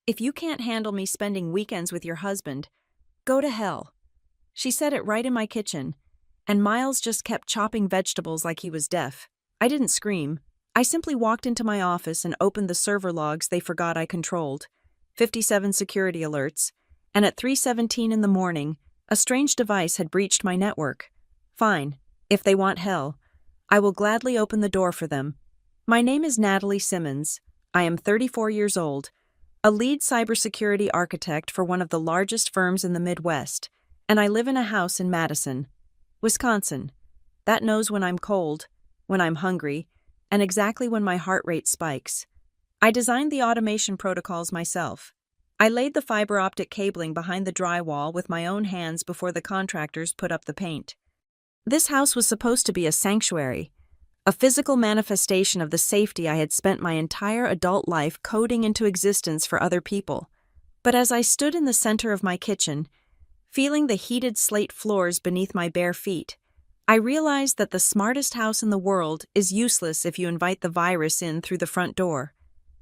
If you can't handle me spending weekends with your husband, go to hell. She said it right in my kitchen, and Miles just kept chopping vegetables like he was deaf. I didn't scream. I simply walked into my office and opened the server logs they forgot I controlled. 57 security alerts, and at 3:17 in the morning, a strange device had breached my network. Fine, if they want hell, I will gladly open the door for them. My name is Natalie Simmons. I am 34 years old, a lead cybersecurity architect for one of the largest firms in the Midwest, and I live in a house in Madison, Wisconsin. That knows when I'm cold, when I'm hungry, and exactly when my heart rate spikes. I designed the automation protocols myself. I laid the fiber optic cabling behind the drywall with my own hands before the contractors put up the paint. This house was supposed to be a sanctuary, a physical manifestation of the safety I had spent my entire adult life coding into existence for other people. But as I stood in the center of my kitchen, feeling the heated slate floors beneath my bare feet, I realized that the smartest house in the world is useless if you invite the virus in through the front door.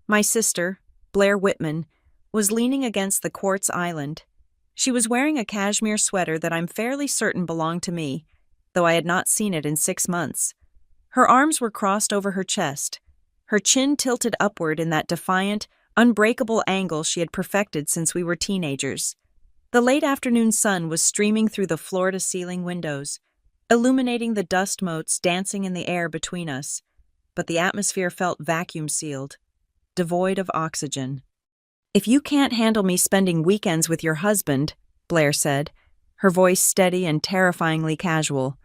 My sister, Blair Whitman, was leaning against the quartz island. She was wearing a cashmere sweater that I'm fairly certain belonged to me, though I had not seen it in 6 months. Her arms were crossed over her chest, her chin tilted upward in that defiant, unbreakable angle she had perfected since we were teenagers. The late afternoon sun was streaming through the floor-to-ceiling windows, illuminating the dust motes dancing in the air between us, but the atmosphere felt vacuum-sealed, devoid of oxygen. "If you can't handle me spending weekends with your husband," Blair said, her voice steady and terrifyingly casual,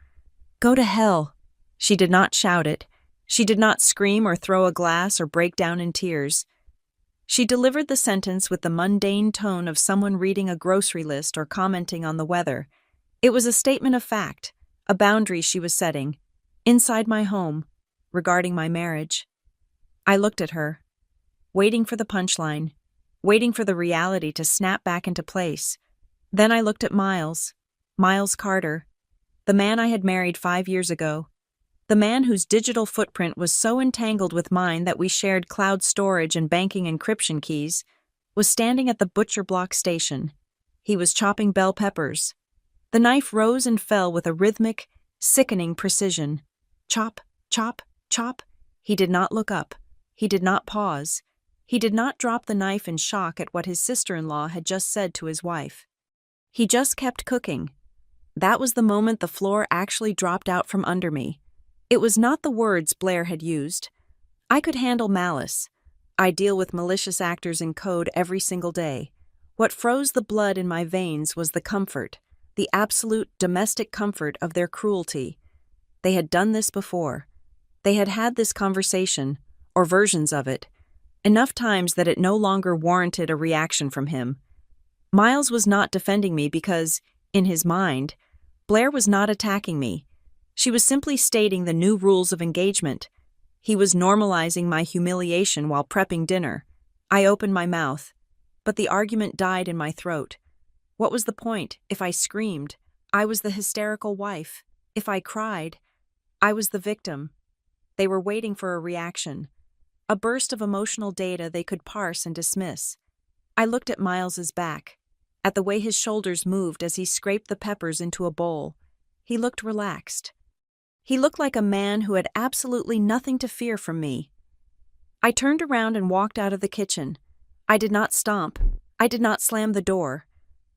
"go to hell." She did not shout it. She did not scream or throw a glass or break down in tears. She delivered the sentence with the mundane tone of someone reading a grocery list or commenting on the weather. It was a statement of fact, a boundary she was setting, inside my home, regarding my marriage. I looked at her, waiting for the punchline, waiting for the reality to snap back into place. Then I looked at Miles Carter, the man I had married 5 years ago, the man whose digital footprint was so entangled with mine that we shared cloud storage and banking encryption keys, was standing at the butcher block station. He was chopping bell peppers. The knife rose and fell with a rhythmic, sickening precision. Chop, chop, chop. He did not look up. He did not pause. He did not drop the knife in shock at what his sister-in-law had just said to his wife. He just kept cooking. That was the moment the floor actually dropped out from under me. It was not the words Blair had used. I could handle malice. I deal with malicious actors in code every single day. What froze the blood in my veins was the comfort, the absolute domestic comfort of their cruelty. They had done this before. They had had this conversation, or versions of it, enough times that it no longer warranted a reaction from him. Miles was not defending me because, in his mind, Blair was not attacking me. She was simply stating the new rules of engagement. He was normalizing my humiliation while prepping dinner. I opened my mouth, but the argument died in my throat. What was the point if I screamed? I was the hysterical wife. If I cried, I was the victim. They were waiting for a reaction, a burst of emotional data they could parse and dismiss. I looked at Miles's back, at the way his shoulders moved as he scraped the peppers into a bowl. He looked relaxed. He looked like a man who had absolutely nothing to fear from me. I turned around and walked out of the kitchen. I did not stomp. I did not slam the door.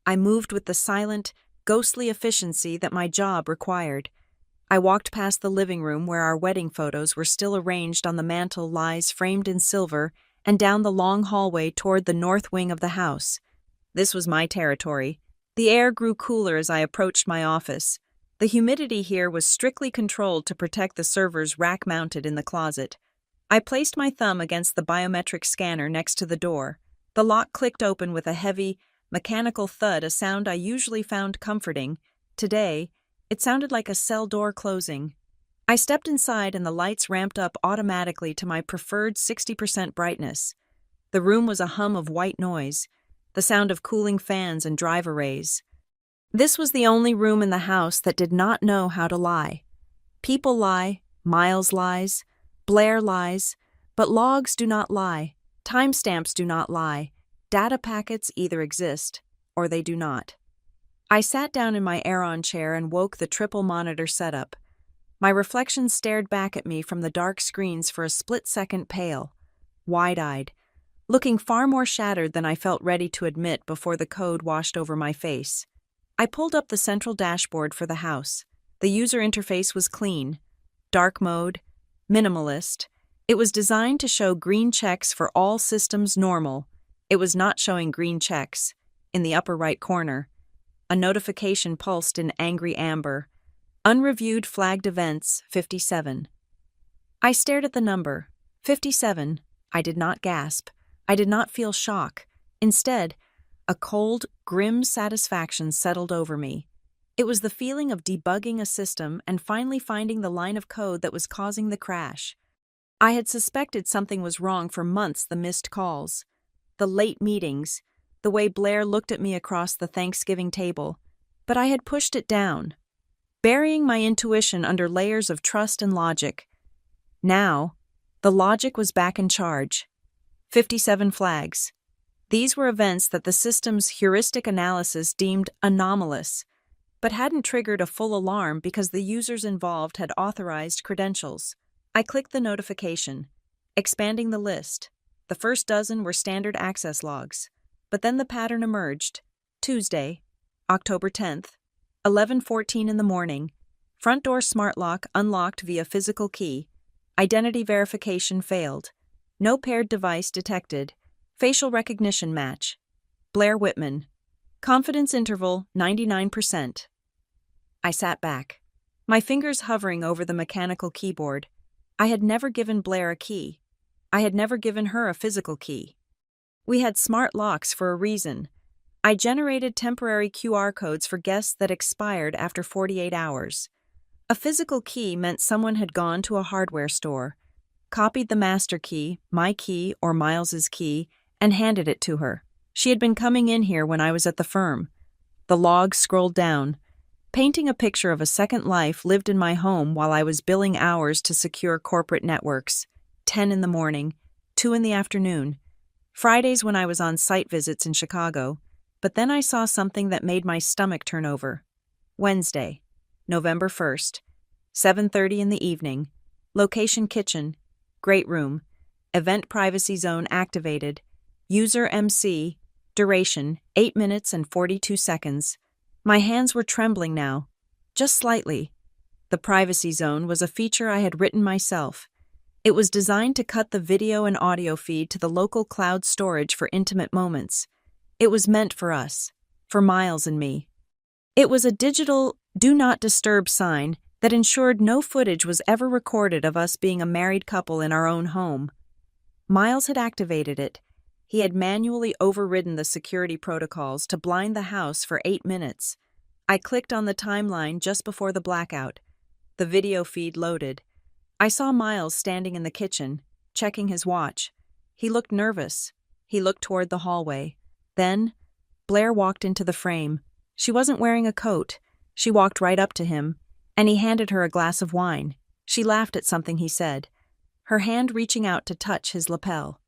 I moved with the silent, ghostly efficiency that my job required. I walked past the living room where our wedding photos were still arranged on the mantel lies framed in silver and down the long hallway toward the north wing of the house. This was my territory. The air grew cooler as I approached my office. The humidity here was strictly controlled to protect the servers rack-mounted in the closet. I placed my thumb against the biometric scanner next to the door. The lock clicked open with a heavy, mechanical thud, a sound I usually found comforting. Today, it sounded like a cell door closing. I stepped inside and the lights ramped up automatically to my preferred 60% brightness. The room was a hum of white noise, the sound of cooling fans and drive arrays. This was the only room in the house that did not know how to lie. People lie, Miles lies, Blair lies, but logs do not lie, timestamps do not lie, Data packets either exist or they do not. I sat down in my Aeron chair and woke the triple monitor setup. My reflection stared back at me from the dark screens for a split second, pale, wide-eyed, looking far more shattered than I felt ready to admit before the code washed over my face. I pulled up the central dashboard for the house. The user interface was clean, dark mode, minimalist. It was designed to show green checks for all systems normal. It was not showing green checks. In the upper right corner, a notification pulsed in angry amber. Unreviewed flagged events, 57. I stared at the number, 57. I did not gasp. I did not feel shock. Instead, a cold, grim satisfaction settled over me. It was the feeling of debugging a system and finally finding the line of code that was causing the crash. I had suspected something was wrong for months: the missed calls, the late meetings, the way Blair looked at me across the Thanksgiving table. But I had pushed it down, burying my intuition under layers of trust and logic. Now, the logic was back in charge. 57 flags. These were events that the system's heuristic analysis deemed anomalous, but hadn't triggered a full alarm because the users involved had authorized credentials. I clicked the notification, expanding the list. The first dozen were standard access logs, but then the pattern emerged. Tuesday, October 10th, 11:14 in the morning. Front door smart lock unlocked via physical key. Identity verification failed. No paired device detected. Facial recognition match. Blair Whitman. Confidence interval 99%. I sat back, my fingers hovering over the mechanical keyboard. I had never given Blair a key. I had never given her a physical key. We had smart locks for a reason. I generated temporary QR codes for guests that expired after 48 hours. A physical key meant someone had gone to a hardware store, copied the master key, my key or Miles's key, and handed it to her. She had been coming in here when I was at the firm. The log scrolled down, painting a picture of a second life lived in my home while I was billing hours to secure corporate networks. 10 in the morning, 2 in the afternoon. Fridays when I was on site visits in Chicago. But then I saw something that made my stomach turn over. Wednesday, November 1st, 7:30 in the evening. Location kitchen. Great room. Event privacy zone activated. User MC. Duration, 8 minutes and 42 seconds. My hands were trembling now, just slightly. The privacy zone was a feature I had written myself. It was designed to cut the video and audio feed to the local cloud storage for intimate moments. It was meant for us, for Miles and me. It was a digital "do not disturb" sign that ensured no footage was ever recorded of us being a married couple in our own home. Miles had activated it. He had manually overridden the security protocols to blind the house for 8 minutes. I clicked on the timeline just before the blackout. The video feed loaded. I saw Miles standing in the kitchen, checking his watch. He looked nervous. He looked toward the hallway. Then, Blair walked into the frame. She wasn't wearing a coat. She walked right up to him, and he handed her a glass of wine. She laughed at something he said, her hand reaching out to touch his lapel.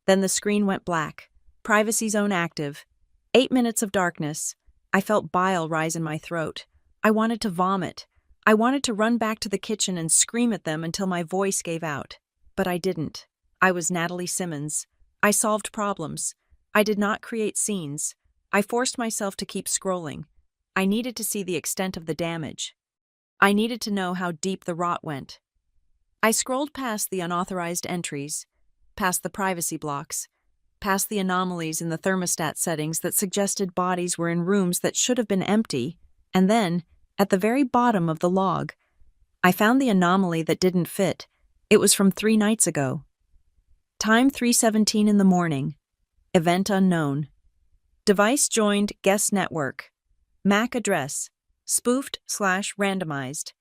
Then the screen went black. Privacy zone active. 8 minutes of darkness. I felt bile rise in my throat. I wanted to vomit. I wanted to run back to the kitchen and scream at them until my voice gave out. But I didn't. I was Natalie Simmons. I solved problems. I did not create scenes. I forced myself to keep scrolling. I needed to see the extent of the damage. I needed to know how deep the rot went. I scrolled past the unauthorized entries, past the privacy blocks, past the anomalies in the thermostat settings that suggested bodies were in rooms that should have been empty, and then, at the very bottom of the log, I found the anomaly that didn't fit. It was from 3 nights ago. Time 3:17 in the morning. Event unknown. Device joined guest network. MAC address. Spoofed/randomized.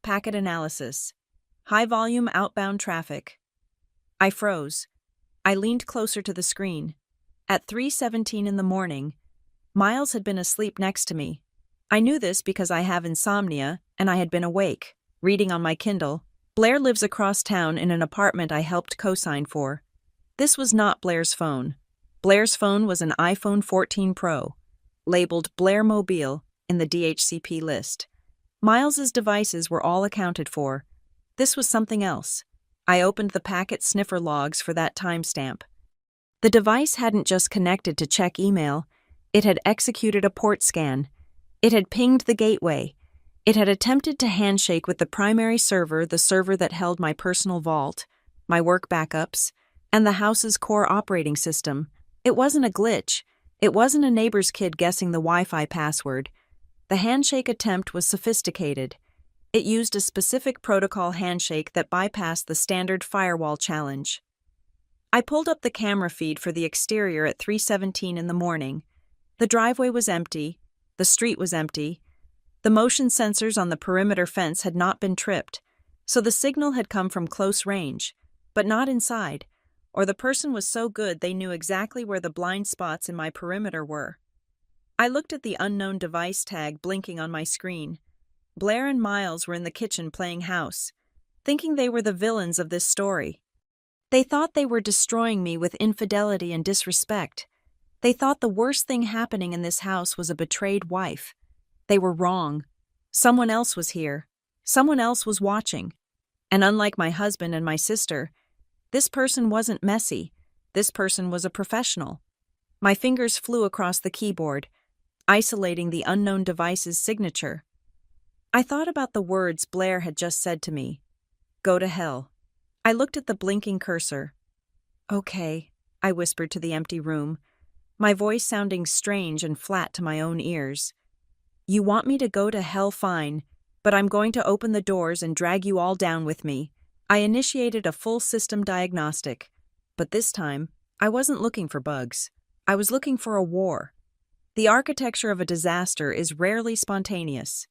Packet analysis. High volume outbound traffic. I froze. I leaned closer to the screen. At 3:17 in the morning, Miles had been asleep next to me. I knew this because I have insomnia, and I had been awake, reading on my Kindle. Blair lives across town in an apartment I helped co-sign for. This was not Blair's phone. Blair's phone was an iPhone 14 Pro, labeled Blair Mobile in the DHCP list. Miles's devices were all accounted for. This was something else. I opened the packet sniffer logs for that timestamp. The device hadn't just connected to check email, it had executed a port scan. It had pinged the gateway. It had attempted to handshake with the primary server, the server that held my personal vault, my work backups, and the house's core operating system. It wasn't a glitch. It wasn't a neighbor's kid guessing the Wi-Fi password. The handshake attempt was sophisticated. It used a specific protocol handshake that bypassed the standard firewall challenge. I pulled up the camera feed for the exterior at 3:17 in the morning. The driveway was empty. The street was empty. The motion sensors on the perimeter fence had not been tripped, so the signal had come from close range, but not inside, or the person was so good they knew exactly where the blind spots in my perimeter were. I looked at the unknown device tag blinking on my screen. Blair and Miles were in the kitchen playing house, thinking they were the villains of this story. They thought they were destroying me with infidelity and disrespect. They thought the worst thing happening in this house was a betrayed wife. They were wrong. Someone else was here. Someone else was watching. And unlike my husband and my sister, this person wasn't messy. This person was a professional. My fingers flew across the keyboard, isolating the unknown device's signature. I thought about the words Blair had just said to me. Go to hell. I looked at the blinking cursor. Okay, I whispered to the empty room, my voice sounding strange and flat to my own ears. You want me to go to hell, fine, but I'm going to open the doors and drag you all down with me. I initiated a full system diagnostic, but this time, I wasn't looking for bugs. I was looking for a war. The architecture of a disaster is rarely spontaneous.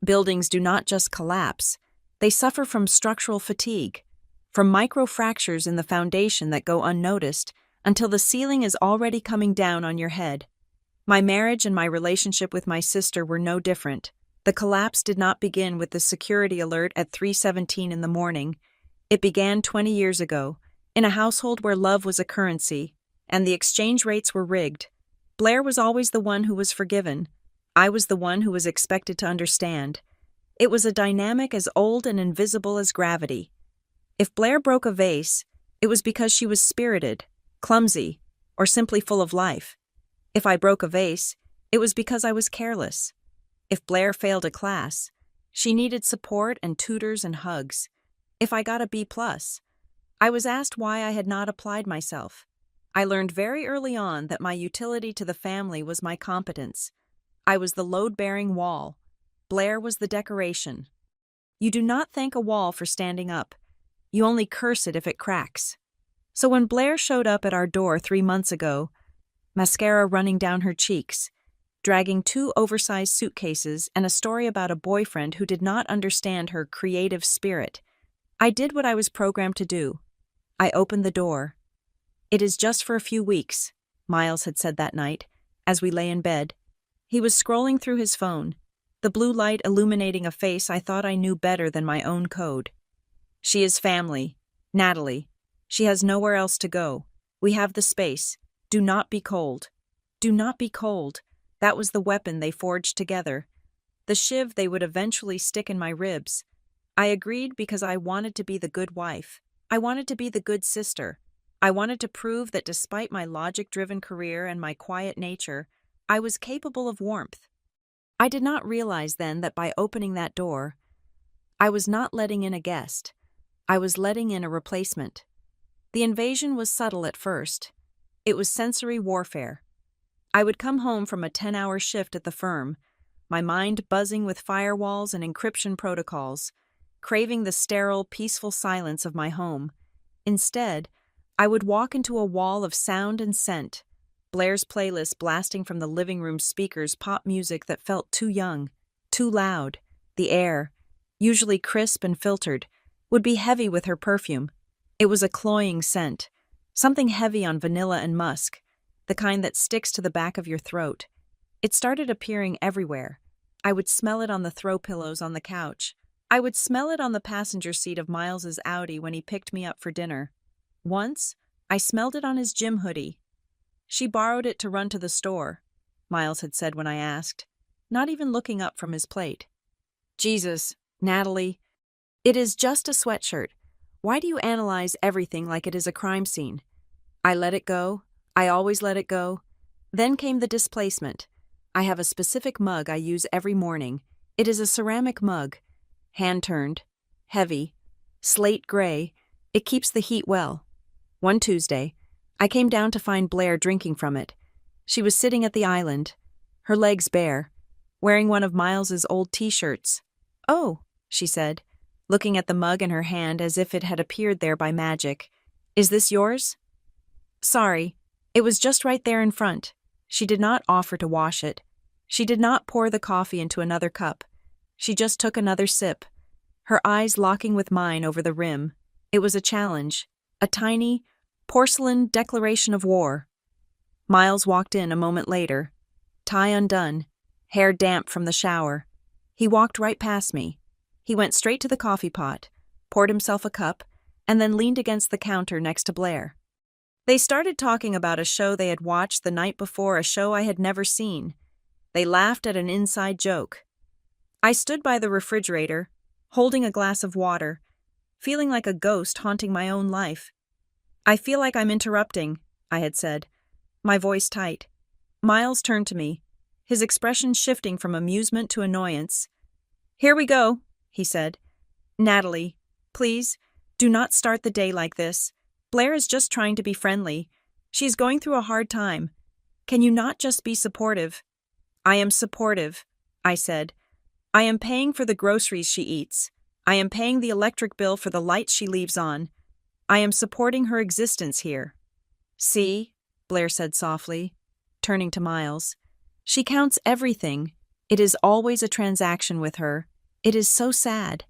Buildings do not just collapse, they suffer from structural fatigue, from microfractures in the foundation that go unnoticed until the ceiling is already coming down on your head. My marriage and my relationship with my sister were no different. The collapse did not begin with the security alert at 3:17 in the morning. It began 20 years ago, in a household where love was a currency, and the exchange rates were rigged. Blair was always the one who was forgiven. I was the one who was expected to understand. It was a dynamic as old and invisible as gravity. If Blair broke a vase, it was because she was spirited, clumsy, or simply full of life. If I broke a vase, it was because I was careless. If Blair failed a class, she needed support and tutors and hugs. If I got a B+, I was asked why I had not applied myself. I learned very early on that my utility to the family was my competence. I was the load-bearing wall. Blair was the decoration. You do not thank a wall for standing up. You only curse it if it cracks. So when Blair showed up at our door 3 months ago, mascara running down her cheeks, dragging 2 oversized suitcases and a story about a boyfriend who did not understand her creative spirit, I did what I was programmed to do. I opened the door. It is just for a few weeks, Miles had said that night, as we lay in bed. He was scrolling through his phone, the blue light illuminating a face I thought I knew better than my own code. She is family. Natalie. She has nowhere else to go. We have the space. Do not be cold. Do not be cold. That was the weapon they forged together. The shiv they would eventually stick in my ribs. I agreed because I wanted to be the good wife. I wanted to be the good sister. I wanted to prove that despite my logic-driven career and my quiet nature, I was capable of warmth. I did not realize then that by opening that door, I was not letting in a guest. I was letting in a replacement. The invasion was subtle at first. It was sensory warfare. I would come home from a 10-hour shift at the firm, my mind buzzing with firewalls and encryption protocols, craving the sterile, peaceful silence of my home. Instead, I would walk into a wall of sound and scent, Blair's playlist blasting from the living room speakers pop music that felt too young, too loud. The air, usually crisp and filtered, would be heavy with her perfume. It was a cloying scent, something heavy on vanilla and musk, the kind that sticks to the back of your throat. It started appearing everywhere. I would smell it on the throw pillows on the couch. I would smell it on the passenger seat of Miles's Audi when he picked me up for dinner. Once, I smelled it on his gym hoodie. She borrowed it to run to the store, Miles had said when I asked, not even looking up from his plate. Jesus, Natalie, it is just a sweatshirt. Why do you analyze everything like it is a crime scene? I let it go. I always let it go. Then came the displacement. I have a specific mug I use every morning. It is a ceramic mug, hand-turned, heavy, slate gray. It keeps the heat well. One Tuesday, I came down to find Blair drinking from it. She was sitting at the island, her legs bare, wearing one of Miles's old t-shirts. "Oh," she said, looking at the mug in her hand as if it had appeared there by magic. "Is this yours?" "Sorry, it was just right there in front." She did not offer to wash it. She did not pour the coffee into another cup. She just took another sip, her eyes locking with mine over the rim. It was a challenge, a tiny, porcelain declaration of war. Miles walked in a moment later, tie undone, hair damp from the shower. He walked right past me. He went straight to the coffee pot, poured himself a cup, and then leaned against the counter next to Blair. They started talking about a show they had watched the night before, a show I had never seen. They laughed at an inside joke. I stood by the refrigerator, holding a glass of water, feeling like a ghost haunting my own life. "I feel like I'm interrupting," I had said, my voice tight. Miles turned to me, his expression shifting from amusement to annoyance. "Here we go," he said. "Natalie, please, do not start the day like this. Blair is just trying to be friendly. She's going through a hard time. Can you not just be supportive?" "I am supportive," I said. "I am paying for the groceries she eats. I am paying the electric bill for the lights she leaves on. I am supporting her existence here." "See," Blair said softly, turning to Miles. "She counts everything. It is always a transaction with her. It is so sad."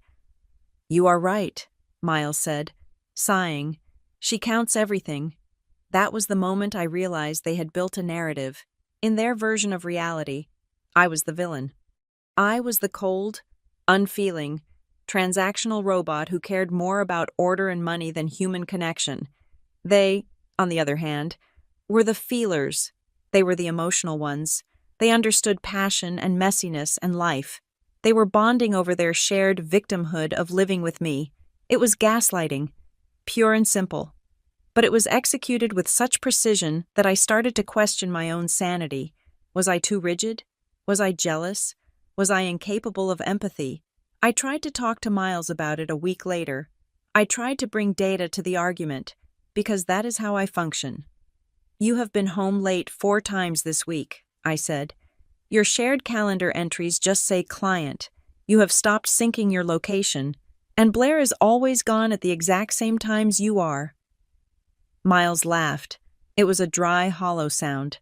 "You are right," Miles said, sighing. "She counts everything." That was the moment I realized they had built a narrative. In their version of reality, I was the villain. I was the cold, unfeeling, transactional robot who cared more about order and money than human connection. They, on the other hand, were the feelers. They were the emotional ones. They understood passion and messiness and life. They were bonding over their shared victimhood of living with me. It was gaslighting, pure and simple. But it was executed with such precision that I started to question my own sanity. Was I too rigid? Was I jealous? Was I incapable of empathy? I tried to talk to Miles about it a week later. I tried to bring data to the argument, because that is how I function. "You have been home late 4 times this week," I said. "Your shared calendar entries just say client. You have stopped syncing your location, and Blair is always gone at the exact same times you are." Miles laughed. It was a dry, hollow sound.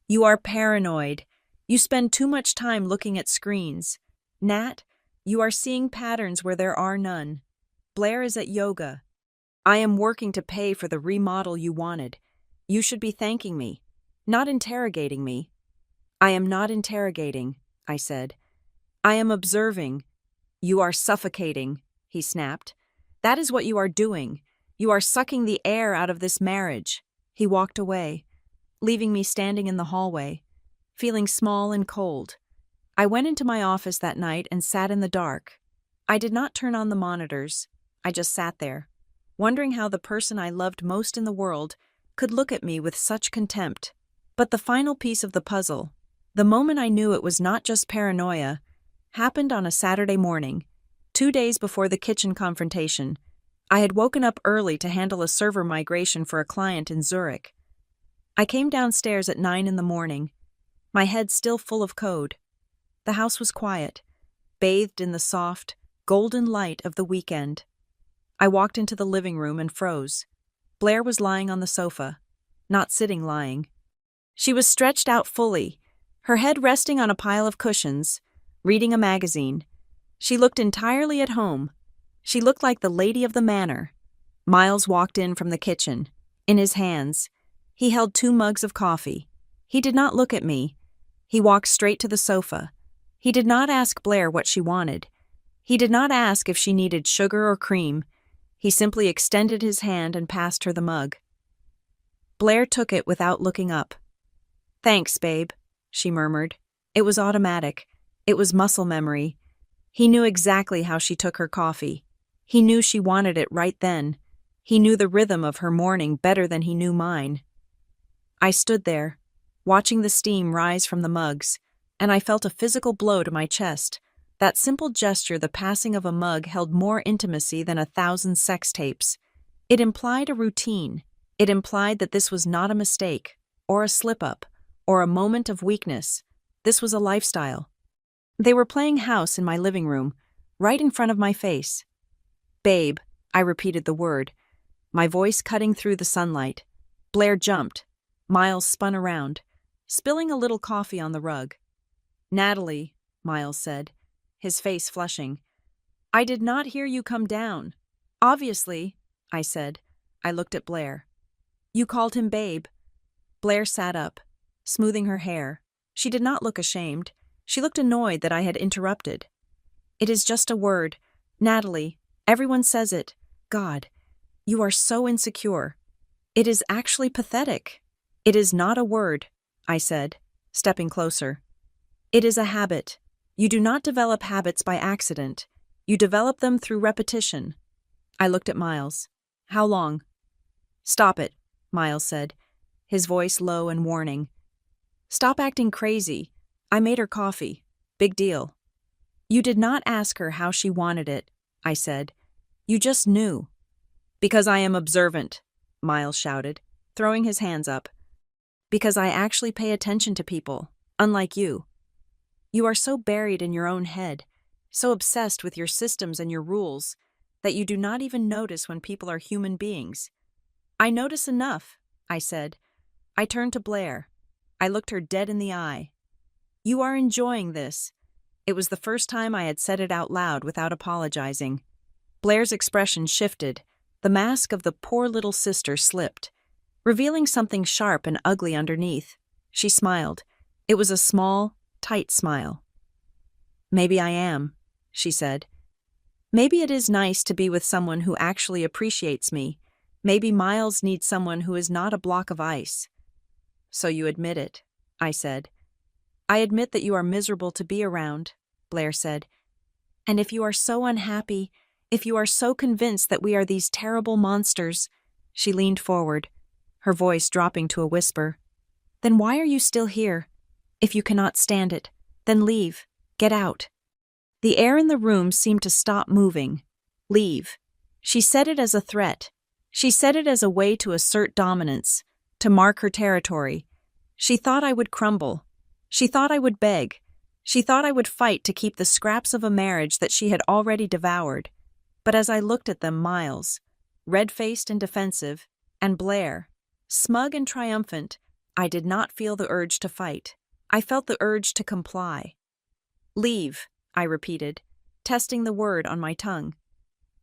"You are paranoid. You spend too much time looking at screens. Nat, you are seeing patterns where there are none. Blair is at yoga. I am working to pay for the remodel you wanted. You should be thanking me, not interrogating me." "I am not interrogating," I said. "I am observing." "You are suffocating," he snapped. "That is what you are doing. You are sucking the air out of this marriage." He walked away, leaving me standing in the hallway, feeling small and cold. I went into my office that night and sat in the dark. I did not turn on the monitors. I just sat there, wondering how the person I loved most in the world could look at me with such contempt. But the final piece of the puzzle, the moment I knew it was not just paranoia, happened on a Saturday morning, 2 days before the kitchen confrontation. I had woken up early to handle a server migration for a client in Zurich. I came downstairs at 9 in the morning, my head still full of code. The house was quiet, bathed in the soft, golden light of the weekend. I walked into the living room and froze. Blair was lying on the sofa, not sitting lying. She was stretched out fully, her head resting on a pile of cushions, reading a magazine. She looked entirely at home. She looked like the lady of the manor. Miles walked in from the kitchen. In his hands, he held 2 mugs of coffee. He did not look at me. He walked straight to the sofa. He did not ask Blair what she wanted. He did not ask if she needed sugar or cream. He simply extended his hand and passed her the mug. Blair took it without looking up. "Thanks, babe," she murmured. It was automatic. It was muscle memory. He knew exactly how she took her coffee. He knew she wanted it right then. He knew the rhythm of her morning better than he knew mine. I stood there, watching the steam rise from the mugs, and I felt a physical blow to my chest. That simple gesture, the passing of a mug, held more intimacy than 1,000 sex tapes. It implied a routine. It implied that this was not a mistake, or a slip-up, or a moment of weakness. This was a lifestyle. They were playing house in my living room, right in front of my face. "Babe," I repeated the word, my voice cutting through the sunlight. Blair jumped. Miles spun around, spilling a little coffee on the rug. "Natalie," Miles said, his face flushing. "I did not hear you come down." "Obviously," I said. I looked at Blair. "You called him babe." Blair sat up, smoothing her hair. She did not look ashamed. She looked annoyed that I had interrupted. "It is just a word. Natalie, everyone says it. God, you are so insecure. It is actually pathetic." "It is not a word," I said, stepping closer. "It is a habit. You do not develop habits by accident. You develop them through repetition." I looked at Miles. "How long?" "Stop it," Miles said, his voice low and warning. "Stop acting crazy. I made her coffee. Big deal." "You did not ask her how she wanted it," I said. "You just knew." "Because I am observant," Miles shouted, throwing his hands up. "Because I actually pay attention to people, unlike you. You are so buried in your own head, so obsessed with your systems and your rules, that you do not even notice when people are human beings." "I notice enough," I said. I turned to Blair. I looked her dead in the eye. "You are enjoying this." It was the first time I had said it out loud without apologizing. Blair's expression shifted. The mask of the poor little sister slipped, revealing something sharp and ugly underneath. She smiled. It was a small, tight smile. "Maybe I am," she said. "Maybe it is nice to be with someone who actually appreciates me. Maybe Miles needs someone who is not a block of ice." "So you admit it," I said. "I admit that you are miserable to be around," Blair said. "And if you are so unhappy, if you are so convinced that we are these terrible monsters," she leaned forward, her voice dropping to a whisper, "then why are you still here? If you cannot stand it, then leave. Get out." The air in the room seemed to stop moving. Leave. She said it as a threat. She said it as a way to assert dominance, to mark her territory. She thought I would crumble. She thought I would beg. She thought I would fight to keep the scraps of a marriage that she had already devoured. But as I looked at them, Miles, red-faced and defensive, and Blair, smug and triumphant, I did not feel the urge to fight. I felt the urge to comply. "Leave," I repeated, testing the word on my tongue.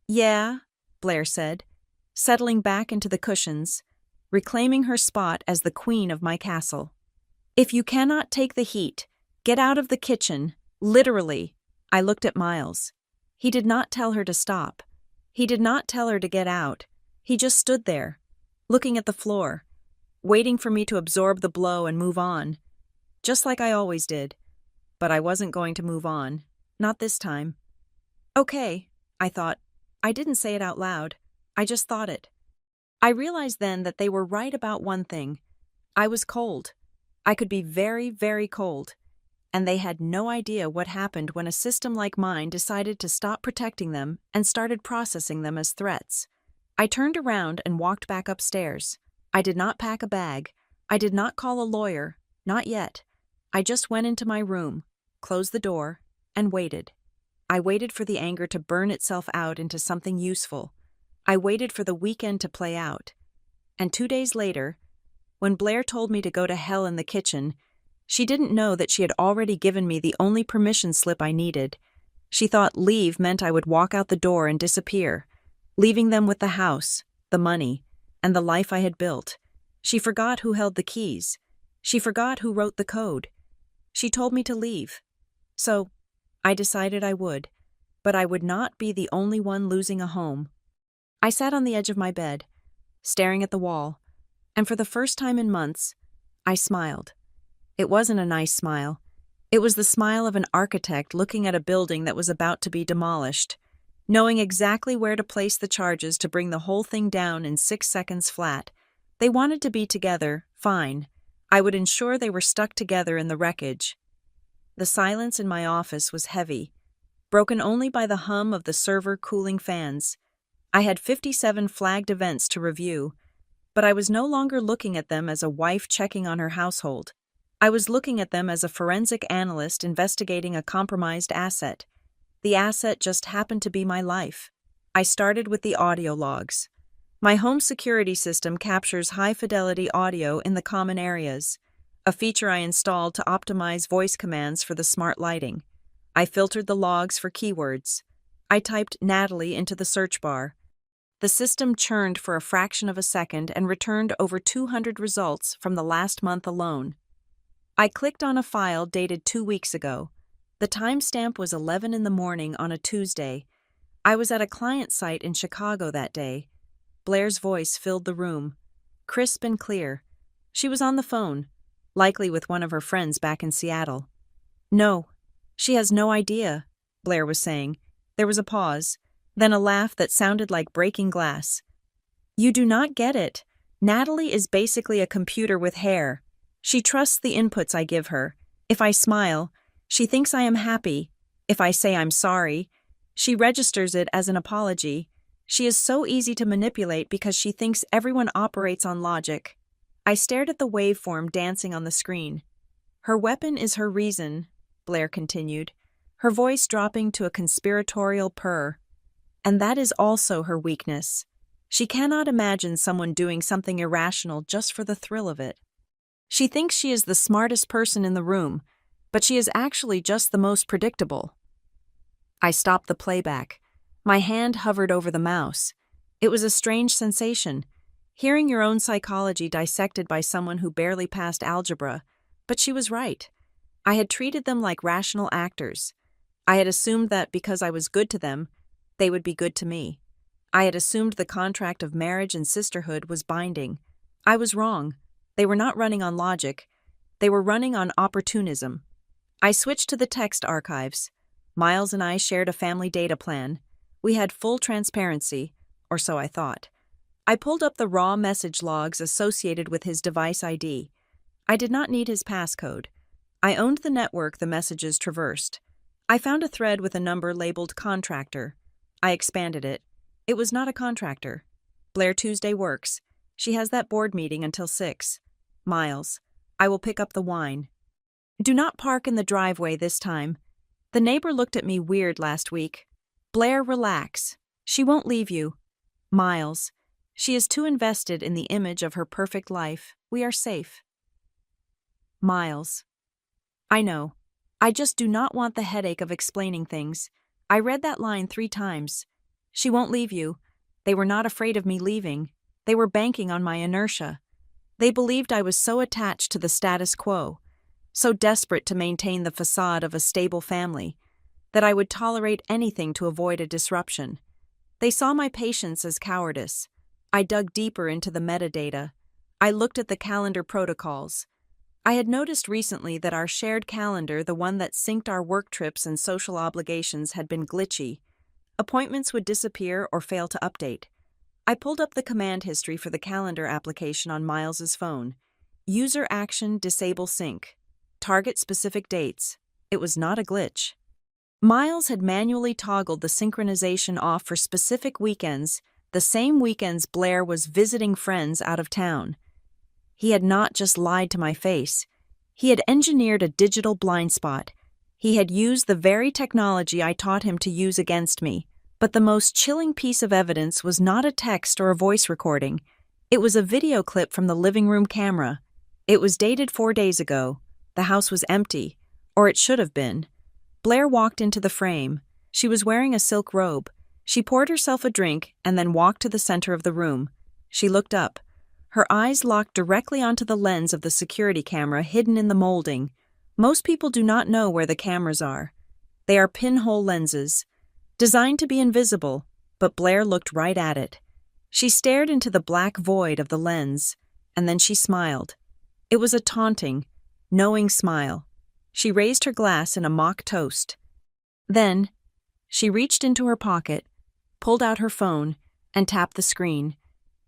"Yeah," Blair said, settling back into the cushions, reclaiming her spot as the queen of my castle. "If you cannot take the heat, get out of the kitchen, literally." I looked at Miles. He did not tell her to stop. He did not tell her to get out. He just stood there, looking at the floor, waiting for me to absorb the blow and move on, just like I always did. But I wasn't going to move on. Not this time. "Okay," I thought. I didn't say it out loud. I just thought it. I realized then that they were right about one thing. I was cold. I could be very, very cold. And they had no idea what happened when a system like mine decided to stop protecting them and started processing them as threats. I turned around and walked back upstairs. I did not pack a bag. I did not call a lawyer. Not yet. I just went into my room, closed the door, and waited. I waited for the anger to burn itself out into something useful. I waited for the weekend to play out. And 2 days later, when Blair told me to go to hell in the kitchen, she didn't know that she had already given me the only permission slip I needed. She thought leave meant I would walk out the door and disappear, leaving them with the house, the money, and the life I had built. She forgot who held the keys. She forgot who wrote the code. She told me to leave. So, I decided I would, but I would not be the only one losing a home. I sat on the edge of my bed, staring at the wall, And for the first time in months, I smiled. It wasn't a nice smile. It was the smile of an architect looking at a building that was about to be demolished, knowing exactly where to place the charges to bring the whole thing down in 6 seconds flat. They wanted to be together, fine. I would ensure they were stuck together in the wreckage. The silence in my office was heavy, broken only by the hum of the server cooling fans. I had 57 flagged events to review, but I was no longer looking at them as a wife checking on her household. I was looking at them as a forensic analyst investigating a compromised asset. The asset just happened to be my life. I started with the audio logs. My home security system captures high-fidelity audio in the common areas, a feature I installed to optimize voice commands for the smart lighting. I filtered the logs for keywords. I typed Natalie into the search bar. The system churned for a fraction of a second and returned over 200 results from the last month alone. I clicked on a file dated 2 weeks ago. The timestamp was 11 in the morning on a Tuesday. I was at a client site in Chicago that day. Blair's voice filled the room, crisp and clear. She was on the phone, likely with one of her friends back in Seattle. "No, she has no idea," Blair was saying. There was a pause, then a laugh that sounded like breaking glass. "You do not get it. Natalie is basically a computer with hair. She trusts the inputs I give her. If I smile, she thinks I am happy. If I say I'm sorry, she registers it as an apology. She is so easy to manipulate because she thinks everyone operates on logic." I stared at the waveform dancing on the screen. "Her weapon is her reason," Blair continued, her voice dropping to a conspiratorial purr. "And that is also her weakness. She cannot imagine someone doing something irrational just for the thrill of it. She thinks she is the smartest person in the room, but she is actually just the most predictable." I stopped the playback. My hand hovered over the mouse. It was a strange sensation, hearing your own psychology dissected by someone who barely passed algebra. But she was right. I had treated them like rational actors. I had assumed that because I was good to them, they would be good to me. I had assumed the contract of marriage and sisterhood was binding. I was wrong. They were not running on logic. They were running on opportunism. I switched to the text archives. Miles and I shared a family data plan. We had full transparency, or so I thought. I pulled up the raw message logs associated with his device ID. I did not need his passcode. I owned the network the messages traversed. I found a thread with a number labeled contractor. I expanded it. It was not a contractor. Blair Tuesday works. She has that board meeting until 6. Miles, I will pick up the wine. Do not park in the driveway this time. The neighbor looked at me weird last week. Blair, relax. She won't leave you. Miles, she is too invested in the image of her perfect life. We are safe. Miles, I know. I just do not want the headache of explaining things. I read that line 3 times. She won't leave you. They were not afraid of me leaving. They were banking on my inertia. They believed I was so attached to the status quo, so desperate to maintain the facade of a stable family, that I would tolerate anything to avoid a disruption. They saw my patience as cowardice. I dug deeper into the metadata. I looked at the calendar protocols. I had noticed recently that our shared calendar, the one that synced our work trips and social obligations, had been glitchy. Appointments would disappear or fail to update. I pulled up the command history for the calendar application on Miles's phone. User action disable sync. Target specific dates. It was not a glitch. Miles had manually toggled the synchronization off for specific weekends, the same weekends Blair was visiting friends out of town. He had not just lied to my face. He had engineered a digital blind spot. He had used the very technology I taught him to use against me. But the most chilling piece of evidence was not a text or a voice recording. It was a video clip from the living room camera. It was dated 4 days ago. The house was empty, or it should have been. Blair walked into the frame. She was wearing a silk robe. She poured herself a drink and then walked to the center of the room. She looked up. Her eyes locked directly onto the lens of the security camera hidden in the molding. Most people do not know where the cameras are. They are pinhole lenses, designed to be invisible, but Blair looked right at it. She stared into the black void of the lens. and then she smiled. It was a taunting, knowing smile. She raised her glass in a mock toast. Then, she reached into her pocket, pulled out her phone, and tapped the screen.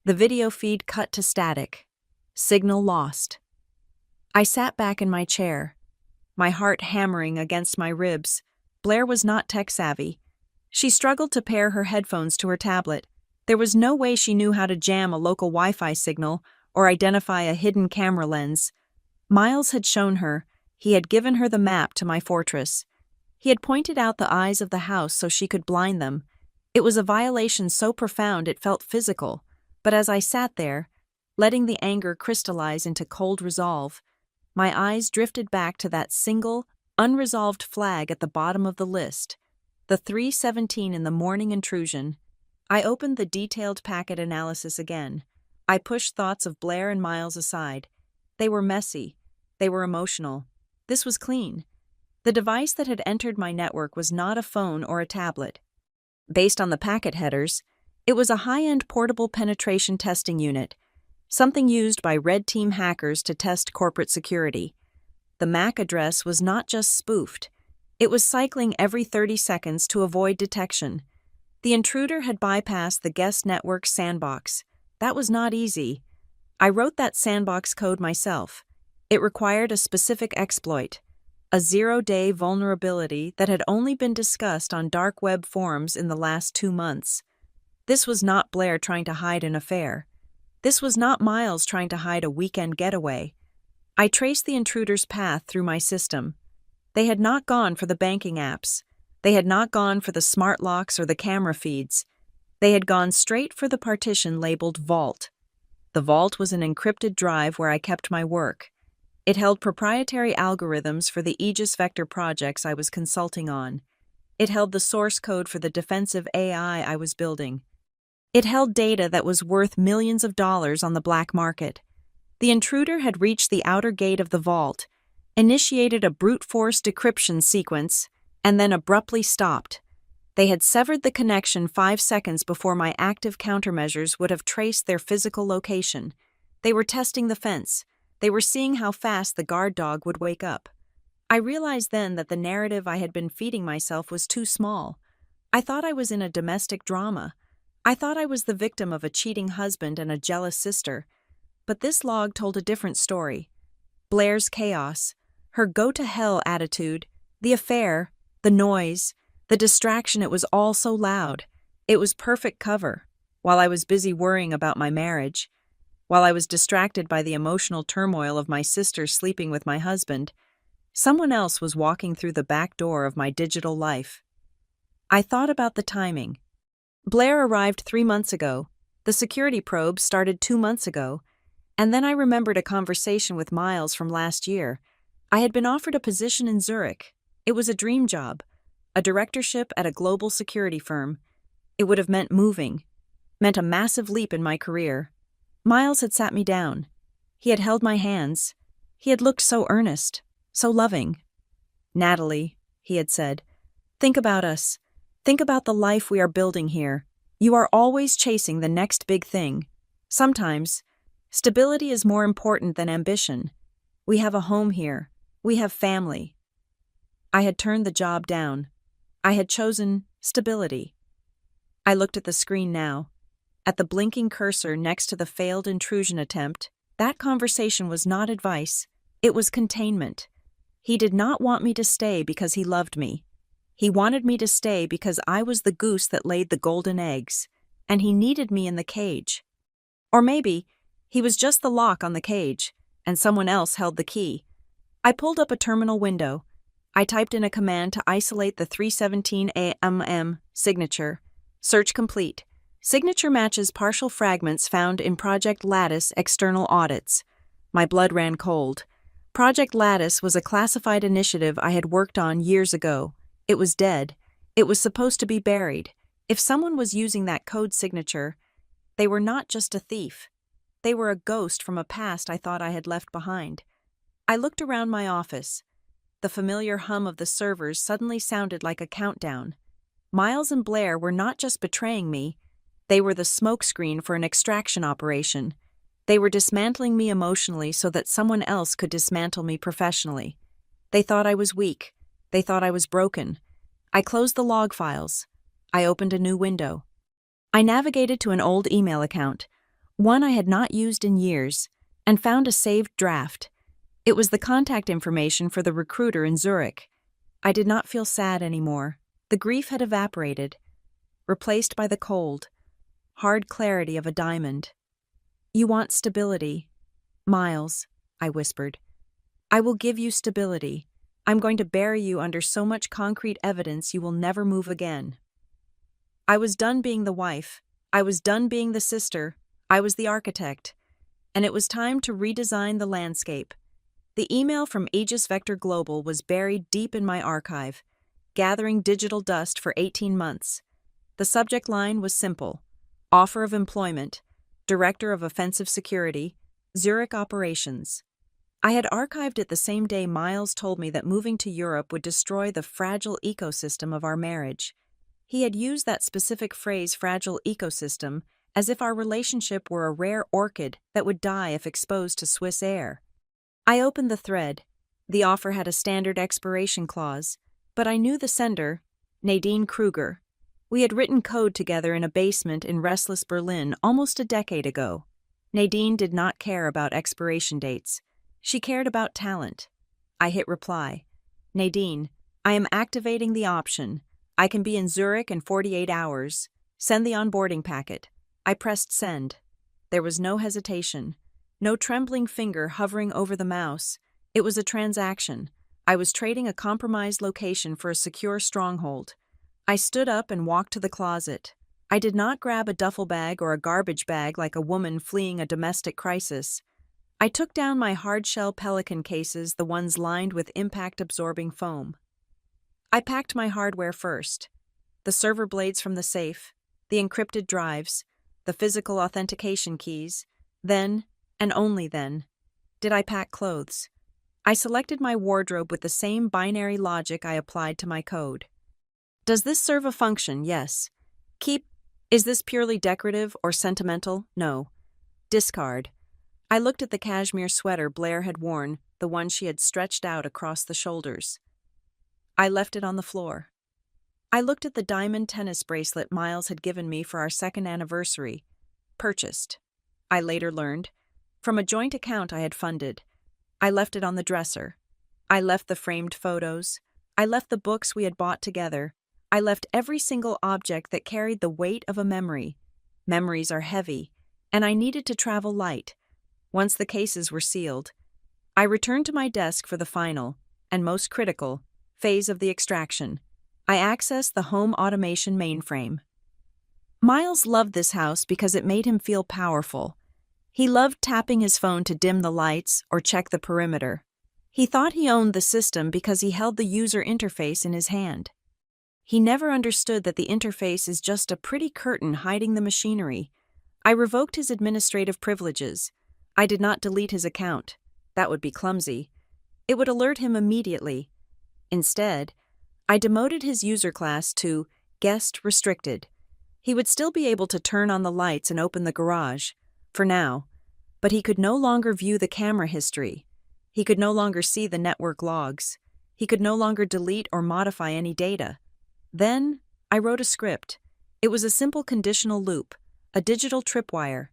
The video feed cut to static. Signal lost. I sat back in my chair, my heart hammering against my ribs. Blair was not tech-savvy. She struggled to pair her headphones to her tablet. There was no way she knew how to jam a local Wi-Fi signal or identify a hidden camera lens. Miles had shown her. He had given her the map to my fortress. He had pointed out the eyes of the house so she could blind them. It was a violation so profound it felt physical, but as I sat there, letting the anger crystallize into cold resolve, my eyes drifted back to that single, unresolved flag at the bottom of the list, the 3:17 in the morning intrusion. I opened the detailed packet analysis again. I pushed thoughts of Blair and Miles aside. They were messy. They were emotional. This was clean. The device that had entered my network was not a phone or a tablet. Based on the packet headers, it was a high-end portable penetration testing unit, something used by red team hackers to test corporate security. The MAC address was not just spoofed. It was cycling every 30 seconds to avoid detection. The intruder had bypassed the guest network sandbox. That was not easy. I wrote that sandbox code myself. It required a specific exploit, a 0-day vulnerability that had only been discussed on dark web forums in the last 2 months. This was not Blair trying to hide an affair. This was not Miles trying to hide a weekend getaway. I traced the intruder's path through my system. They had not gone for the banking apps. They had not gone for the smart locks or the camera feeds. They had gone straight for the partition labeled Vault. The Vault was an encrypted drive where I kept my work. It held proprietary algorithms for the Aegis Vector projects I was consulting on. It held the source code for the defensive AI I was building. It held data that was worth millions of dollars on the black market. The intruder had reached the outer gate of the vault, initiated a brute force decryption sequence, and then abruptly stopped. They had severed the connection 5 seconds before my active countermeasures would have traced their physical location. They were testing the fence. They were seeing how fast the guard dog would wake up. I realized then that the narrative I had been feeding myself was too small. I thought I was in a domestic drama. I thought I was the victim of a cheating husband and a jealous sister. But this log told a different story. Blair's chaos, her go-to-hell attitude, the affair, the noise, the distraction, it was all so loud. It was perfect cover. While I was busy worrying about my marriage, while I was distracted by the emotional turmoil of my sister sleeping with my husband, someone else was walking through the back door of my digital life. I thought about the timing. Blair arrived 3 months ago. The security probe started 2 months ago. And then I remembered a conversation with Miles from last year. I had been offered a position in Zurich. It was a dream job, a directorship at a global security firm. It would have meant moving, meant a massive leap in my career. Miles had sat me down. He had held my hands. He had looked so earnest, so loving. "Natalie," he had said, "think about us. Think about the life we are building here. You are always chasing the next big thing. Sometimes, stability is more important than ambition. We have a home here. We have family." I had turned the job down. I had chosen stability. I looked at the screen now. At the blinking cursor next to the failed intrusion attempt, that conversation was not advice. It was containment. He did not want me to stay because he loved me. He wanted me to stay because I was the goose that laid the golden eggs, and he needed me in the cage. Or maybe he was just the lock on the cage, and someone else held the key. I pulled up a terminal window. I typed in a command to isolate the 317 AMM signature. Search complete. Signature matches partial fragments found in Project Lattice external audits. My blood ran cold. Project Lattice was a classified initiative I had worked on years ago. It was dead. It was supposed to be buried. If someone was using that code signature, they were not just a thief. They were a ghost from a past I thought I had left behind. I looked around my office. The familiar hum of the servers suddenly sounded like a countdown. Miles and Blair were not just betraying me. They were the smokescreen for an extraction operation. They were dismantling me emotionally so that someone else could dismantle me professionally. They thought I was weak. They thought I was broken. I closed the log files. I opened a new window. I navigated to an old email account, one I had not used in years, and found a saved draft. It was the contact information for the recruiter in Zurich. I did not feel sad anymore. The grief had evaporated, replaced by the cold, hard clarity of a diamond. "You want stability. Miles," I whispered. "I will give you stability. I'm going to bury you under so much concrete evidence you will never move again." I was done being the wife. I was done being the sister. I was the architect. And it was time to redesign the landscape. The email from Aegis Vector Global was buried deep in my archive, gathering digital dust for 18 months. The subject line was simple: offer of employment, Director of Offensive Security, Zurich Operations. I had archived it the same day Miles told me that moving to Europe would destroy the fragile ecosystem of our marriage. He had used that specific phrase, fragile ecosystem, as if our relationship were a rare orchid that would die if exposed to Swiss air. I opened the thread. The offer had a standard expiration clause, but I knew the sender, Nadine Kruger. We had written code together in a basement in restless Berlin almost a decade ago. Nadine did not care about expiration dates. She cared about talent. I hit reply. "Nadine, I am activating the option. I can be in Zurich in 48 hours. Send the onboarding packet." I pressed send. There was no hesitation, no trembling finger hovering over the mouse. It was a transaction. I was trading a compromised location for a secure stronghold. I stood up and walked to the closet. I did not grab a duffel bag or a garbage bag like a woman fleeing a domestic crisis. I took down my hard-shell Pelican cases, the ones lined with impact-absorbing foam. I packed my hardware first: the server blades from the safe, the encrypted drives, the physical authentication keys. Then, and only then, did I pack clothes. I selected my wardrobe with the same binary logic I applied to my code. Does this serve a function? Yes. Keep. Is this purely decorative or sentimental? No. Discard. I looked at the cashmere sweater Blair had worn, the one she had stretched out across the shoulders. I left it on the floor. I looked at the diamond tennis bracelet Miles had given me for our second anniversary. Purchased, I later learned, from a joint account I had funded. I left it on the dresser. I left the framed photos. I left the books we had bought together. I left every single object that carried the weight of a memory. Memories are heavy, and I needed to travel light. Once the cases were sealed, I returned to my desk for the final, and most critical, phase of the extraction. I accessed the home automation mainframe. Miles loved this house because it made him feel powerful. He loved tapping his phone to dim the lights or check the perimeter. He thought he owned the system because he held the user interface in his hand. He never understood that the interface is just a pretty curtain hiding the machinery. I revoked his administrative privileges. I did not delete his account. That would be clumsy. It would alert him immediately. Instead, I demoted his user class to Guest Restricted. He would still be able to turn on the lights and open the garage, for now, but he could no longer view the camera history. He could no longer see the network logs. He could no longer delete or modify any data. Then, I wrote a script. It was a simple conditional loop, a digital tripwire.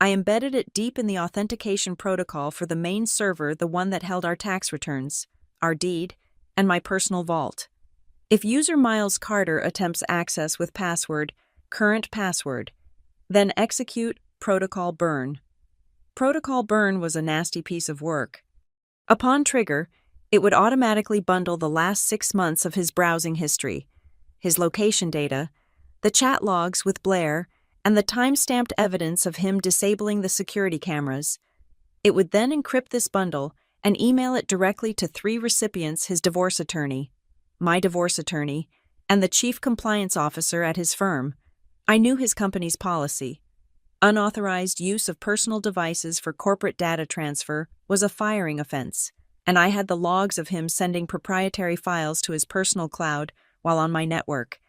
I embedded it deep in the authentication protocol for the main server, the one that held our tax returns, our deed, and my personal vault. If user Miles Carter attempts access with password, current password, then execute protocol burn. Protocol burn was a nasty piece of work. Upon trigger, it would automatically bundle the last 6 months of his browsing history, his location data, the chat logs with Blair, and the time-stamped evidence of him disabling the security cameras. It would then encrypt this bundle and email it directly to 3 recipients: his divorce attorney, my divorce attorney, and the chief compliance officer at his firm. I knew his company's policy. Unauthorized use of personal devices for corporate data transfer was a firing offense, and I had the logs of him sending proprietary files to his personal cloud while on my network.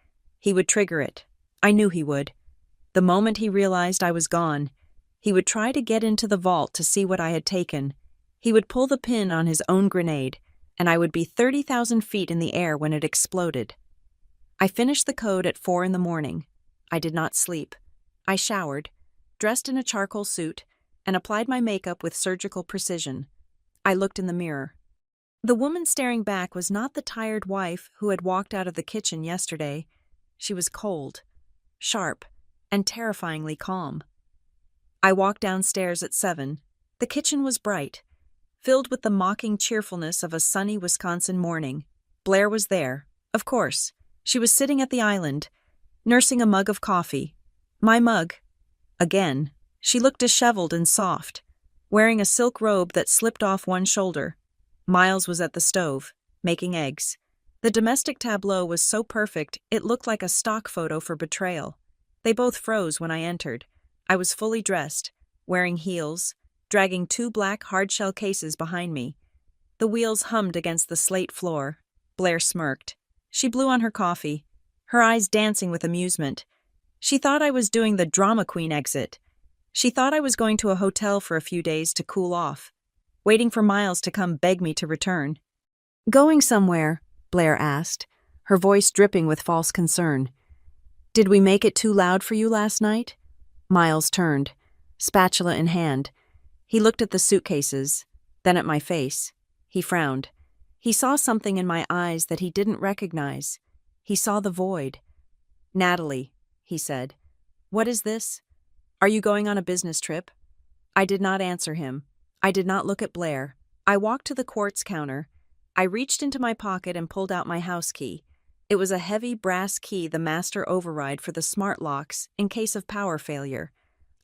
He would trigger it. I knew he would. The moment he realized I was gone, He would try to get into the vault to see what I had taken. He would pull the pin on his own grenade, and I would be 30,000 feet in the air when it exploded. I finished the code at 4 in the morning. I did not sleep. I showered, dressed in a charcoal suit, and applied my makeup with surgical precision. I looked in the mirror. The woman staring back was not the tired wife who had walked out of the kitchen yesterday. She was cold, sharp, and terrifyingly calm. I walked downstairs at 7. The kitchen was bright, filled with the mocking cheerfulness of a sunny Wisconsin morning. Blair was there, of course. She was sitting at the island, nursing a mug of coffee. My mug. Again. She looked disheveled and soft, wearing a silk robe that slipped off one shoulder. Miles was at the stove, making eggs. The domestic tableau was so perfect it looked like a stock photo for betrayal. They both froze when I entered. I was fully dressed, wearing heels, dragging 2 black hard-shell cases behind me. The wheels hummed against the slate floor. Blair smirked. She blew on her coffee, her eyes dancing with amusement. She thought I was doing the drama queen exit. She thought I was going to a hotel for a few days to cool off, waiting for Miles to come beg me to return. "Going somewhere?" Blair asked, her voice dripping with false concern. "Did we make it too loud for you last night?" Miles turned, spatula in hand. He looked at the suitcases, then at my face. He frowned. He saw something in my eyes that he didn't recognize. He saw the void. "Natalie," he said, "what is this? Are you going on a business trip?" I did not answer him. I did not look at Blair. I walked to the quartz counter. I reached into my pocket and pulled out my house key. It was a heavy brass key, the master override for the smart locks in case of power failure.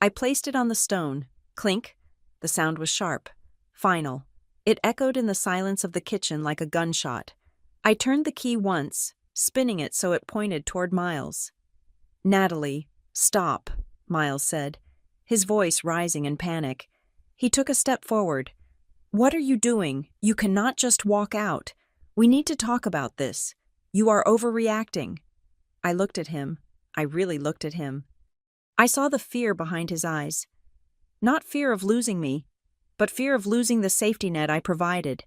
I placed it on the stone. Clink. The sound was sharp, final. It echoed in the silence of the kitchen like a gunshot. I turned the key once, spinning it so it pointed toward Miles. "Natalie, stop," Miles said, his voice rising in panic. He took a step forward. "What are you doing? You cannot just walk out. We need to talk about this. You are overreacting." I looked at him. I really looked at him. I saw the fear behind his eyes. Not fear of losing me, but fear of losing the safety net I provided.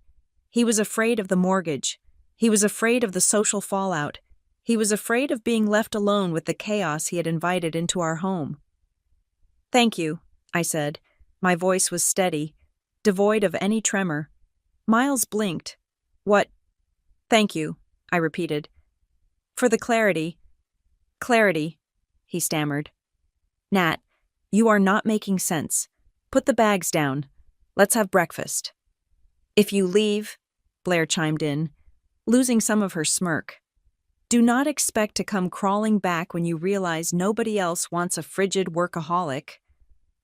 He was afraid of the mortgage. He was afraid of the social fallout. He was afraid of being left alone with the chaos he had invited into our home. "Thank you," I said. My voice was steady, devoid of any tremor. Miles blinked. "What?" "Thank you," I repeated. "For the clarity." "Clarity," he stammered. "Nat, you are not making sense. Put the bags down. Let's have breakfast." "If you leave," Blair chimed in, losing some of her smirk, "do not expect to come crawling back when you realize nobody else wants a frigid workaholic."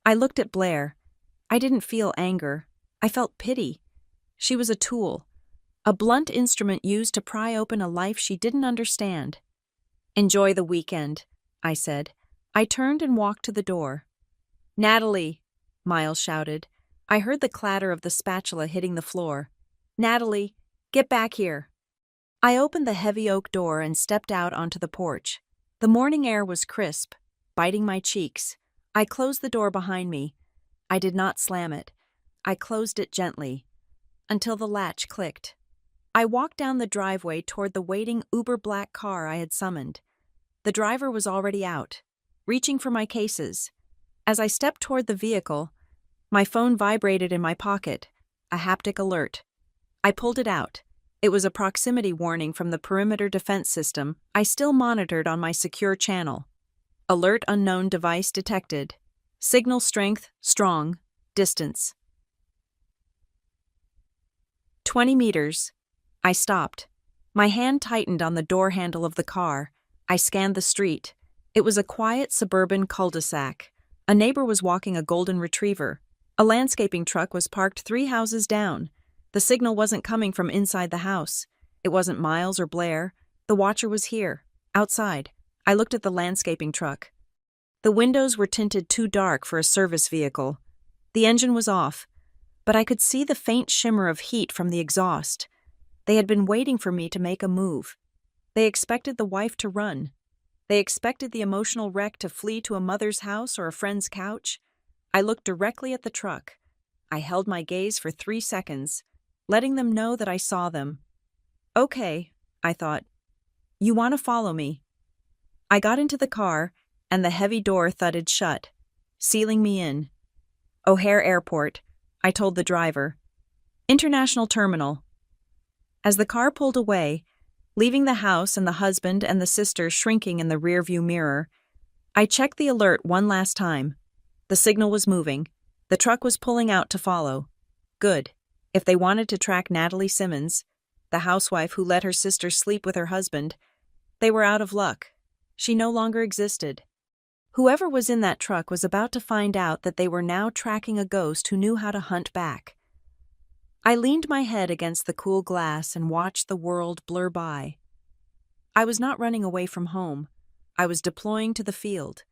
I looked at Blair. I didn't feel anger. I felt pity. She was a tool, a blunt instrument used to pry open a life she didn't understand. "Enjoy the weekend," I said. I turned and walked to the door. "Natalie," Miles shouted. I heard the clatter of the spatula hitting the floor. "Natalie, get back here." I opened the heavy oak door and stepped out onto the porch. The morning air was crisp, biting my cheeks. I closed the door behind me. I did not slam it. I closed it gently, until the latch clicked. I walked down the driveway toward the waiting uber-black car I had summoned. The driver was already out, reaching for my cases. As I stepped toward the vehicle, my phone vibrated in my pocket, a haptic alert. I pulled it out. It was a proximity warning from the perimeter defense system I still monitored on my secure channel. Alert unknown device detected. Signal strength strong. Distance 20 meters. I stopped. My hand tightened on the door handle of the car. I scanned the street. It was a quiet suburban cul-de-sac. A neighbor was walking a golden retriever. A landscaping truck was parked 3 houses down. The signal wasn't coming from inside the house. It wasn't Miles or Blair. The watcher was here, outside. I looked at the landscaping truck. The windows were tinted too dark for a service vehicle. The engine was off, but I could see the faint shimmer of heat from the exhaust. They had been waiting for me to make a move. They expected the wife to run. They expected the emotional wreck to flee to a mother's house or a friend's couch. I looked directly at the truck. I held my gaze for 3 seconds, letting them know that I saw them. Okay, I thought. You want to follow me? I got into the car, and the heavy door thudded shut, sealing me in. O'Hare Airport, I told the driver. International Terminal. As the car pulled away, leaving the house and the husband and the sister shrinking in the rearview mirror, I checked the alert one last time. The signal was moving. The truck was pulling out to follow. Good. If they wanted to track Natalie Simmons, the housewife who let her sister sleep with her husband, they were out of luck. She no longer existed. Whoever was in that truck was about to find out that they were now tracking a ghost who knew how to hunt back. I leaned my head against the cool glass and watched the world blur by. I was not running away from home. I was deploying to the field,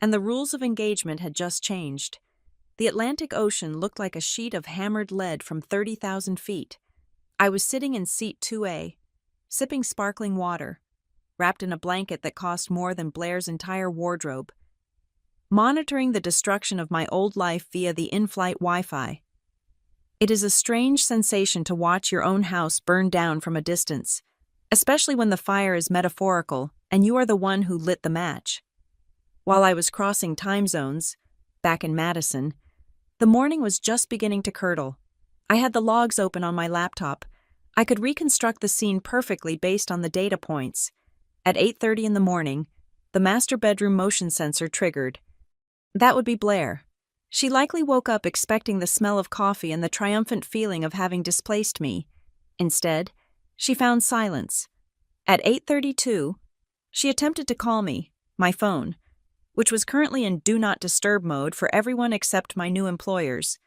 and the rules of engagement had just changed. The Atlantic Ocean looked like a sheet of hammered lead from 30,000 feet. I was sitting in seat 2A, sipping sparkling water, wrapped in a blanket that cost more than Blair's entire wardrobe, monitoring the destruction of my old life via the in-flight Wi-Fi. It is a strange sensation to watch your own house burn down from a distance, especially when the fire is metaphorical and you are the one who lit the match. While I was crossing time zones, back in Madison, the morning was just beginning to curdle. I had the logs open on my laptop. I could reconstruct the scene perfectly based on the data points. At 8:30 in the morning, the master bedroom motion sensor triggered. That would be Blair. She likely woke up expecting the smell of coffee and the triumphant feeling of having displaced me. Instead, she found silence. At 8:32, she attempted to call me, my phone, which was currently in Do Not Disturb mode for everyone except my new employers,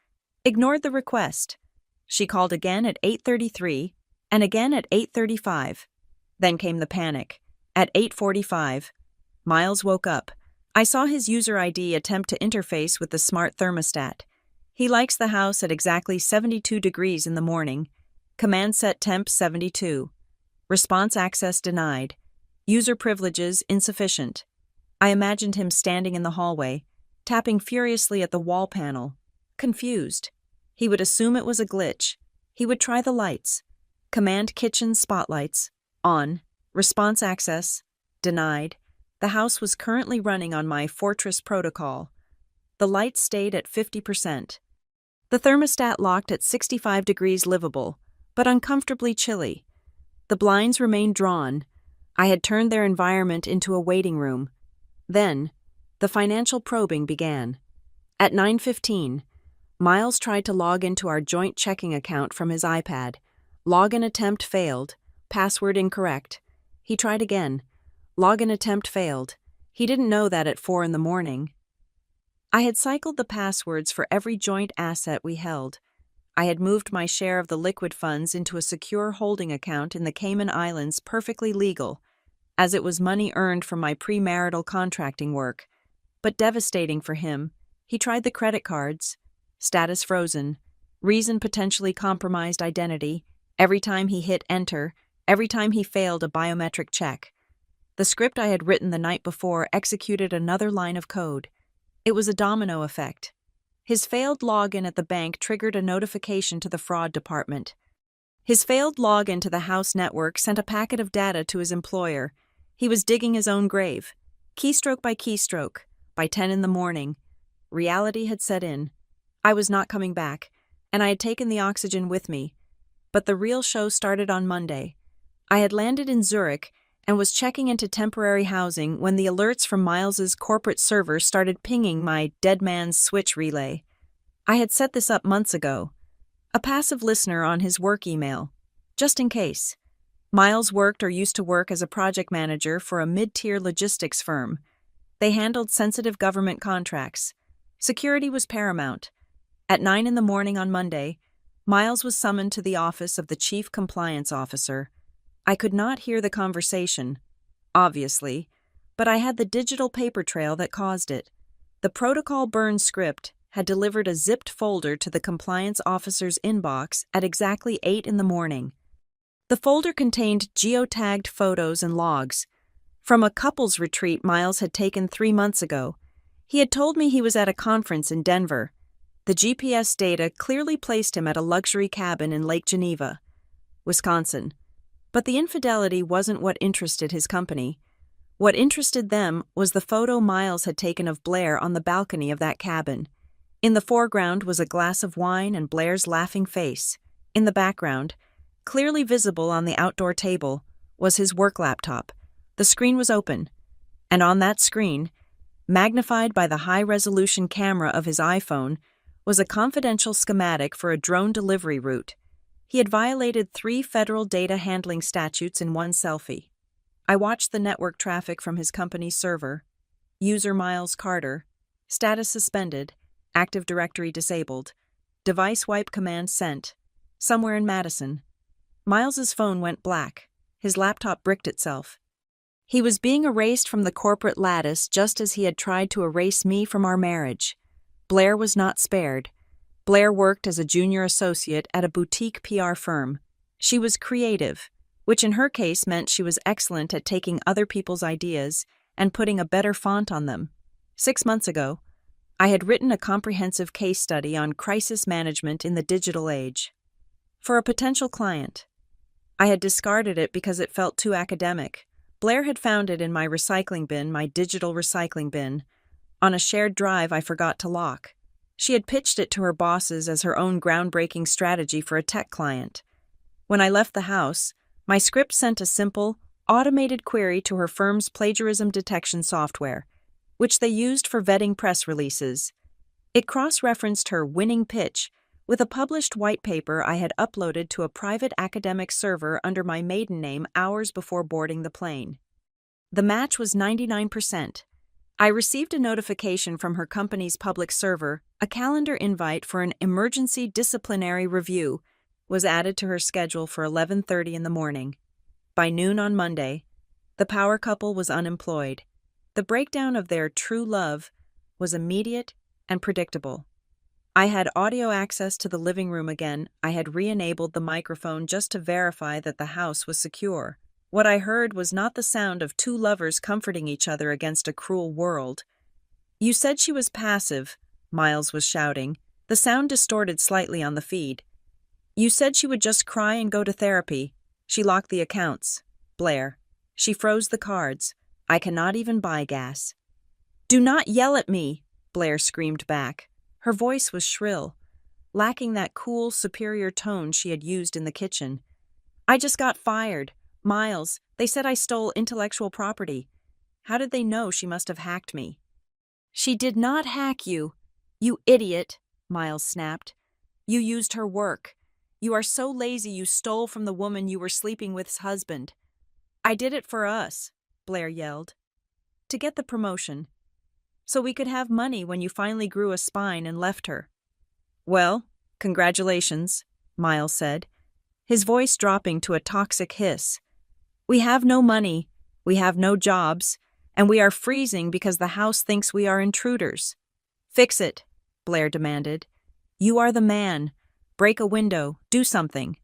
ignored the request. She called again at 8:33 and again at 8:35. Then came the panic. At 8:45, Miles woke up. I saw his user ID attempt to interface with the smart thermostat. He likes the house at exactly 72 degrees in the morning. Command set temp 72. Response access denied. User privileges insufficient. I imagined him standing in the hallway, tapping furiously at the wall panel, confused. He would assume it was a glitch. He would try the lights. Command kitchen spotlights. On. Response access. Denied. The house was currently running on my Fortress protocol. The lights stayed at 50%. The thermostat locked at 65 degrees livable, but uncomfortably chilly. The blinds remained drawn. I had turned their environment into a waiting room. Then, the financial probing began. At 9:15, Miles tried to log into our joint checking account from his iPad. Login attempt failed. Password incorrect. He tried again. Login attempt failed. He didn't know that at 4 in the morning. I had cycled the passwords for every joint asset we held. I had moved my share of the liquid funds into a secure holding account in the Cayman Islands, perfectly legal, as it was money earned from my premarital contracting work. But devastating for him, he tried the credit cards. Status frozen. Reason potentially compromised identity. Every time he hit enter, every time he failed a biometric check. The script I had written the night before executed another line of code. It was a domino effect. His failed login at the bank triggered a notification to the fraud department. His failed login to the house network sent a packet of data to his employer. He was digging his own grave. Keystroke by keystroke. By 10 in the morning, reality had set in. I was not coming back, and I had taken the oxygen with me. But the real show started on Monday. I had landed in Zurich and was checking into temporary housing when the alerts from Miles's corporate server started pinging my dead man's switch relay. I had set this up months ago. A passive listener on his work email, just in case. Miles worked or used to work as a project manager for a mid-tier logistics firm. They handled sensitive government contracts. Security was paramount. At 9 in the morning on Monday, Miles was summoned to the office of the Chief Compliance Officer. I could not hear the conversation, obviously, but I had the digital paper trail that caused it. The protocol burn script had delivered a zipped folder to the compliance officer's inbox at exactly 8 in the morning. The folder contained geotagged photos and logs from a couples retreat Miles had taken 3 months ago. He had told me he was at a conference in Denver. The GPS data clearly placed him at a luxury cabin in Lake Geneva, Wisconsin. But the infidelity wasn't what interested his company. What interested them was the photo Miles had taken of Blair on the balcony of that cabin. In the foreground was a glass of wine and Blair's laughing face. In the background, clearly visible on the outdoor table, was his work laptop. The screen was open, and on that screen, magnified by the high-resolution camera of his iPhone, was a confidential schematic for a drone delivery route. He had violated 3 federal data handling statutes in one selfie. I watched the network traffic from his company's server. User Miles Carter. Status suspended. Active Directory disabled. Device wipe command sent. Somewhere in Madison. Miles's phone went black. His laptop bricked itself. He was being erased from the corporate lattice just as he had tried to erase me from our marriage. Blair was not spared. Blair worked as a junior associate at a boutique PR firm. She was creative, which in her case meant she was excellent at taking other people's ideas and putting a better font on them. 6 months ago, I had written a comprehensive case study on crisis management in the digital age. For a potential client. I had discarded it because it felt too academic. Blair had found it in my recycling bin, my digital recycling bin, on a shared drive I forgot to lock. She had pitched it to her bosses as her own groundbreaking strategy for a tech client. When I left the house, my script sent a simple, automated query to her firm's plagiarism detection software, which they used for vetting press releases. It cross-referenced her winning pitch with a published white paper I had uploaded to a private academic server under my maiden name hours before boarding the plane. The match was 99%. I received a notification from her company's public server. A calendar invite for an emergency disciplinary review was added to her schedule for 11:30 in the morning. By noon on Monday, the power couple was unemployed. The breakdown of their true love was immediate and predictable. I had audio access to the living room again. I had re-enabled the microphone just to verify that the house was secure. What I heard was not the sound of 2 lovers comforting each other against a cruel world. "You said she was passive," Miles was shouting. The sound distorted slightly on the feed. "You said she would just cry and go to therapy. She locked the accounts." Blair. "She froze the cards. I cannot even buy gas." "Do not yell at me," Blair screamed back. Her voice was shrill, lacking that cool, superior tone she had used in the kitchen. "I just got fired. Miles, they said I stole intellectual property. How did they know? She must have hacked me." "She did not hack you, you idiot," Miles snapped. "You used her work. You are so lazy you stole from the woman you were sleeping with's husband." "I did it for us," Blair yelled. "To get the promotion. So we could have money when you finally grew a spine and left her." "Well, congratulations," Miles said, his voice dropping to a toxic hiss. "We have no money, we have no jobs, and we are freezing because the house thinks we are intruders." "Fix it," Blair demanded. "You are the man. Break a window, do something."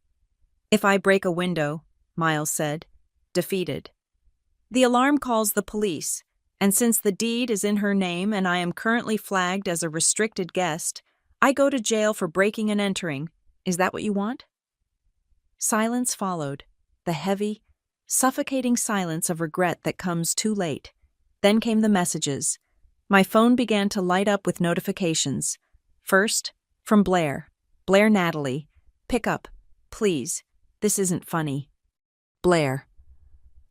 "If I break a window," Miles said, defeated. "The alarm calls the police, and since the deed is in her name and I am currently flagged as a restricted guest, I go to jail for breaking and entering. Is that what you want?" Silence followed, the heavy, suffocating silence of regret that comes too late. Then came the messages. My phone began to light up with notifications. First, from Blair. "Blair Natalie. Pick up, please. This isn't funny." Blair.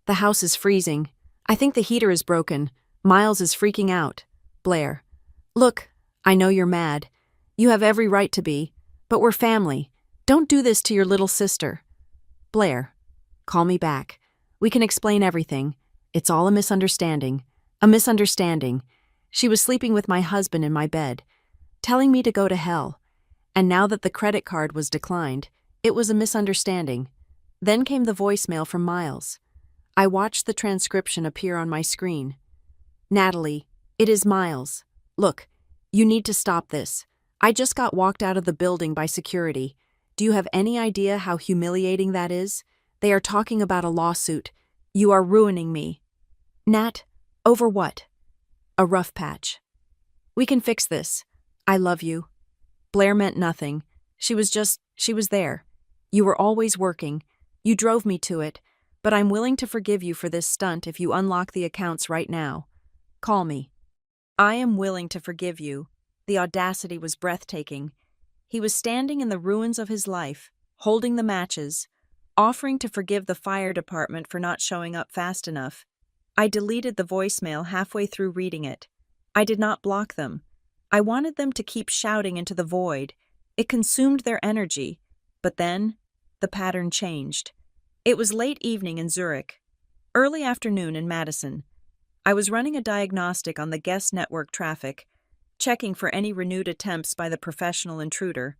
"The house is freezing. I think the heater is broken. Miles is freaking out." Blair. "Look, I know you're mad. You have every right to be. But we're family. Don't do this to your little sister." Blair. "Call me back. We can explain everything. It's all a misunderstanding. A misunderstanding. She was sleeping with my husband in my bed, telling me to go to hell. And now that the credit card was declined, it was a misunderstanding." Then came the voicemail from Miles. I watched the transcription appear on my screen. "Natalie, it is Miles. Look, you need to stop this. I just got walked out of the building by security. Do you have any idea how humiliating that is? They are talking about a lawsuit. You are ruining me." "Nat, over what?" "A rough patch." We can fix this. I love you. Blair meant nothing. She was there. You were always working. You drove me to it. But I'm willing to forgive you for this stunt if you unlock the accounts right now. Call me. I am willing to forgive you. The audacity was breathtaking. He was standing in the ruins of his life, holding the matches, offering to forgive the fire department for not showing up fast enough. I deleted the voicemail halfway through reading it. I did not block them. I wanted them to keep shouting into the void. It consumed their energy. But then, the pattern changed. It was late evening in Zurich, early afternoon in Madison. I was running a diagnostic on the guest network traffic, checking for any renewed attempts by the professional intruder.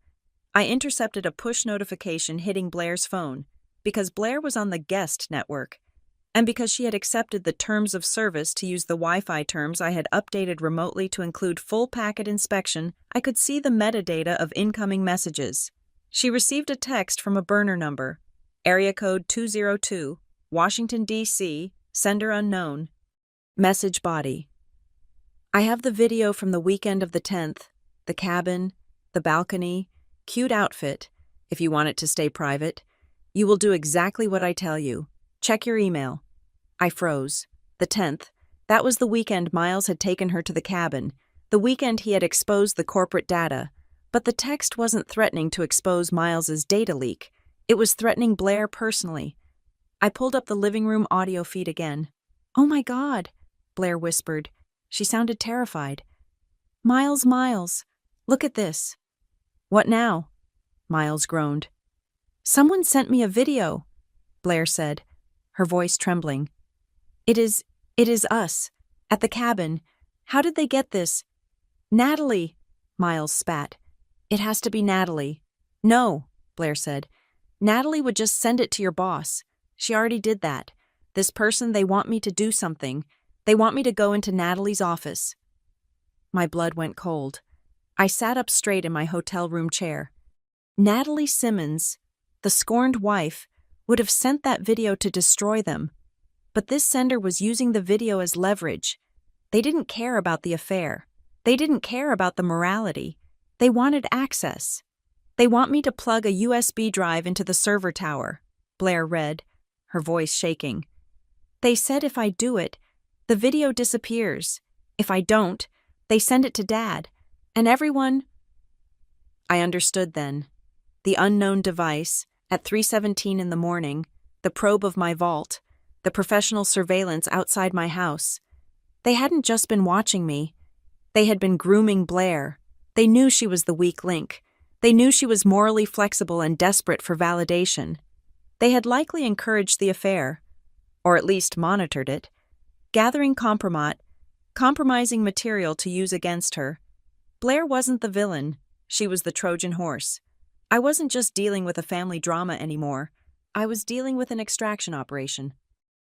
I intercepted a push notification hitting Blair's phone, because Blair was on the guest network, and because she had accepted the terms of service to use the Wi-Fi terms I had updated remotely to include full packet inspection. I could see the metadata of incoming messages. She received a text from a burner number, area code 202, Washington, D.C., sender unknown. Message body. I have the video from the weekend of the 10th, the cabin, the balcony, cute outfit, if you want it to stay private. You will do exactly what I tell you. Check your email. I froze. The 10th. That was the weekend Miles had taken her to the cabin, the weekend he had exposed the corporate data. But the text wasn't threatening to expose Miles's data leak. It was threatening Blair personally. I pulled up the living room audio feed again. "Oh my God," Blair whispered. She sounded terrified. Miles, look at this." "What now?" Miles groaned. "Someone sent me a video," Blair said, her voice trembling. It is us, at the cabin. How did they get this?" "Natalie," Miles spat. "It has to be Natalie." "No," Blair said. "Natalie would just send it to your boss. She already did that. This person, they want me to do something. They want me to go into Natalie's office." My blood went cold. I sat up straight in my hotel room chair. Natalie Simmons, the scorned wife, would have sent that video to destroy them. But this sender was using the video as leverage. They didn't care about the affair. They didn't care about the morality. They wanted access. "They want me to plug a USB drive into the server tower," Blair read, her voice shaking. "They said if I do it, the video disappears. If I don't, they send it to Dad. And everyone—" I understood then. The unknown device, at 3:17 in the morning, the probe of my vault, the professional surveillance outside my house. They hadn't just been watching me. They had been grooming Blair. They knew she was the weak link. They knew she was morally flexible and desperate for validation. They had likely encouraged the affair, or at least monitored it, gathering compromising material to use against her. Blair wasn't the villain. She was the Trojan horse. I wasn't just dealing with a family drama anymore. I was dealing with an extraction operation.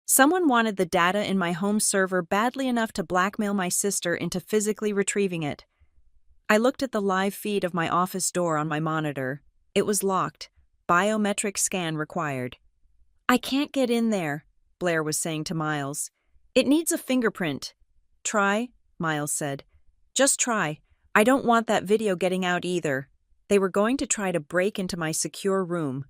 Someone wanted the data in my home server badly enough to blackmail my sister into physically retrieving it. I looked at the live feed of my office door on my monitor. It was locked. Biometric scan required. "I can't get in there," Blair was saying to Miles. "It needs a fingerprint." "Try," Miles said. "Just try. I don't want that video getting out either." They were going to try to break into my secure room.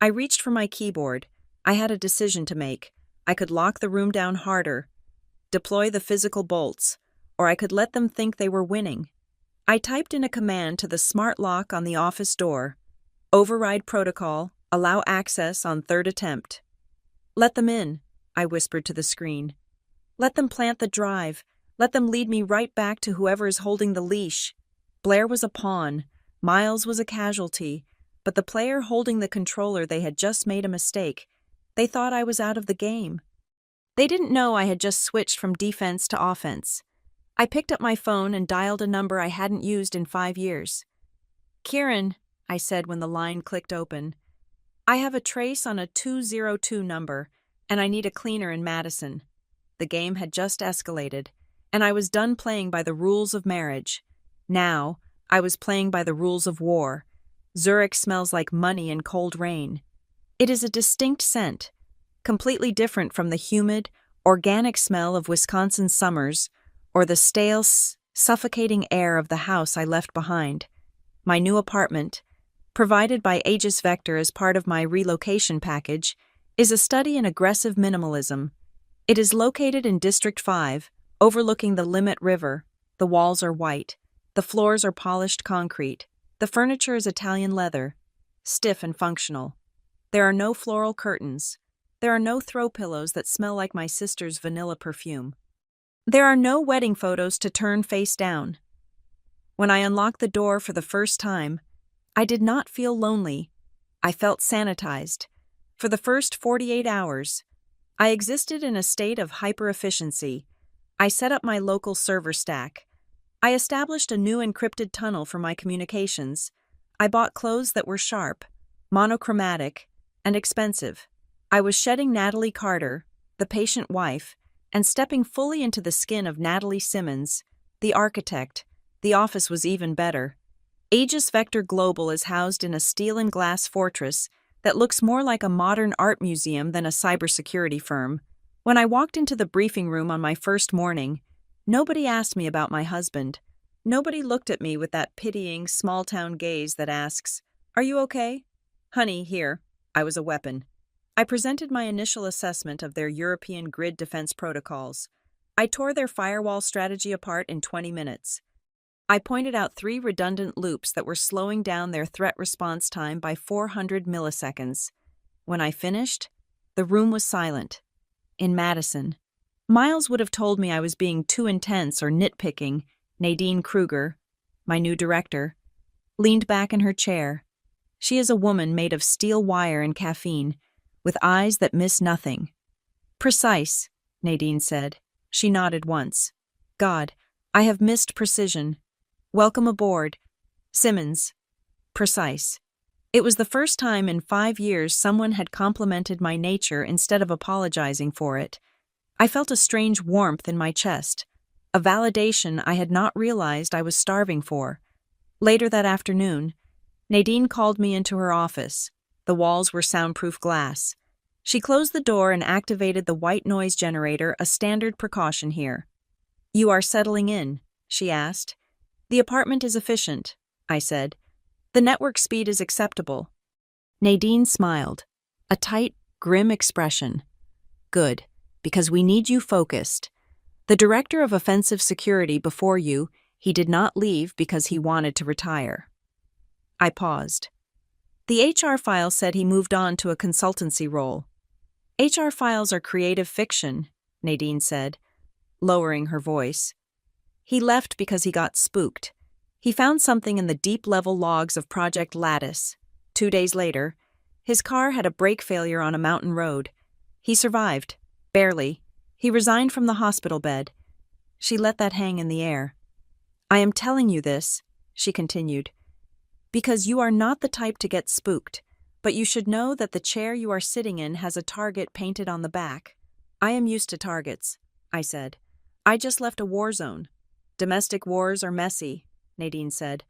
I reached for my keyboard. I had a decision to make. I could lock the room down harder, deploy the physical bolts, or I could let them think they were winning. I typed in a command to the smart lock on the office door. "Override protocol, allow access on third attempt." "Let them in," I whispered to the screen. "Let them plant the drive. Let them lead me right back to whoever is holding the leash." Blair was a pawn. Miles was a casualty. But the player holding the controller, they had just made a mistake. They thought I was out of the game. They didn't know I had just switched from defense to offense. I picked up my phone and dialed a number I hadn't used in 5 years. "Kieran," I said when the line clicked open. "I have a trace on a 202 number, and I need a cleaner in Madison." The game had just escalated, and I was done playing by the rules of marriage. Now, I was playing by the rules of war. Zurich smells like money and cold rain. It is a distinct scent, completely different from the humid, organic smell of Wisconsin summers or the stale suffocating air of the house I left behind. My new apartment, provided by Aegis Vector as part of my relocation package, is a study in aggressive minimalism. It is located in District 5, overlooking the Limit River. The walls are white. The floors are polished concrete. The furniture is Italian leather, stiff and functional. There are no floral curtains. There are no throw pillows that smell like my sister's vanilla perfume. There are no wedding photos to turn face down. When I unlocked the door for the first time, I did not feel lonely. I felt sanitized. For the first 48 hours, I existed in a state of hyper-efficiency. I set up my local server stack. I established a new encrypted tunnel for my communications. I bought clothes that were sharp, monochromatic, and expensive. I was shedding Natalie Carter, the patient wife, and stepping fully into the skin of Natalie Simmons, the architect. The office was even better. Aegis Vector Global is housed in a steel and glass fortress that looks more like a modern art museum than a cybersecurity firm. When I walked into the briefing room on my first morning, nobody asked me about my husband. Nobody looked at me with that pitying, small-town gaze that asks, "Are you okay?" Honey, here. I was a weapon. I presented my initial assessment of their European grid defense protocols. I tore their firewall strategy apart in 20 minutes. I pointed out 3 redundant loops that were slowing down their threat response time by 400 milliseconds. When I finished, the room was silent. In Madison, Miles would have told me I was being too intense or nitpicking. Nadine Kruger, my new director, leaned back in her chair. She is a woman made of steel wire and caffeine, with eyes that miss nothing. "Precise," Nadine said. She nodded once. "God, I have missed precision. Welcome aboard. Simmons." Precise. It was the first time in 5 years someone had complimented my nature instead of apologizing for it. I felt a strange warmth in my chest, a validation I had not realized I was starving for. Later that afternoon, Nadine called me into her office. The walls were soundproof glass. She closed the door and activated the white noise generator, a standard precaution here. "You are settling in?" she asked. "The apartment is efficient," I said. "The network speed is acceptable." Nadine smiled, a tight, grim expression. "Good, because we need you focused. The director of offensive security before you, he did not leave because he wanted to retire." I paused. The HR file said he moved on to a consultancy role. "HR files are creative fiction," Nadine said, lowering her voice. "He left because he got spooked. He found something in the deep-level logs of Project Lattice. 2 days later, his car had a brake failure on a mountain road. He survived. Barely. He resigned from the hospital bed." She let that hang in the air. "I am telling you this," she continued, "because you are not the type to get spooked, but you should know that the chair you are sitting in has a target painted on the back." "I am used to targets," I said. "I just left a war zone." "Domestic wars are messy," Nadine said.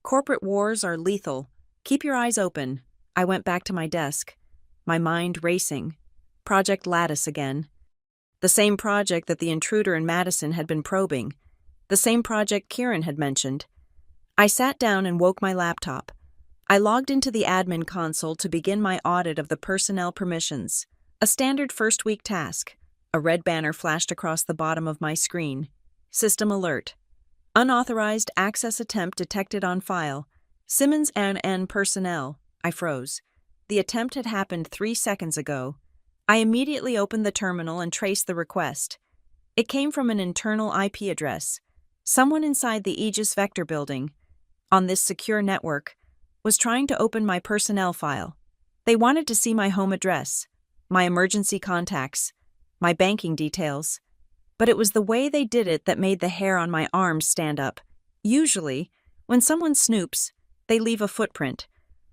"Corporate wars are lethal. Keep your eyes open." I went back to my desk, my mind racing. Project Lattice again. The same project that the intruder in Madison had been probing. The same project Kieran had mentioned. I sat down and woke my laptop. I logged into the admin console to begin my audit of the personnel permissions. A standard first-week task. A red banner flashed across the bottom of my screen. System alert. Unauthorized access attempt detected on file. Simmons N. personnel. I froze. The attempt had happened 3 seconds ago. I immediately opened the terminal and traced the request. It came from an internal IP address. Someone inside the Aegis Vector building, on this secure network, was trying to open my personnel file. They wanted to see my home address, my emergency contacts, my banking details. But it was the way they did it that made the hair on my arms stand up. Usually, when someone snoops, they leave a footprint.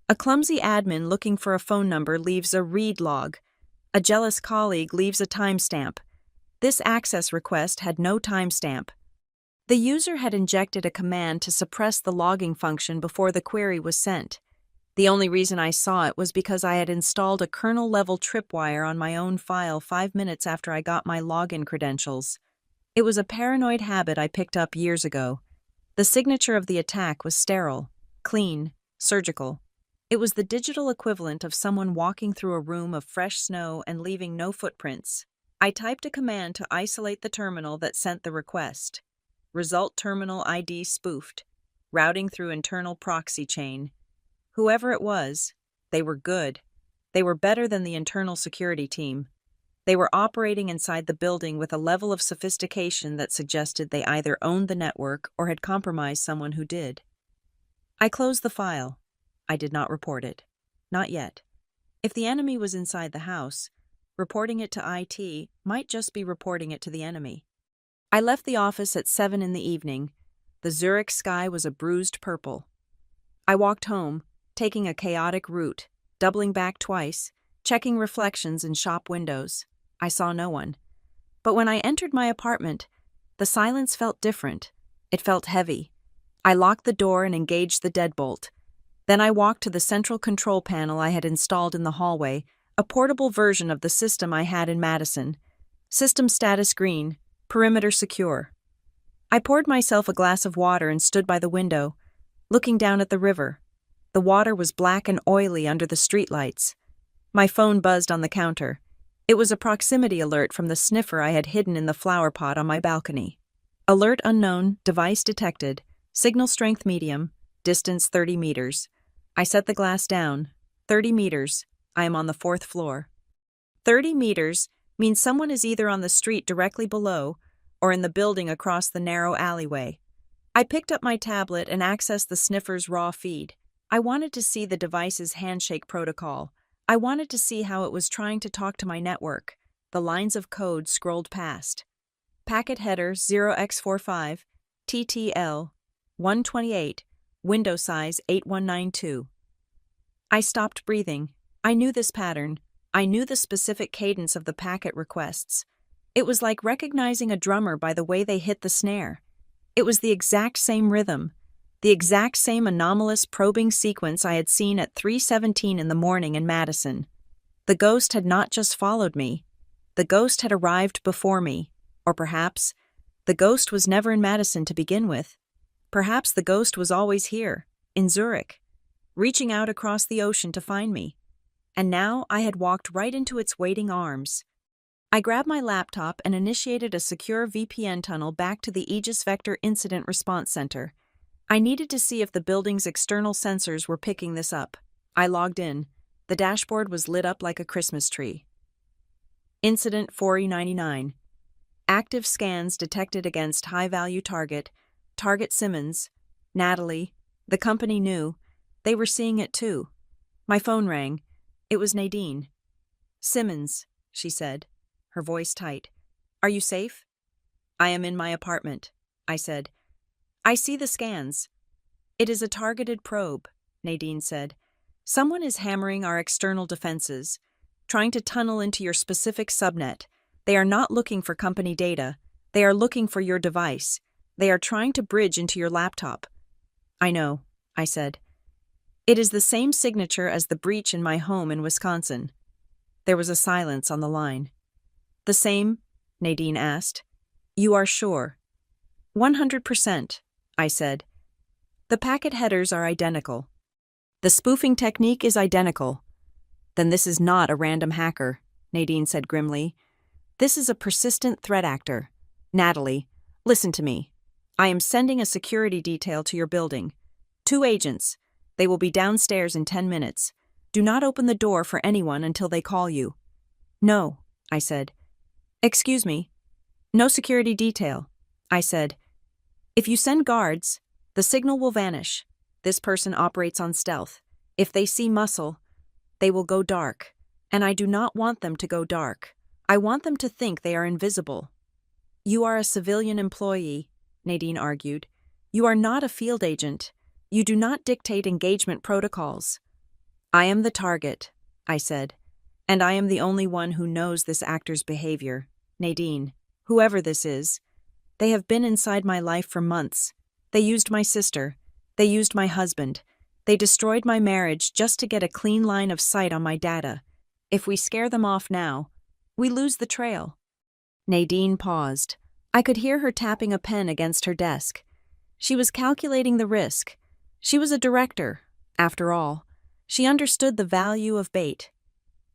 A clumsy admin looking for a phone number leaves a read log. A jealous colleague leaves a timestamp. This access request had no timestamp. The user had injected a command to suppress the logging function before the query was sent. The only reason I saw it was because I had installed a kernel-level tripwire on my own file 5 minutes after I got my login credentials. It was a paranoid habit I picked up years ago. The signature of the attack was sterile, clean, surgical. It was the digital equivalent of someone walking through a room of fresh snow and leaving no footprints. I typed a command to isolate the terminal that sent the request. Result terminal ID spoofed, routing through internal proxy chain. Whoever it was, they were good. They were better than the internal security team. They were operating inside the building with a level of sophistication that suggested they either owned the network or had compromised someone who did. I closed the file. I did not report it. Not yet. If the enemy was inside the house, reporting it to IT might just be reporting it to the enemy. I left the office at 7 in the evening. The Zurich sky was a bruised purple. I walked home, taking a chaotic route, doubling back twice, checking reflections in shop windows. I saw no one. But when I entered my apartment, the silence felt different. It felt heavy. I locked the door and engaged the deadbolt. Then I walked to the central control panel I had installed in the hallway, a portable version of the system I had in Madison. System status green, perimeter secure. I poured myself a glass of water and stood by the window, looking down at the river. The water was black and oily under the streetlights. My phone buzzed on the counter. It was a proximity alert from the sniffer I had hidden in the flower pot on my balcony. Alert unknown, device detected, signal strength medium, distance 30 meters. I set the glass down. 30 meters. I am on the 4th floor. 30 meters means someone is either on the street directly below or in the building across the narrow alleyway. I picked up my tablet and accessed the sniffer's raw feed. I wanted to see the device's handshake protocol. I wanted to see how it was trying to talk to my network. The lines of code scrolled past. Packet header 0x45, TTL, 128, window size 8192. I stopped breathing. I knew this pattern. I knew the specific cadence of the packet requests. It was like recognizing a drummer by the way they hit the snare. It was the exact same rhythm, the exact same anomalous probing sequence I had seen at 3:17 in the morning in Madison. The ghost had not just followed me. The ghost had arrived before me. Or perhaps, the ghost was never in Madison to begin with. Perhaps the ghost was always here, in Zurich, reaching out across the ocean to find me. And now I had walked right into its waiting arms. I grabbed my laptop and initiated a secure VPN tunnel back to the Aegis Vector Incident Response Center. I needed to see if the building's external sensors were picking this up. I logged in. The dashboard was lit up like a Christmas tree. Incident 4E99. Active scans detected against high-value target Simmons, Natalie. The company knew. They were seeing it too. My phone rang. It was Nadine. Simmons, she said, her voice tight. Are you safe? I am in my apartment, I said. I see the scans. It is a targeted probe, Nadine said. Someone is hammering our external defenses, trying to tunnel into your specific subnet. They are not looking for company data. They are looking for your device. They are trying to bridge into your laptop. I know, I said. It is the same signature as the breach in my home in Wisconsin. There was a silence on the line. The same? Nadine asked. You are sure? 100%, I said. The packet headers are identical. The spoofing technique is identical. Then this is not a random hacker, Nadine said grimly. This is a persistent threat actor. Natalie, listen to me. I am sending a security detail to your building. 2 agents. They will be downstairs in 10 minutes. Do not open the door for anyone until they call you. No, I said. Excuse me. No security detail, I said. If you send guards, the signal will vanish. This person operates on stealth. If they see muscle, they will go dark. And I do not want them to go dark. I want them to think they are invisible. You are a civilian employee, Nadine argued. You are not a field agent. You do not dictate engagement protocols. I am the target, I said. And I am the only one who knows this actor's behavior. Nadine, whoever this is. They have been inside my life for months. They used my sister. They used my husband. They destroyed my marriage just to get a clean line of sight on my data. If we scare them off now, we lose the trail. Nadine paused, I could hear her tapping a pen against her desk. She was calculating the risk. She was a director, after all. She understood the value of bait.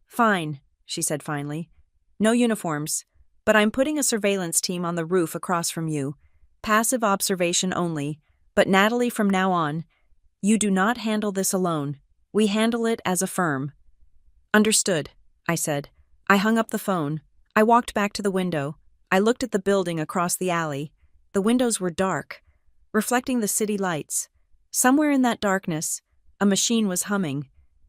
"Fine," she said finally. "No uniforms, but I'm putting a surveillance team on the roof across from you. Passive observation only, but Natalie, from now on, you do not handle this alone. We handle it as a firm." "Understood," I said. I hung up the phone. I walked back to the window. I looked at the building across the alley. The windows were dark, reflecting the city lights. Somewhere in that darkness, a machine was humming,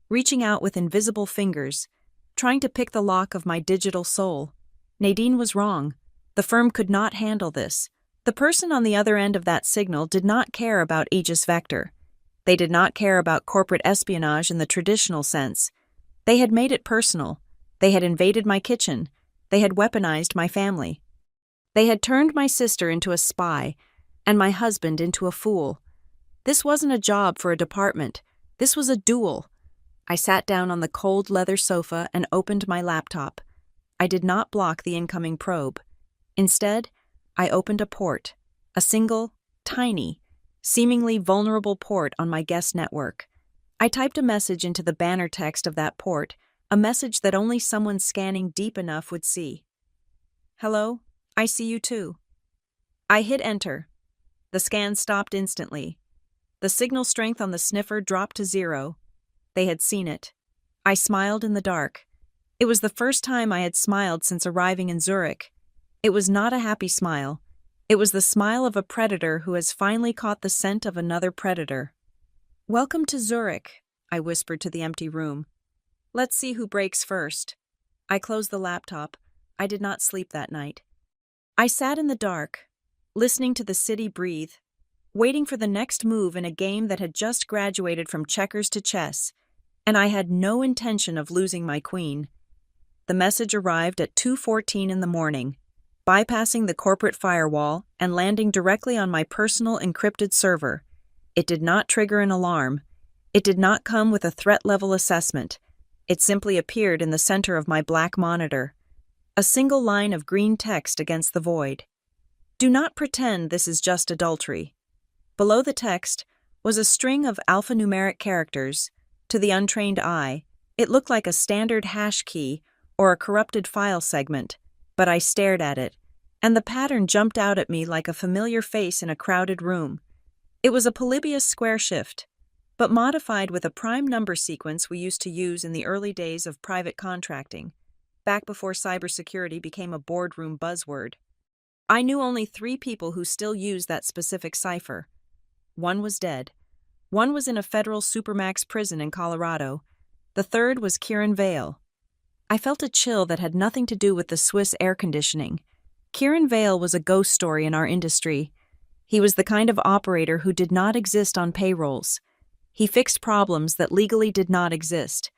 reaching out with invisible fingers, trying to pick the lock of my digital soul. Nadine was wrong. The firm could not handle this. The person on the other end of that signal did not care about Aegis Vector. They did not care about corporate espionage in the traditional sense. They had made it personal. They had invaded my kitchen. They had weaponized my family. They had turned my sister into a spy and my husband into a fool. This wasn't a job for a department. This was a duel. I sat down on the cold leather sofa and opened my laptop. I did not block the incoming probe. Instead, I opened a port, a single, tiny, seemingly vulnerable port on my guest network. I typed a message into the banner text of that port, a message that only someone scanning deep enough would see. "Hello, I see you too." I hit enter. The scan stopped instantly. The signal strength on the sniffer dropped to 0. They had seen it. I smiled in the dark. It was the first time I had smiled since arriving in Zurich. It was not a happy smile. It was the smile of a predator who has finally caught the scent of another predator. "Welcome to Zurich," I whispered to the empty room. "Let's see who breaks first." I closed the laptop. I did not sleep that night. I sat in the dark, listening to the city breathe, waiting for the next move in a game that had just graduated from checkers to chess, and I had no intention of losing my queen. The message arrived at 2:14 in the morning, bypassing the corporate firewall and landing directly on my personal encrypted server. It did not trigger an alarm. It did not come with a threat level assessment. It simply appeared in the center of my black monitor. A single line of green text against the void. "Do not pretend this is just adultery." Below the text was a string of alphanumeric characters. To the untrained eye, it looked like a standard hash key or a corrupted file segment, but I stared at it, and the pattern jumped out at me like a familiar face in a crowded room. It was a Polybius square shift, but modified with a prime number sequence we used to use in the early days of private contracting, back before cybersecurity became a boardroom buzzword. I knew only 3 people who still used that specific cipher. One was dead. One was in a federal supermax prison in Colorado. The third was Kieran Vale. I felt a chill that had nothing to do with the Swiss air conditioning. Kieran Vale was a ghost story in our industry. He was the kind of operator who did not exist on payrolls. He fixed problems that legally did not exist.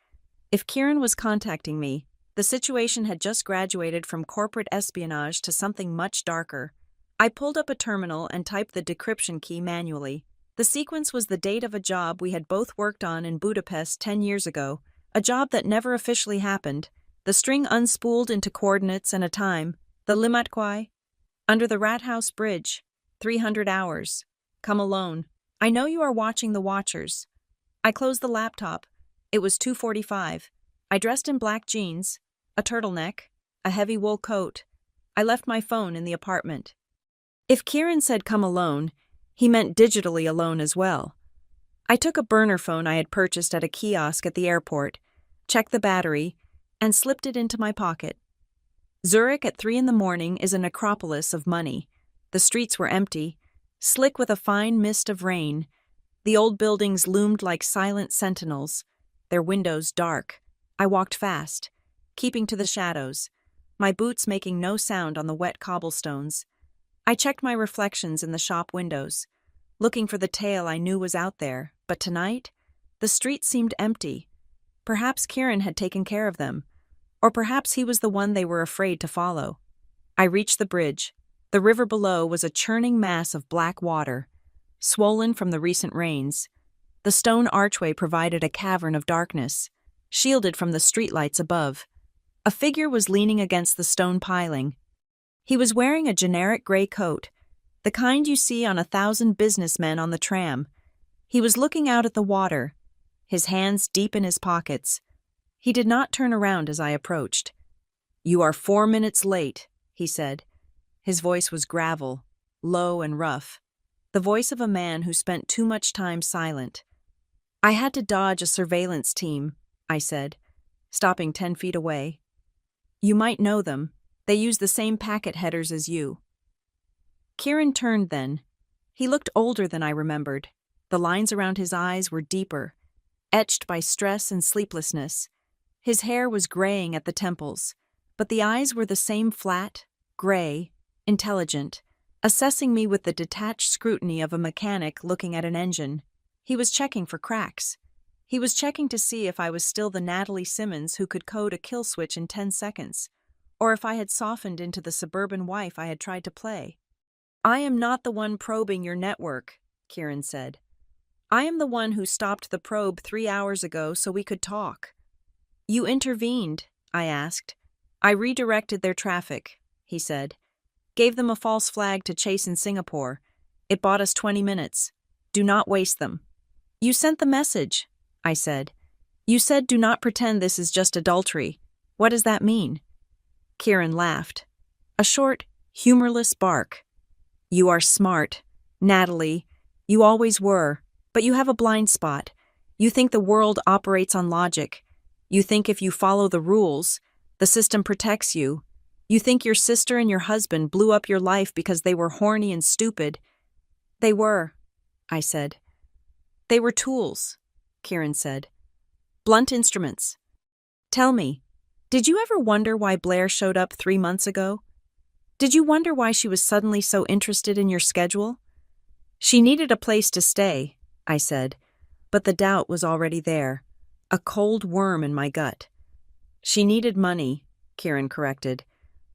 If Kieran was contacting me, the situation had just graduated from corporate espionage to something much darker. I pulled up a terminal and typed the decryption key manually. The sequence was the date of a job we had both worked on in Budapest 10 years ago, a job that never officially happened. The string unspooled into coordinates and a time. The Limatquai. Under the Rathaus Bridge. 300 hours. Come alone. I know you are watching The Watchers. I closed the laptop. It was 2:45. I dressed in black jeans, a turtleneck, a heavy wool coat. I left my phone in the apartment. If Kieran said come alone, he meant digitally alone as well. I took a burner phone I had purchased at a kiosk at the airport, checked the battery, and slipped it into my pocket. Zurich at 3 in the morning is a necropolis of money. The streets were empty, slick with a fine mist of rain. The old buildings loomed like silent sentinels, their windows dark. I walked fast, keeping to the shadows, my boots making no sound on the wet cobblestones. I checked my reflections in the shop windows, looking for the tale I knew was out there, but tonight, the streets seemed empty. Perhaps Kieran had taken care of them, or perhaps he was the one they were afraid to follow. I reached the bridge. The river below was a churning mass of black water, swollen from the recent rains. The stone archway provided a cavern of darkness, shielded from the streetlights above. A figure was leaning against the stone piling. He was wearing a generic gray coat, the kind you see on 1,000 businessmen on the tram. He was looking out at the water, his hands deep in his pockets. He did not turn around as I approached. "You are 4 minutes late," he said. His voice was gravel, low and rough, the voice of a man who spent too much time silent. "I had to dodge a surveillance team," I said, stopping 10 feet away. "You might know them. They use the same packet headers as you." Kieran turned then. He looked older than I remembered. The lines around his eyes were deeper, etched by stress and sleeplessness. His hair was graying at the temples, but the eyes were the same flat, gray, intelligent, assessing me with the detached scrutiny of a mechanic looking at an engine. He was checking for cracks. He was checking to see if I was still the Natalie Simmons who could code a kill switch in 10 seconds, or if I had softened into the suburban wife I had tried to play. "I am not the one probing your network," Kieran said. "I am the one who stopped the probe 3 hours ago so we could talk." "You intervened," I asked. "I redirected their traffic," he said. "Gave them a false flag to chase in Singapore. It bought us 20 minutes. Do not waste them." "You sent the message," I said. "You said do not pretend this is just adultery. What does that mean?" Kieran laughed. A short, humorless bark. "You are smart, Natalie. You always were, but you have a blind spot. You think the world operates on logic. You think if you follow the rules, the system protects you. You think your sister and your husband blew up your life because they were horny and stupid." "They were," I said. "They were tools," Kieran said. "Blunt instruments. Tell me, did you ever wonder why Blair showed up 3 months ago? Did you wonder why she was suddenly so interested in your schedule?" "She needed a place to stay," I said, but the doubt was already there, a cold worm in my gut. "She needed money," Kieran corrected.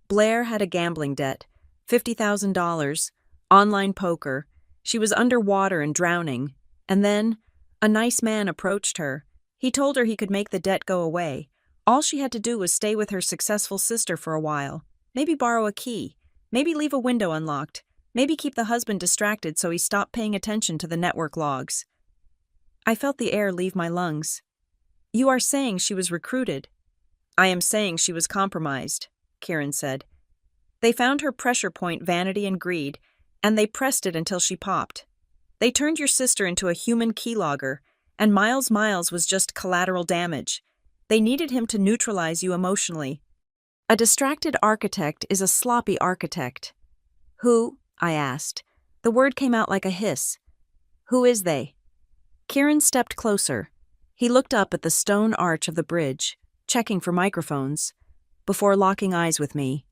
"Blair had a gambling debt, $50,000, online poker. She was underwater and drowning. And then, a nice man approached her. He told her he could make the debt go away. All she had to do was stay with her successful sister for a while, maybe borrow a key, maybe leave a window unlocked, maybe keep the husband distracted so he stopped paying attention to the network logs." I felt the air leave my lungs. "You are saying she was recruited?" "I am saying she was compromised," Kieran said. "They found her pressure point vanity and greed, and they pressed it until she popped. They turned your sister into a human keylogger, and Miles was just collateral damage. They needed him to neutralize you emotionally. A distracted architect is a sloppy architect." "Who?" I asked. The word came out like a hiss. "Who is they?" Kieran stepped closer. He looked up at the stone arch of the bridge, checking for microphones, before locking eyes with me.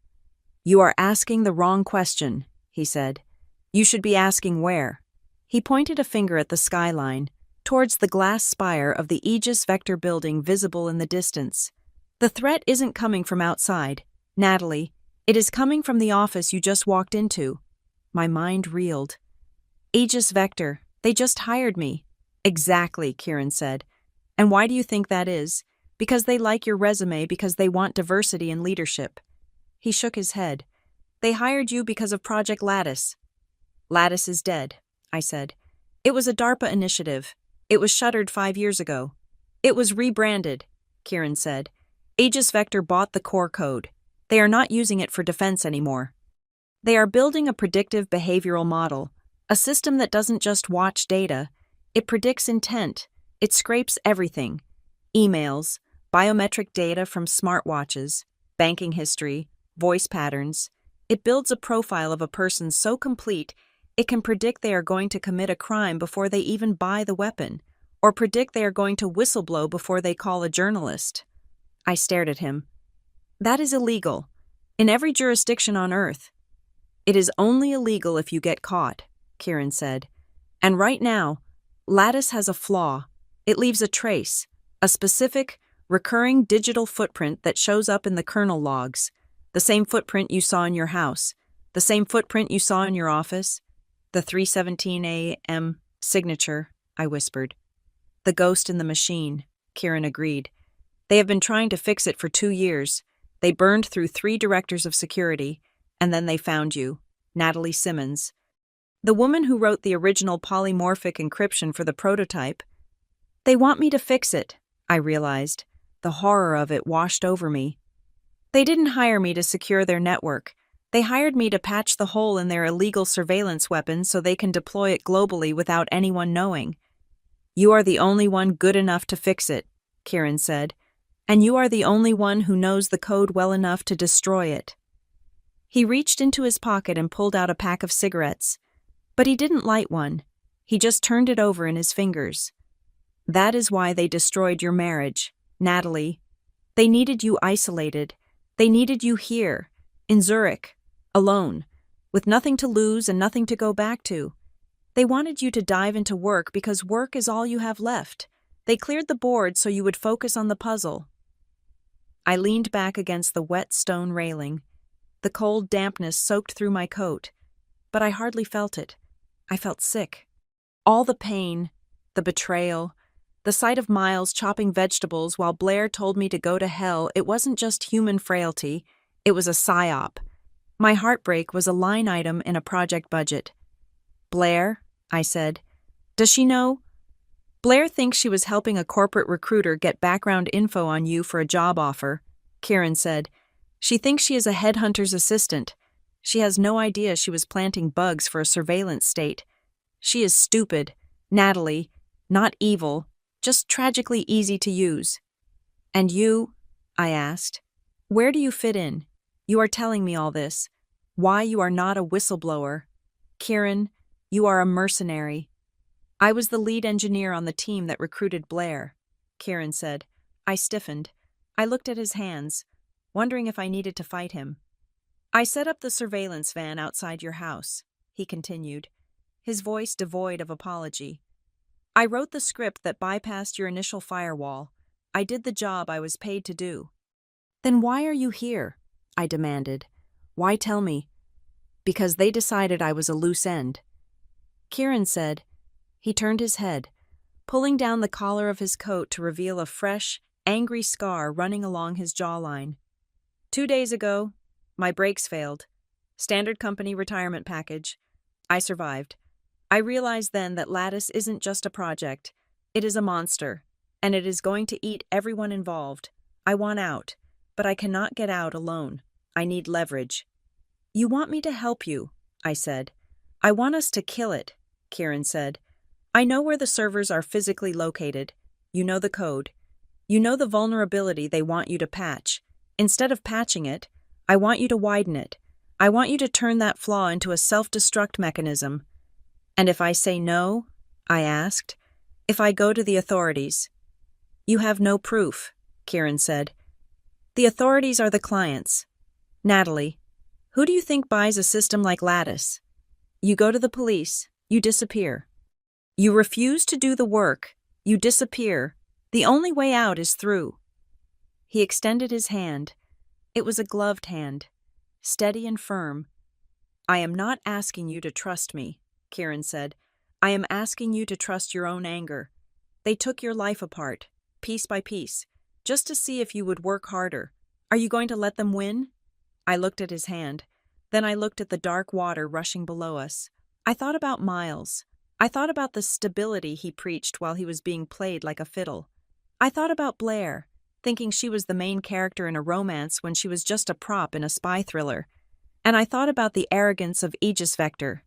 "You are asking the wrong question," he said. "You should be asking where." He pointed a finger at the skyline, towards the glass spire of the Aegis Vector building visible in the distance. "The threat isn't coming from outside, Natalie. It is coming from the office you just walked into." My mind reeled. "Aegis Vector, they just hired me." "Exactly," Kieran said. "And why do you think that is? Because they like your resume, because they want diversity and leadership." He shook his head. "They hired you because of Project Lattice." "Lattice is dead," I said. "It was a DARPA initiative. It was shuttered 5 years ago." "It was rebranded," Kieran said. "Aegis Vector bought the core code. They are not using it for defense anymore. They are building a predictive behavioral model, a system that doesn't just watch data. It predicts intent. It scrapes everything: emails, biometric data from smartwatches, banking history, voice patterns. It builds a profile of a person so complete it can predict they are going to commit a crime before they even buy the weapon, or predict they are going to whistleblow before they call a journalist." I stared at him. "That is illegal. In every jurisdiction on Earth." "It is only illegal if you get caught," Kieran said. "And right now, Lattice has a flaw. It leaves a trace, a specific, recurring digital footprint that shows up in the kernel logs. The same footprint you saw in your house. The same footprint you saw in your office. The 3:17 a.m. signature," I whispered. "The ghost in the machine," Kieran agreed. "They have been trying to fix it for 2 years. They burned through 3 directors of security, And then they found you, Natalie Simmons. The woman who wrote the original polymorphic encryption for the prototype. They want me to fix it, I realized. The horror of it washed over me. They didn't hire me to secure their network. They hired me to patch the hole in their illegal surveillance weapon so they can deploy it globally without anyone knowing. You are the only one good enough to fix it, Kieran said, and you are the only one who knows the code well enough to destroy it. He reached into his pocket and pulled out a pack of cigarettes, but he didn't light one. He just turned it over in his fingers. That is why they destroyed your marriage, Natalie. They needed you isolated. They needed you here, in Zurich, alone, with nothing to lose and nothing to go back to. They wanted you to dive into work because work is all you have left. They cleared the board so you would focus on the puzzle. I leaned back against the wet stone railing. The cold dampness soaked through my coat, but I hardly felt it. I felt sick. All the pain, the betrayal, the sight of Miles chopping vegetables while Blair told me to go to hell, it wasn't just human frailty, it was a psyop. My heartbreak was a line item in a project budget. Blair, I said. Does she know? Blair thinks she was helping a corporate recruiter get background info on you for a job offer, Kieran said. She thinks she is a headhunter's assistant. She has no idea she was planting bugs for a surveillance state. She is stupid, Natalie, not evil, just tragically easy to use. And you? I asked. Where do you fit in? You are telling me all this. Why you are not a whistleblower. Kieran, you are a mercenary. I was the lead engineer on the team that recruited Blair, Kieran said. I stiffened. I looked at his hands, wondering if I needed to fight him. I set up the surveillance van outside your house, he continued, his voice devoid of apology. I wrote the script that bypassed your initial firewall. I did the job I was paid to do. Then why are you here? I demanded. Why tell me? Because they decided I was a loose end. Kieran said. He turned his head, pulling down the collar of his coat to reveal a fresh, angry scar running along his jawline. 2 days ago, my brakes failed. Standard company retirement package. I survived. I realized then that Lattice isn't just a project. It is a monster, and it is going to eat everyone involved. I want out, but I cannot get out alone. I need leverage. You want me to help you, I said. I want us to kill it, Kieran said. I know where the servers are physically located. You know the code. You know the vulnerability they want you to patch. Instead of patching it, I want you to widen it. I want you to turn that flaw into a self-destruct mechanism. And if I say no, I asked, if I go to the authorities? You have no proof, Kieran said. The authorities are the clients. Natalie, who do you think buys a system like Lattice? You go to the police, you disappear. You refuse to do the work, you disappear. The only way out is through. He extended his hand. It was a gloved hand, steady and firm. I am not asking you to trust me, Kieran said. I am asking you to trust your own anger. They took your life apart, piece by piece, just to see if you would work harder. Are you going to let them win? I looked at his hand. Then I looked at the dark water rushing below us. I thought about Miles. I thought about the stability he preached while he was being played like a fiddle. I thought about Blair, thinking she was the main character in a romance when she was just a prop in a spy thriller. And I thought about the arrogance of Aegis Vector.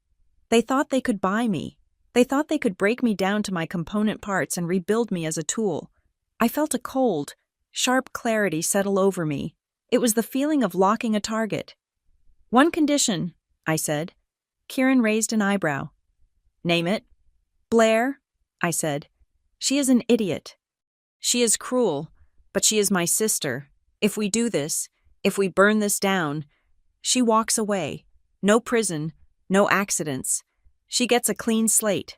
They thought they could buy me. They thought they could break me down to my component parts and rebuild me as a tool. I felt a cold, sharp clarity settle over me. It was the feeling of locking a target. One condition, I said. Kieran raised an eyebrow. Name it. Blair, I said. She is an idiot. She is cruel, but she is my sister. If we do this, if we burn this down, she walks away. No prison, no accidents. She gets a clean slate.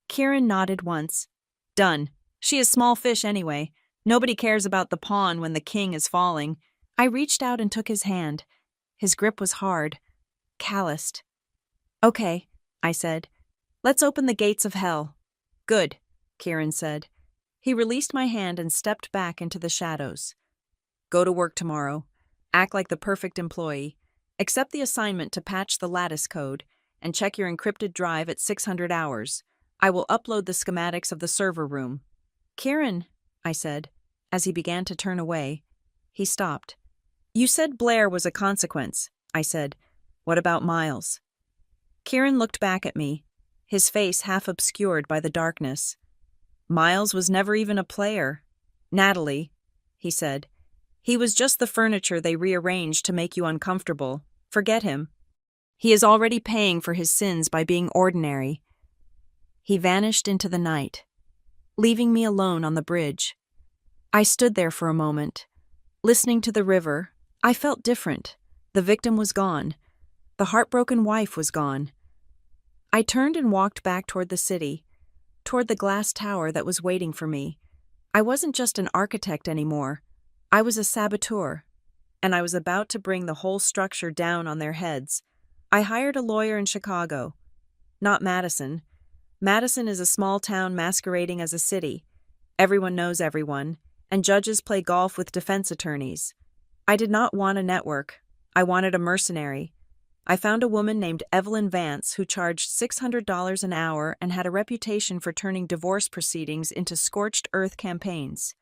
Kieran nodded once. Done. She is small fish anyway. Nobody cares about the pawn when the king is falling. I reached out and took his hand. His grip was hard, calloused. Okay, I said. Let's open the gates of hell. Good, Kieran said. He released my hand and stepped back into the shadows. Go to work tomorrow. Act like the perfect employee. Accept the assignment to patch the lattice code and check your encrypted drive at 600 hours. I will upload the schematics of the server room. Kieran, I said, as he began to turn away. He stopped. You said Blair was a consequence, I said. What about Miles? Kieran looked back at me, his face half obscured by the darkness. Miles was never even a player. Natalie, he said. He was just the furniture they rearranged to make you uncomfortable. Forget him. He is already paying for his sins by being ordinary. He vanished into the night, leaving me alone on the bridge. I stood there for a moment, listening to the river. I felt different. The victim was gone. The heartbroken wife was gone. I turned and walked back toward the city, toward the glass tower that was waiting for me. I wasn't just an architect anymore. I was a saboteur, and I was about to bring the whole structure down on their heads. I hired a lawyer in Chicago. Not Madison. Madison is a small town masquerading as a city. Everyone knows everyone, and judges play golf with defense attorneys. I did not want a network. I wanted a mercenary. I found a woman named Evelyn Vance who charged $600 an hour and had a reputation for turning divorce proceedings into scorched earth campaigns.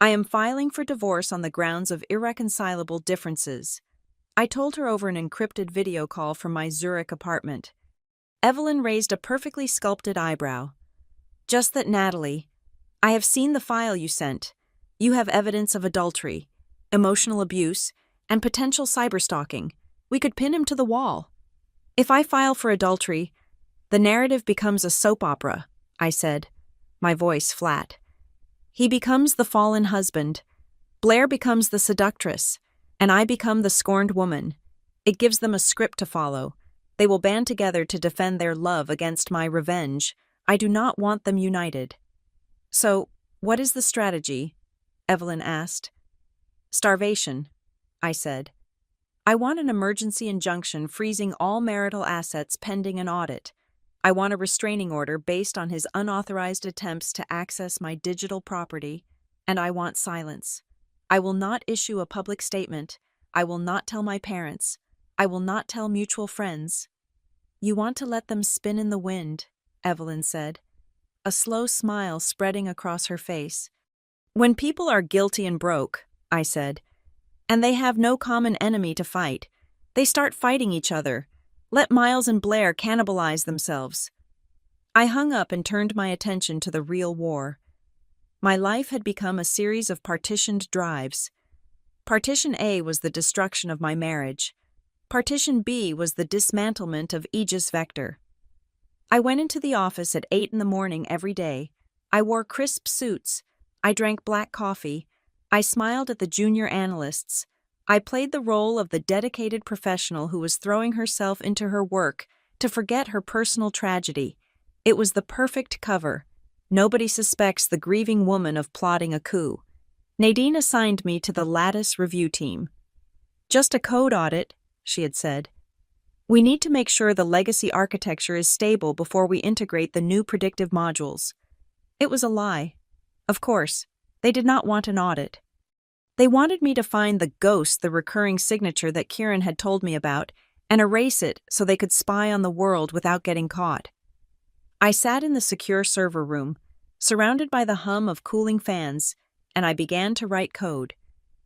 I am filing for divorce on the grounds of irreconcilable differences. I told her over an encrypted video call from my Zurich apartment. Evelyn raised a perfectly sculpted eyebrow. Just that, Natalie. I have seen the file you sent. You have evidence of adultery, emotional abuse, and potential cyberstalking. We could pin him to the wall. If I file for adultery, the narrative becomes a soap opera, I said, my voice flat. He becomes the fallen husband. Blair becomes the seductress, and I become the scorned woman. It gives them a script to follow. They will band together to defend their love against my revenge. I do not want them united. So, what is the strategy? Evelyn asked. Starvation, I said. I want an emergency injunction freezing all marital assets pending an audit. I want a restraining order based on his unauthorized attempts to access my digital property, and I want silence. I will not issue a public statement. I will not tell my parents. I will not tell mutual friends. You want to let them spin in the wind, Evelyn said, a slow smile spreading across her face. When people are guilty and broke, I said, and they have no common enemy to fight, they start fighting each other. Let Miles and Blair cannibalize themselves. I hung up and turned my attention to the real war. My life had become a series of partitioned drives. Partition A was the destruction of my marriage. Partition B was the dismantlement of Aegis Vector. I went into the office at 8 in the morning every day. I wore crisp suits. I drank black coffee. I smiled at the junior analysts. I played the role of the dedicated professional who was throwing herself into her work to forget her personal tragedy. It was the perfect cover. Nobody suspects the grieving woman of plotting a coup. Nadine assigned me to the Lattice review team. Just a code audit, she had said. We need to make sure the legacy architecture is stable before we integrate the new predictive modules. It was a lie. Of course, they did not want an audit. They wanted me to find the ghost, the recurring signature that Kieran had told me about, and erase it so they could spy on the world without getting caught. I sat in the secure server room, surrounded by the hum of cooling fans, and I began to write code.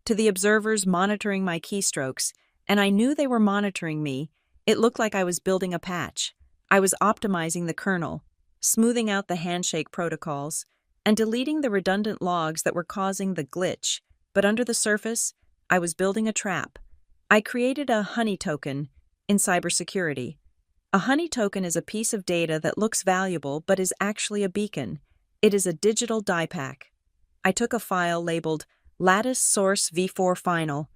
To the observers monitoring my keystrokes, and I knew they were monitoring me, it looked like I was building a patch. I was optimizing the kernel, smoothing out the handshake protocols, and deleting the redundant logs that were causing the glitch. But under the surface, I was building a trap. I created a honey token in cybersecurity. A honey token is a piece of data that looks valuable but is actually a beacon. It is a digital die pack. I took a file labeled Lattice Source v4 Final,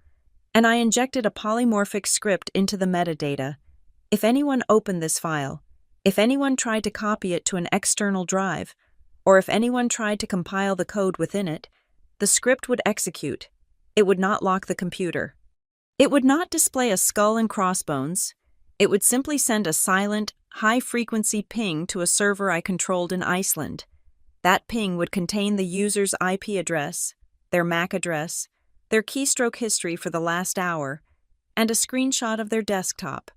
and I injected a polymorphic script into the metadata. If anyone opened this file, if anyone tried to copy it to an external drive, or if anyone tried to compile the code within it, the script would execute. It would not lock the computer. It would not display a skull and crossbones. It would simply send a silent, high-frequency ping to a server I controlled in Iceland. That ping would contain the user's IP address, their MAC address, their keystroke history for the last hour, and a screenshot of their desktop.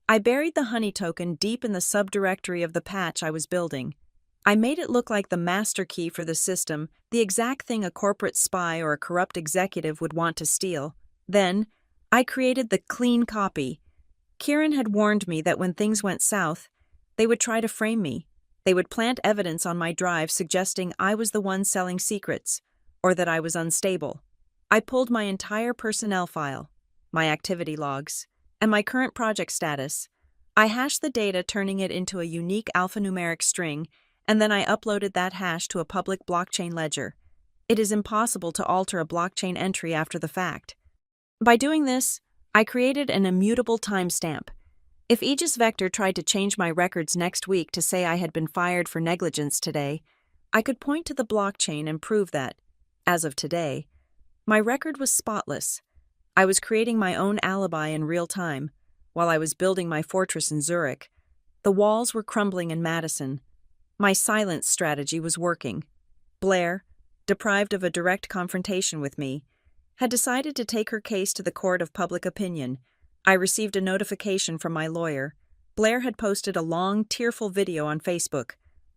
I buried the honey token deep in the subdirectory of the patch I was building. I made it look like the master key for the system, the exact thing a corporate spy or a corrupt executive would want to steal. Then, I created the clean copy. Kieran had warned me that when things went south, they would try to frame me. They would plant evidence on my drive suggesting I was the one selling secrets, or that I was unstable. I pulled my entire personnel file, my activity logs, and my current project status. I hashed the data, turning it into a unique alphanumeric string, and then I uploaded that hash to a public blockchain ledger. It is impossible to alter a blockchain entry after the fact. By doing this, I created an immutable timestamp. If Aegis Vector tried to change my records next week to say I had been fired for negligence today, I could point to the blockchain and prove that, as of today, my record was spotless. I was creating my own alibi in real time, while I was building my fortress in Zurich. The walls were crumbling in Madison. My silence strategy was working. Blair, deprived of a direct confrontation with me, had decided to take her case to the court of public opinion. I received a notification from my lawyer. Blair had posted a long, tearful video on Facebook.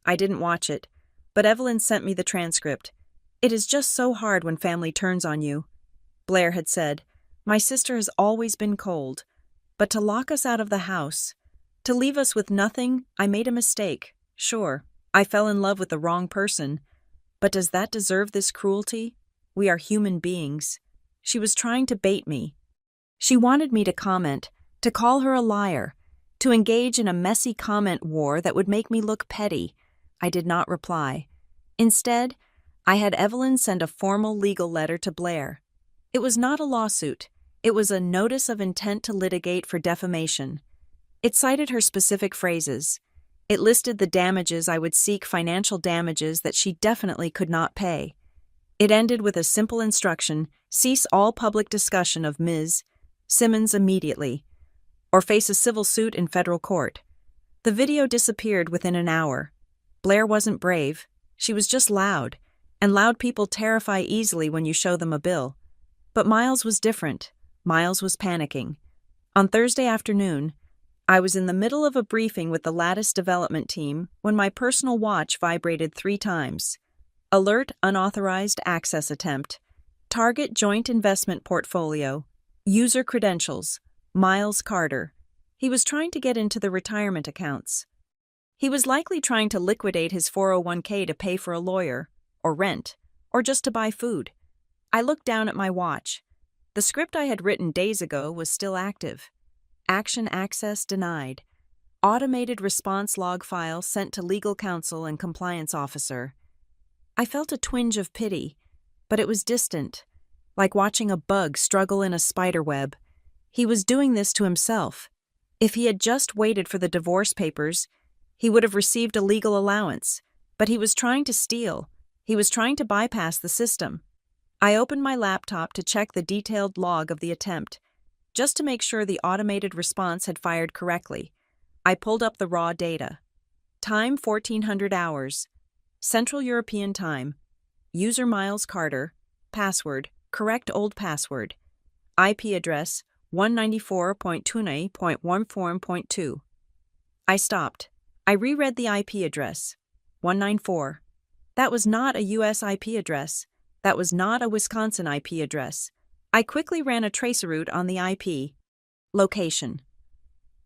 I didn't watch it, but Evelyn sent me the transcript. "It is just so hard when family turns on you," Blair had said. "My sister has always been cold, but to lock us out of the house, to leave us with nothing, I made a mistake. Sure, I fell in love with the wrong person, but does that deserve this cruelty? We are human beings." She was trying to bait me. She wanted me to comment, to call her a liar, to engage in a messy comment war that would make me look petty. I did not reply. Instead, I had Evelyn send a formal legal letter to Blair. It was not a lawsuit. It was a notice of intent to litigate for defamation. It cited her specific phrases. It listed the damages I would seek, financial damages that she definitely could not pay. It ended with a simple instruction: cease all public discussion of Ms. Simmons immediately, or face a civil suit in federal court. The video disappeared within an hour. Blair wasn't brave. She was just loud, and loud people terrify easily when you show them a bill. But Miles was different. Miles was panicking. On Thursday afternoon, I was in the middle of a briefing with the Lattice development team when my personal watch vibrated 3 times. Alert: unauthorized access attempt. Target joint investment portfolio. User credentials: Miles Carter. He was trying to get into the retirement accounts. He was likely trying to liquidate his 401k to pay for a lawyer, or rent, or just to buy food. I looked down at my watch. The script I had written days ago was still active. Action access denied. Automated response log file sent to legal counsel and compliance officer. I felt a twinge of pity, but it was distant, like watching a bug struggle in a spider web. He was doing this to himself. If he had just waited for the divorce papers, he would have received a legal allowance, but he was trying to steal. He was trying to bypass the system. I opened my laptop to check the detailed log of the attempt, just to make sure the automated response had fired correctly. I pulled up the raw data. Time 1400 hours. Central European Time. User Miles Carter. Password: correct old password. IP address: 194.20.14.2. I stopped. I reread the IP address. 194. That was not a US IP address. That was not a Wisconsin IP address. I quickly ran a traceroute on the IP. Location: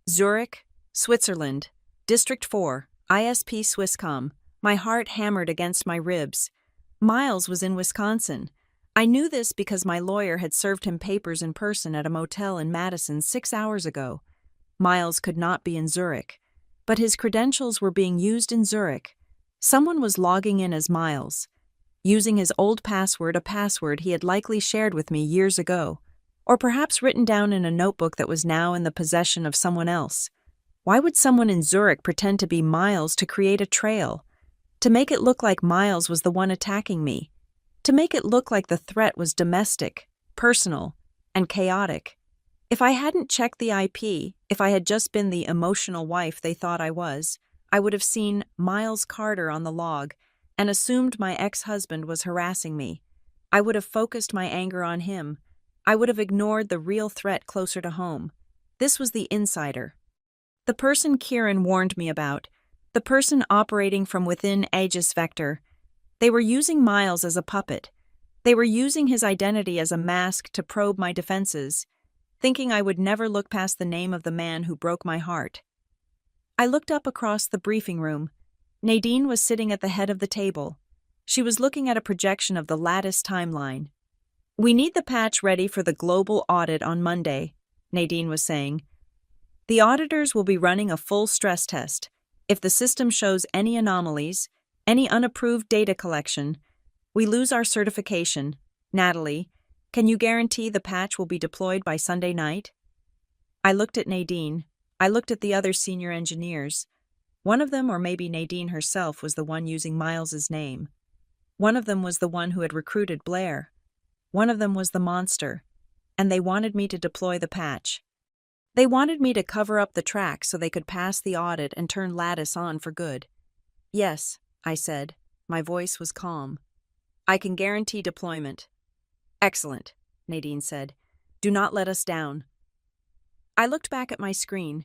Zurich, Switzerland, District 4, ISP Swisscom. My heart hammered against my ribs. Miles was in Wisconsin. I knew this because my lawyer had served him papers in person at a motel in Madison 6 hours ago. Miles could not be in Zurich, but his credentials were being used in Zurich. Someone was logging in as Miles, using his old password, a password he had likely shared with me years ago, or perhaps written down in a notebook that was now in the possession of someone else. Why would someone in Zurich pretend to be Miles to create a trail? To make it look like Miles was the one attacking me. To make it look like the threat was domestic, personal, and chaotic. If I hadn't checked the IP, if I had just been the emotional wife they thought I was, I would have seen Miles Carter on the log and assumed my ex-husband was harassing me. I would have focused my anger on him. I would have ignored the real threat closer to home. This was the insider. The person Kieran warned me about. The person operating from within Aegis Vector. They were using Miles as a puppet. They were using his identity as a mask to probe my defenses, thinking I would never look past the name of the man who broke my heart. I looked up across the briefing room. Nadine was sitting at the head of the table. She was looking at a projection of the Lattice timeline. "We need the patch ready for the global audit on Monday," Nadine was saying. "The auditors will be running a full stress test. If the system shows any anomalies, any unapproved data collection, we lose our certification. Natalie, can you guarantee the patch will be deployed by Sunday night?" I looked at Nadine. I looked at the other senior engineers. One of them, or maybe Nadine herself, was the one using Miles's name. One of them was the one who had recruited Blair. One of them was the monster. And they wanted me to deploy the patch. They wanted me to cover up the tracks so they could pass the audit and turn Lattice on for good. "Yes," I said. My voice was calm. "I can guarantee deployment." "Excellent," Nadine said. "Do not let us down." I looked back at my screen.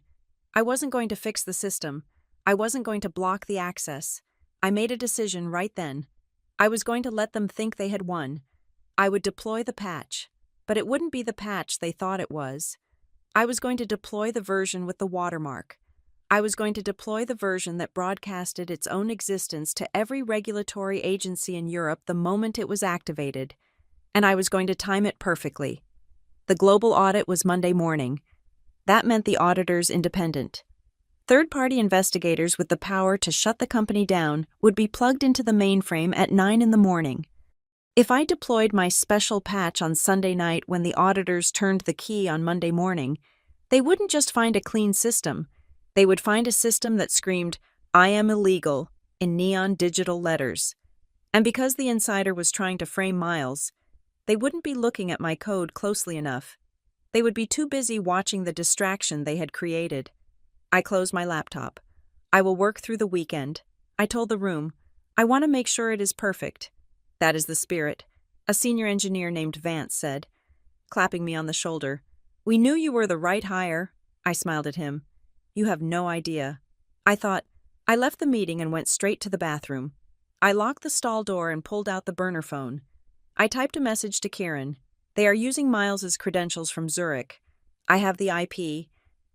I wasn't going to fix the system. I wasn't going to block the access. I made a decision right then. I was going to let them think they had won. I would deploy the patch, but it wouldn't be the patch they thought it was. I was going to deploy the version with the watermark. I was going to deploy the version that broadcasted its own existence to every regulatory agency in Europe the moment it was activated, and I was going to time it perfectly. The global audit was Monday morning. That meant the auditors independent. Third-party investigators with the power to shut the company down would be plugged into the mainframe at 9 in the morning. If I deployed my special patch on Sunday night when the auditors turned the key on Monday morning, they wouldn't just find a clean system. They would find a system that screamed, "I am illegal," in neon digital letters. And because the insider was trying to frame Miles, they wouldn't be looking at my code closely enough. They would be too busy watching the distraction they had created. I closed my laptop. "I will work through the weekend." I told the room, "I want to make sure it is perfect." "That is the spirit," a senior engineer named Vance said, clapping me on the shoulder. "We knew you were the right hire." I smiled at him. "You have no idea." I thought. I left the meeting and went straight to the bathroom. I locked the stall door and pulled out the burner phone. I typed a message to Kieran. "They are using Miles's credentials from Zurich. I have the IP,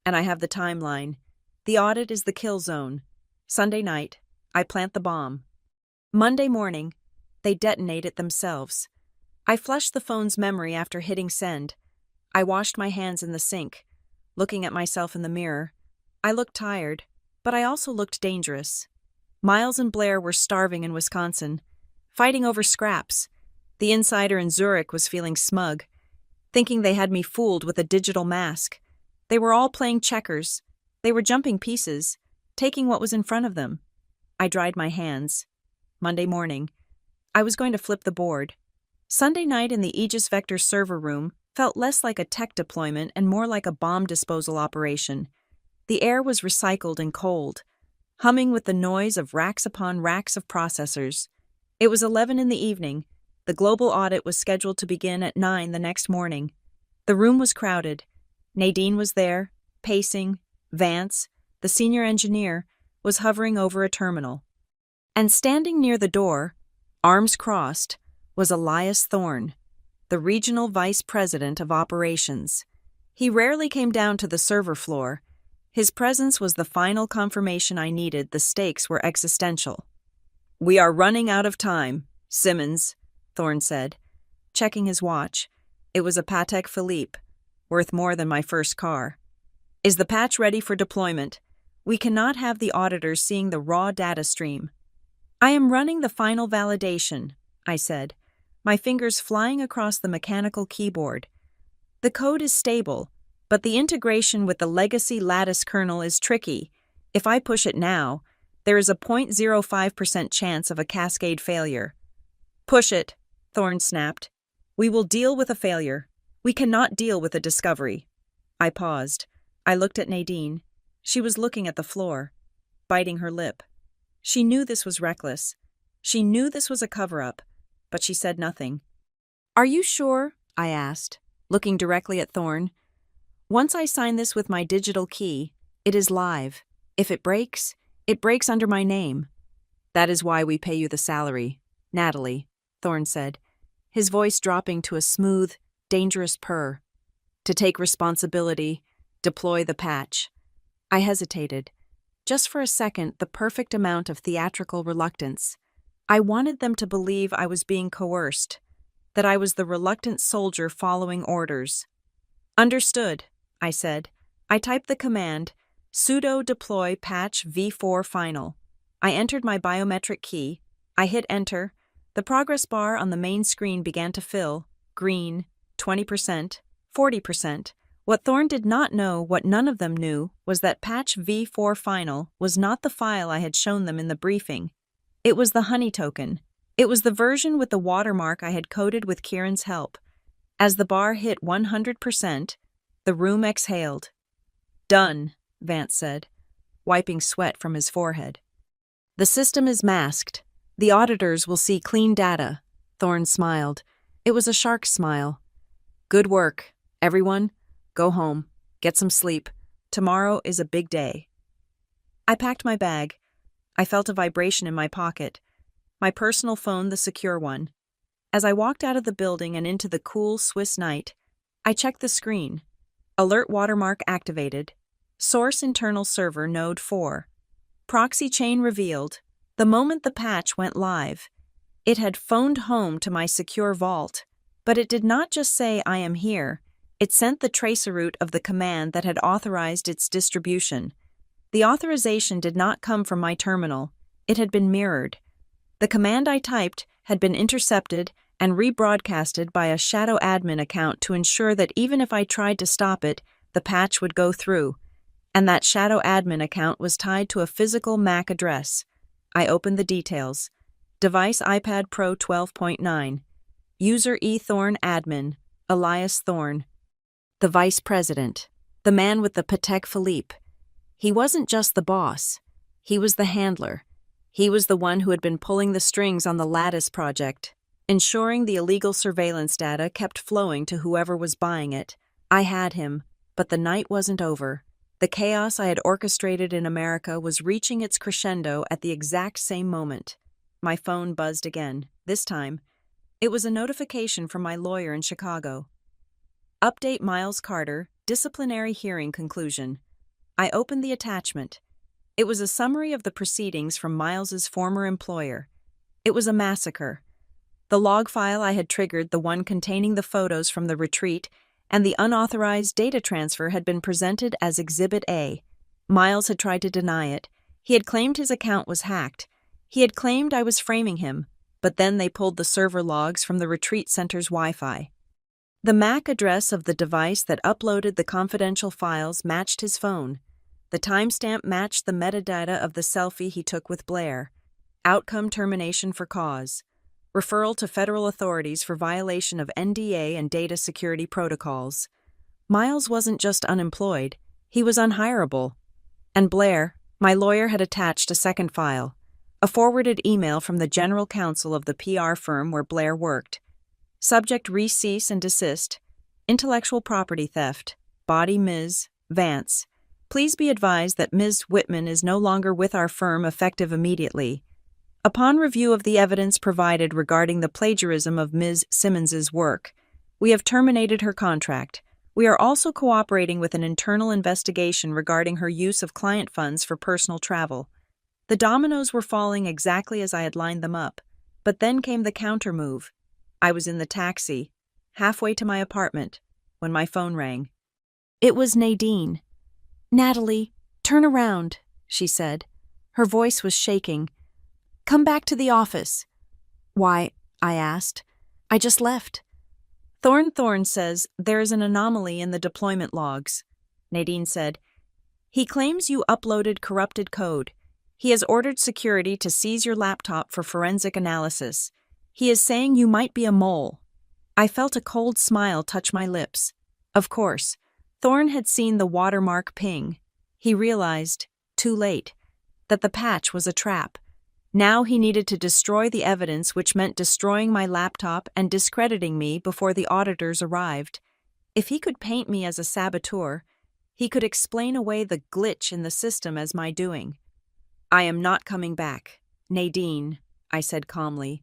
and I have the timeline. The audit is the kill zone. Sunday night, I plant the bomb. Monday morning, they detonate it themselves." I flushed the phone's memory after hitting send. I washed my hands in the sink, looking at myself in the mirror. I looked tired, but I also looked dangerous. Miles and Blair were starving in Wisconsin, fighting over scraps. The insider in Zurich was feeling smug, thinking they had me fooled with a digital mask. They were all playing checkers. They were jumping pieces, taking what was in front of them. I dried my hands. Monday morning, I was going to flip the board. Sunday night in the Aegis Vector server room felt less like a tech deployment and more like a bomb disposal operation. The air was recycled and cold, humming with the noise of racks upon racks of processors. It was 11 in the evening. The global audit was scheduled to begin at 9 the next morning. The room was crowded. Nadine was there, pacing. Vance, the senior engineer, was hovering over a terminal. And standing near the door, arms crossed, was Elias Thorne, the regional vice president of operations. He rarely came down to the server floor. His presence was the final confirmation I needed the stakes were existential. "We are running out of time, Simmons," Thorne said, checking his watch. It was a Patek Philippe, worth more than my first car. "Is the patch ready for deployment? We cannot have the auditors seeing the raw data stream." "I am running the final validation," I said, my fingers flying across the mechanical keyboard. "The code is stable, but the integration with the legacy Lattice kernel is tricky. If I push it now, there is a 0.05% chance of a cascade failure." "Push it," Thorne snapped. "We will deal with a failure. We cannot deal with a discovery." I paused. I looked at Nadine. She was looking at the floor, biting her lip. She knew this was reckless. She knew this was a cover-up, but she said nothing. "Are you sure?" I asked. looking directly at Thorn. Once I sign this with my digital key, it is live. If it breaks under my name. That is why we pay you the salary, Natalie, Thorn said, his voice dropping to a smooth, dangerous purr. To take responsibility, deploy the patch. I hesitated. Just for a second, the perfect amount of theatrical reluctance. I wanted them to believe I was being coerced, that I was the reluctant soldier following orders. Understood, I said. I typed the command, sudo deploy patch v4 final. I entered my biometric key. I hit enter. The progress bar on the main screen began to fill, green, 20%, 40%. What Thorn did not know, what none of them knew, was that patch v4 final was not the file I had shown them in the briefing. It was the honey token. It was the version with the watermark I had coded with Kieran's help. As the bar hit 100%, the room exhaled. Done, Vance said, wiping sweat from his forehead. The system is masked. The auditors will see clean data. Thorn smiled. It was a shark's smile. Good work, everyone. Go home. Get some sleep. Tomorrow is a big day. I packed my bag. I felt a vibration in my pocket. My personal phone, the secure one. As I walked out of the building and into the cool Swiss night, I checked the screen. Alert watermark activated. Source internal server node 4. Proxy chain revealed. The moment the patch went live, it had phoned home to my secure vault, but it did not just say I am here. It sent the tracer route of the command that had authorized its distribution. The authorization did not come from my terminal. It had been mirrored. The command I typed had been intercepted and rebroadcasted by a shadow admin account to ensure that even if I tried to stop it, the patch would go through. And that shadow admin account was tied to a physical MAC address. I opened the details. Device iPad Pro 12.9. User E. Thorn admin, Elias Thorn. The vice president. The man with the Patek Philippe. He wasn't just the boss. He was the handler. He was the one who had been pulling the strings on the Lattice project, ensuring the illegal surveillance data kept flowing to whoever was buying it. I had him, but the night wasn't over. The chaos I had orchestrated in America was reaching its crescendo at the exact same moment. My phone buzzed again. This time, it was a notification from my lawyer in Chicago. Update Miles Carter, disciplinary hearing conclusion. I opened the attachment. It was a summary of the proceedings from Miles's former employer. It was a massacre. The log file I had triggered, the one containing the photos from the retreat, and the unauthorized data transfer had been presented as Exhibit A. Miles had tried to deny it. He had claimed his account was hacked. He had claimed I was framing him, but then they pulled the server logs from the retreat center's Wi-Fi. The MAC address of the device that uploaded the confidential files matched his phone. The timestamp matched the metadata of the selfie he took with Blair. Outcome termination for cause. Referral to federal authorities for violation of NDA and data security protocols. Miles wasn't just unemployed, he was unhireable. And Blair, my lawyer, had attached a second file, a forwarded email from the general counsel of the PR firm where Blair worked. Subject: cease and desist. Intellectual property theft. Body Ms. Vance. Please be advised that Ms. Whitman is no longer with our firm effective immediately. Upon review of the evidence provided regarding the plagiarism of Ms. Simmons's work, we have terminated her contract. We are also cooperating with an internal investigation regarding her use of client funds for personal travel. The dominoes were falling exactly as I had lined them up, but then came the counter-move. I was in the taxi, halfway to my apartment, when my phone rang. It was Nadine. "Natalie, turn around," she said. Her voice was shaking. "Come back to the office." "Why?" I asked. "I just left." Thorn says there is an anomaly in the deployment logs." Nadine said, "He claims you uploaded corrupted code. He has ordered security to seize your laptop for forensic analysis. He is saying you might be a mole." I felt a cold smile touch my lips. Of course, Thorn had seen the watermark ping. He realized, too late, that the patch was a trap. Now he needed to destroy the evidence, which meant destroying my laptop and discrediting me before the auditors arrived. If he could paint me as a saboteur, he could explain away the glitch in the system as my doing. I am not coming back. Nadine, I said calmly.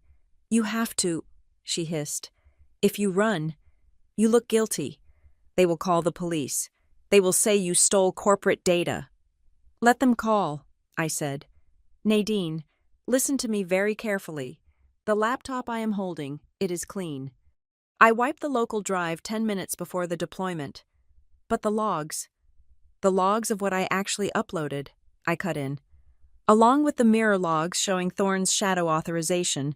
You have to, she hissed. If you run, you look guilty. They will call the police. They will say you stole corporate data. Let them call, I said. Nadine, listen to me very carefully. The laptop I am holding, it is clean. I wiped the local drive 10 minutes before the deployment. But the logs of what I actually uploaded, I cut in, along with the mirror logs showing Thorne's shadow authorization,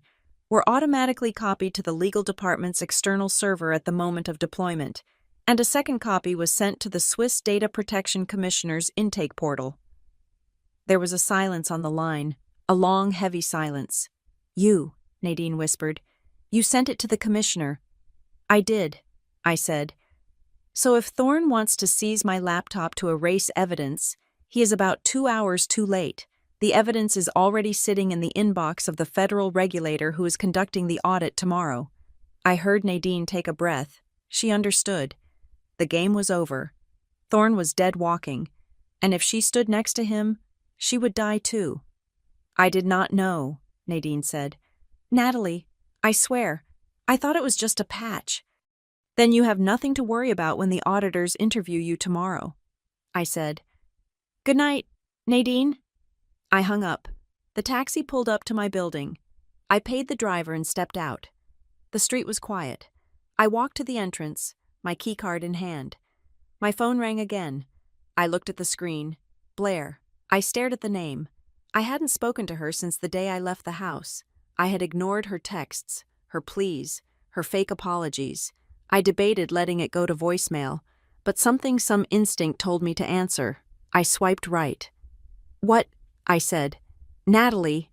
were automatically copied to the legal department's external server at the moment of deployment, and a second copy was sent to the Swiss Data Protection Commissioner's intake portal. There was a silence on the line, a long, heavy silence. You, Nadine whispered. You sent it to the commissioner. I did, I said. So if Thorne wants to seize my laptop to erase evidence, he is about 2 hours too late. The evidence is already sitting in the inbox of the federal regulator who is conducting the audit tomorrow. I heard Nadine take a breath. She understood. The game was over. Thorne was dead walking, and if she stood next to him, she would die too. I did not know, Nadine said. Natalie, I swear, I thought it was just a patch. Then you have nothing to worry about when the auditors interview you tomorrow, I said. Good night, Nadine. I hung up. The taxi pulled up to my building. I paid the driver and stepped out. The street was quiet. I walked to the entrance, my keycard in hand. My phone rang again. I looked at the screen. Blair. I stared at the name. I hadn't spoken to her since the day I left the house. I had ignored her texts, her pleas, her fake apologies. I debated letting it go to voicemail, but some instinct told me to answer. I swiped right. What? I said. Natalie.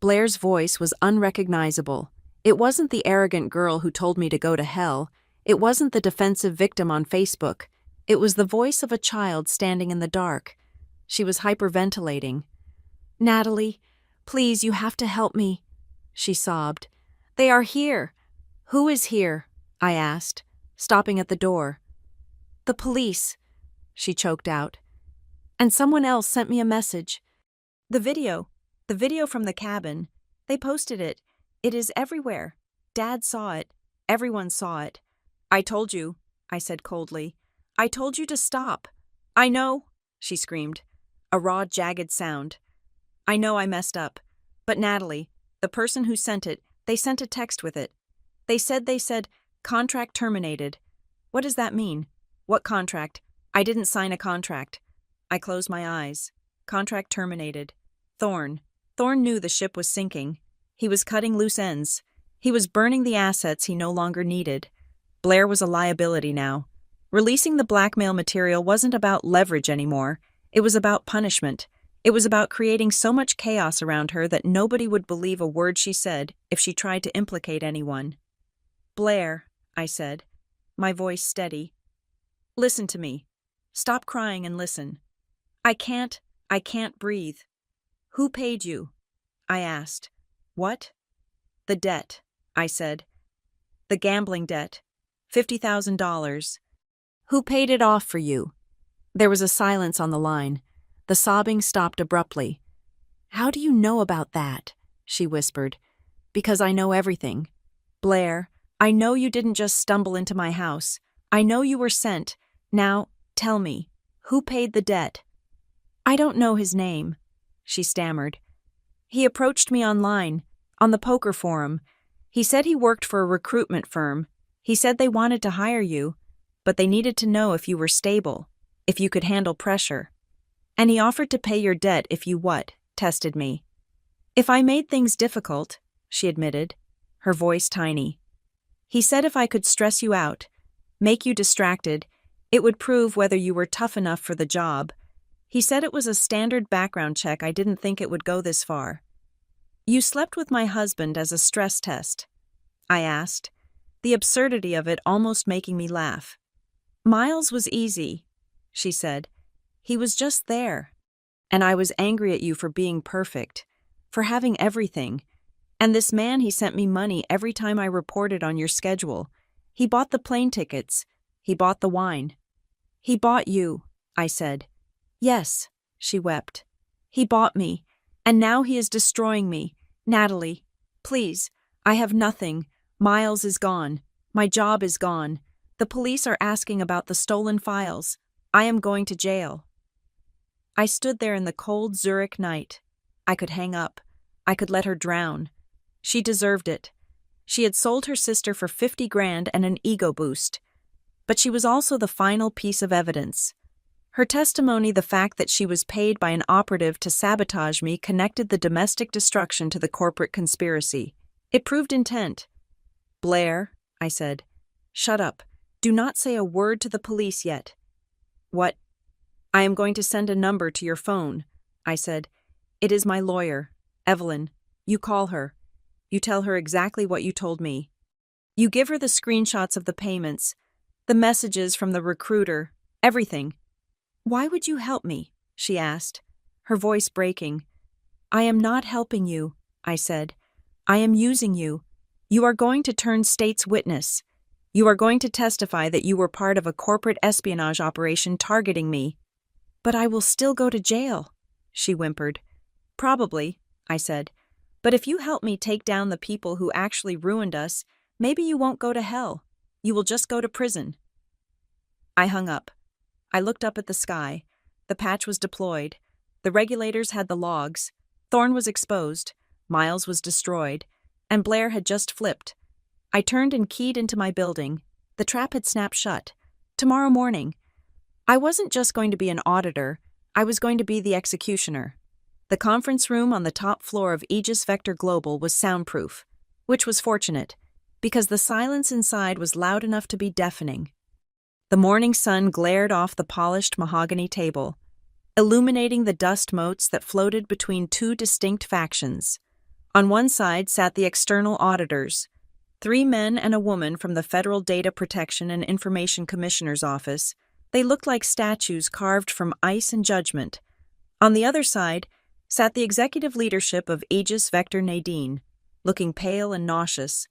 Blair's voice was unrecognizable. It wasn't the arrogant girl who told me to go to hell. It wasn't the defensive victim on Facebook. It was the voice of a child standing in the dark. She was hyperventilating. Natalie, please, you have to help me, she sobbed. They are here. Who is here? I asked, stopping at the door. The police, she choked out. And someone else sent me a message. The video from the cabin, they posted it. It is everywhere. Dad saw it. Everyone saw it. I told you, I said coldly. I told you to stop. I know, she screamed. A raw, jagged sound. I know I messed up. But Natalie, the person who sent it, they sent a text with it. They said, contract terminated. What does that mean? What contract? I didn't sign a contract. I closed my eyes. Contract terminated. Thorne knew the ship was sinking. He was cutting loose ends. He was burning the assets he no longer needed. Blair was a liability now. Releasing the blackmail material wasn't about leverage anymore. It was about punishment. It was about creating so much chaos around her that nobody would believe a word she said if she tried to implicate anyone. Blair, I said, my voice steady. Listen to me. Stop crying and listen. I can't breathe. Who paid you? I asked. What? The debt, I said. The gambling debt. $50,000. Who paid it off for you? There was a silence on the line. The sobbing stopped abruptly. How do you know about that? She whispered. Because I know everything. Blair, I know you didn't just stumble into my house. I know you were sent. Now, tell me, who paid the debt? I don't know his name, she stammered. He approached me online, on the poker forum. He said he worked for a recruitment firm. He said they wanted to hire you, but they needed to know if you were stable, if you could handle pressure. And he offered to pay your debt if you tested me. If I made things difficult, she admitted, her voice tiny. He said if I could stress you out, make you distracted, it would prove whether you were tough enough for the job. He said it was a standard background check. I didn't think it would go this far. You slept with my husband as a stress test, I asked, the absurdity of it almost making me laugh. Miles was easy, she said. He was just there. And I was angry at you for being perfect, for having everything. And this man, he sent me money every time I reported on your schedule. He bought the plane tickets, He bought the wine. He bought you, I said. Yes, she wept. He bought me, and now he is destroying me. Natalie, please, I have nothing. Miles is gone. My job is gone. The police are asking about the stolen files. I am going to jail. I stood there in the cold Zurich night. I could hang up. I could let her drown. She deserved it. She had sold her sister for 50 grand and an ego boost. But she was also the final piece of evidence. Her testimony, the fact that she was paid by an operative to sabotage me, connected the domestic destruction to the corporate conspiracy. It proved intent. Blair, I said, shut up. Do not say a word to the police yet. What? I am going to send a number to your phone, I said. It is my lawyer, Evelyn. You call her. You tell her exactly what you told me. You give her the screenshots of the payments, the messages from the recruiter, everything. Why would you help me? She asked, her voice breaking. I am not helping you, I said. I am using you. You are going to turn state's witness. You are going to testify that you were part of a corporate espionage operation targeting me. But I will still go to jail, she whimpered. Probably, I said. But if you help me take down the people who actually ruined us, maybe you won't go to hell. You will just go to prison. I hung up. I looked up at the sky. The patch was deployed. The regulators had the logs. Thorne was exposed. Miles was destroyed. And Blair had just flipped. I turned and keyed into my building. The trap had snapped shut. Tomorrow morning. I wasn't just going to be an auditor. I was going to be the executioner. The conference room on the top floor of Aegis Vector Global was soundproof, which was fortunate, because the silence inside was loud enough to be deafening. The morning sun glared off the polished mahogany table, illuminating the dust motes that floated between two distinct factions. On one side sat the external auditors, 3 men and a woman from the Federal Data Protection and Information Commissioner's Office. They looked like statues carved from ice and judgment. On the other side sat the executive leadership of Aegis Vector Nadine, looking pale and nauseous,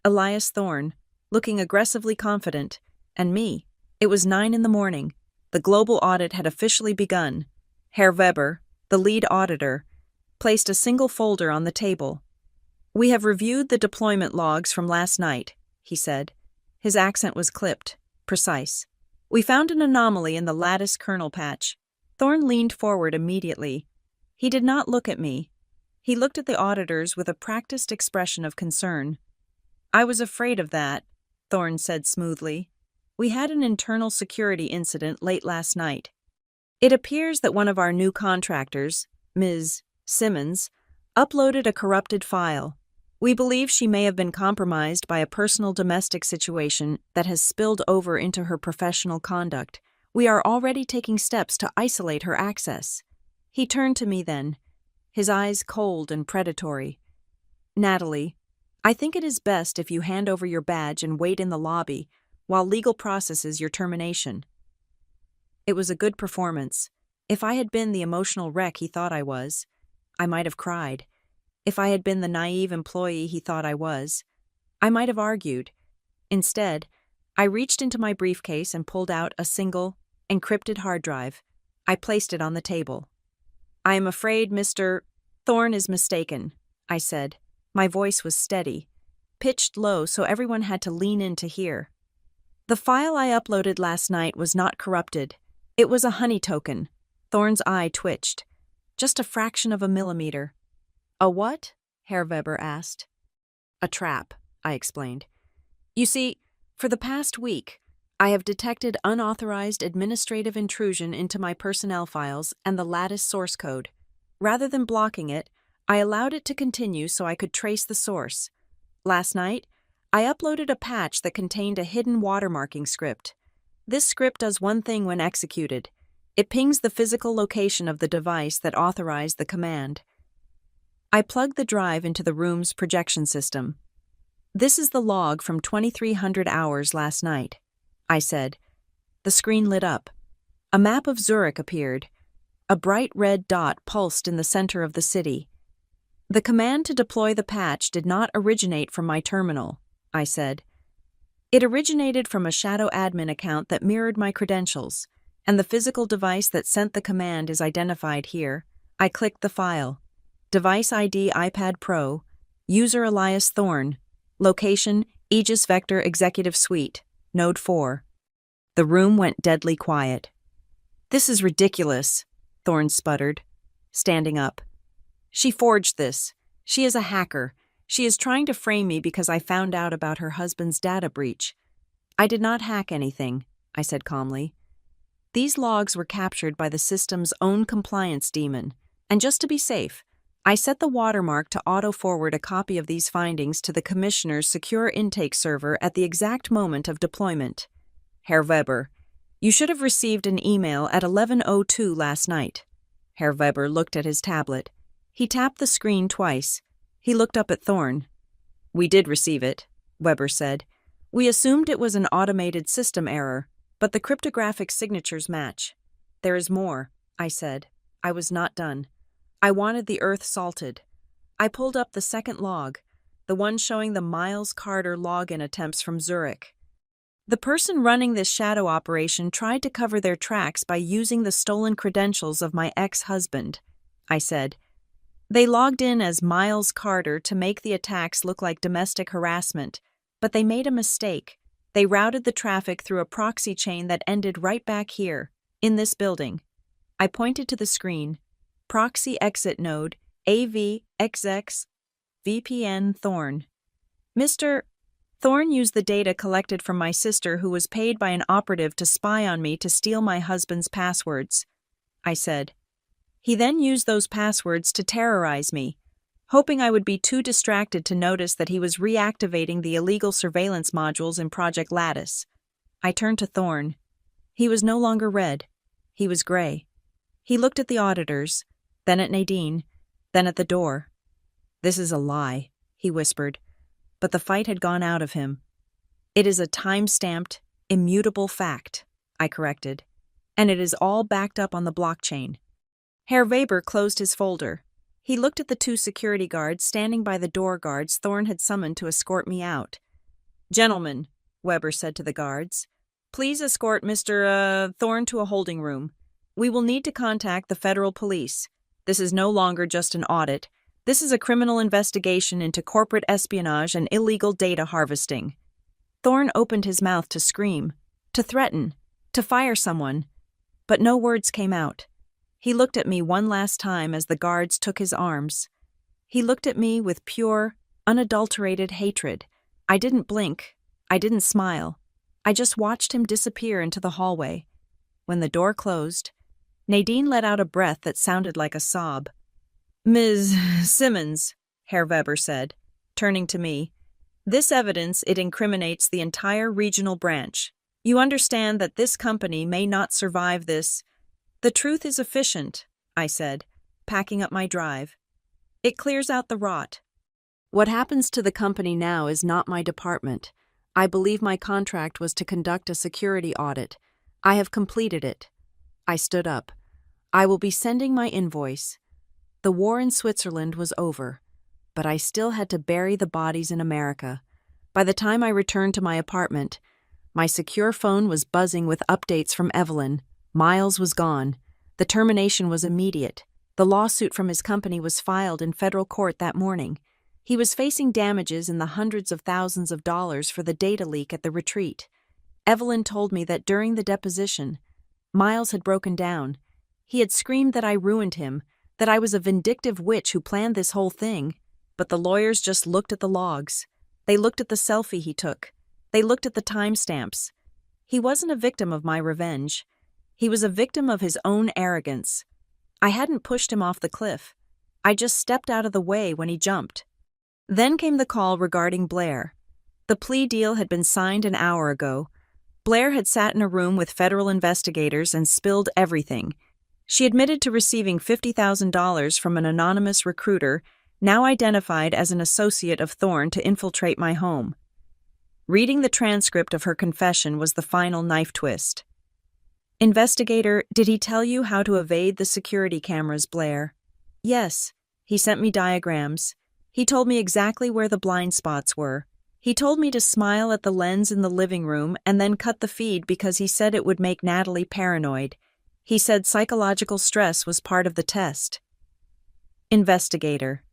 Elias Thorne, looking aggressively confident, and me. It was 9 a.m. The global audit had officially begun. Herr Weber, the lead auditor, placed a single folder on the table. We have reviewed the deployment logs from last night, he said. His accent was clipped, precise. We found an anomaly in the lattice kernel patch. Thorne leaned forward immediately. He did not look at me. He looked at the auditors with a practiced expression of concern. I was afraid of that, Thorne said smoothly. We had an internal security incident late last night. It appears that one of our new contractors, Ms. Simmons, uploaded a corrupted file. We believe she may have been compromised by a personal domestic situation that has spilled over into her professional conduct. We are already taking steps to isolate her access. He turned to me then, his eyes cold and predatory. Natalie, I think it is best if you hand over your badge and wait in the lobby while legal processes your termination. It was a good performance. If I had been the emotional wreck he thought I was, I might have cried. If I had been the naive employee he thought I was, I might have argued. Instead, I reached into my briefcase and pulled out a single, encrypted hard drive. I placed it on the table. I am afraid Mr. Thorne is mistaken, I said. My voice was steady, pitched low so everyone had to lean in to hear. The file I uploaded last night was not corrupted. It was a honey token. Thorne's eye twitched. Just a fraction of a millimeter. A what? Herr Weber asked. A trap, I explained. You see, for the past week, I have detected unauthorized administrative intrusion into my personnel files and the Lattice source code. Rather than blocking it, I allowed it to continue so I could trace the source. Last night, I uploaded a patch that contained a hidden watermarking script. This script does one thing when executed. It pings the physical location of the device that authorized the command. I plugged the drive into the room's projection system. This is the log from 2300 hours last night, I said. The screen lit up. A map of Zurich appeared. A bright red dot pulsed in the center of the city. The command to deploy the patch did not originate from my terminal, I said. It originated from a shadow admin account that mirrored my credentials, and the physical device that sent the command is identified here. I clicked the file. Device ID iPad Pro, user Elias Thorne, location Aegis Vector Executive Suite, Node 4. The room went deadly quiet. "This is ridiculous," Thorne sputtered, standing up. "She forged this. She is a hacker. She is trying to frame me because I found out about her husband's data breach." "I did not hack anything," I said calmly. "These logs were captured by the system's own compliance demon, and just to be safe, I set the watermark to auto-forward a copy of these findings to the Commissioner's secure intake server at the exact moment of deployment. Herr Weber, you should have received an email at 11:02 last night." Herr Weber looked at his tablet. He tapped the screen twice. He looked up at Thorne. "We did receive it," Weber said. "We assumed it was an automated system error, but the cryptographic signatures match." "There is more," I said. I was not done. I wanted the earth salted. I pulled up the second log, the one showing the Miles Carter login attempts from Zurich. The person running this shadow operation tried to cover their tracks by using the stolen credentials of my ex-husband, I said. They logged in as Miles Carter to make the attacks look like domestic harassment, but they made a mistake. They routed the traffic through a proxy chain that ended right back here, in this building. I pointed to the screen. Proxy exit node, AVXX, VPN Thorne. Mr. Thorne used the data collected from my sister who was paid by an operative to spy on me to steal my husband's passwords, I said. He then used those passwords to terrorize me, hoping I would be too distracted to notice that he was reactivating the illegal surveillance modules in Project Lattice. I turned to Thorne. He was no longer red. He was gray. He looked at the auditors, then at Nadine, then at the door. "This is a lie," he whispered, but the fight had gone out of him. "It is a time-stamped, immutable fact," I corrected, "and it is all backed up on the blockchain." Herr Weber closed his folder. He looked at the two security guards standing by the door guards Thorne had summoned to escort me out. "Gentlemen," Weber said to the guards, "please escort Mr. Thorne to a holding room. We will need to contact the federal police. This is no longer just an audit. This is a criminal investigation into corporate espionage and illegal data harvesting." Thorne opened his mouth to scream, to threaten, to fire someone, but no words came out. He looked at me one last time as the guards took his arms. He looked at me with pure, unadulterated hatred. I didn't blink. I didn't smile. I just watched him disappear into the hallway. When the door closed, Nadine let out a breath that sounded like a sob. "Ms. Simmons," Herr Weber said, turning to me, "this evidence, it incriminates the entire regional branch. You understand that this company may not survive this." "The truth is efficient," I said, packing up my drive. "It clears out the rot. What happens to the company now is not my department. I believe my contract was to conduct a security audit. I have completed it." I stood up. "I will be sending my invoice." The war in Switzerland was over, but I still had to bury the bodies in America. By the time I returned to my apartment, my secure phone was buzzing with updates from Evelyn. Miles was gone. The termination was immediate. The lawsuit from his company was filed in federal court that morning. He was facing damages in the hundreds of thousands of dollars for the data leak at the retreat. Evelyn told me that during the deposition, Miles had broken down. He had screamed that I ruined him, that I was a vindictive witch who planned this whole thing, but the lawyers just looked at the logs. They looked at the selfie he took. They looked at the timestamps. He wasn't a victim of my revenge. He was a victim of his own arrogance. I hadn't pushed him off the cliff. I just stepped out of the way when he jumped. Then came the call regarding Blair. The plea deal had been signed an hour ago. Blair had sat in a room with federal investigators and spilled everything. She admitted to receiving $50,000 from an anonymous recruiter, now identified as an associate of Thorne, to infiltrate my home. Reading the transcript of her confession was the final knife twist. "Investigator, did he tell you how to evade the security cameras, Blair?" "Yes. He sent me diagrams. He told me exactly where the blind spots were. He told me to smile at the lens in the living room and then cut the feed because he said it would make Natalie paranoid. He said psychological stress was part of the test. Investigator.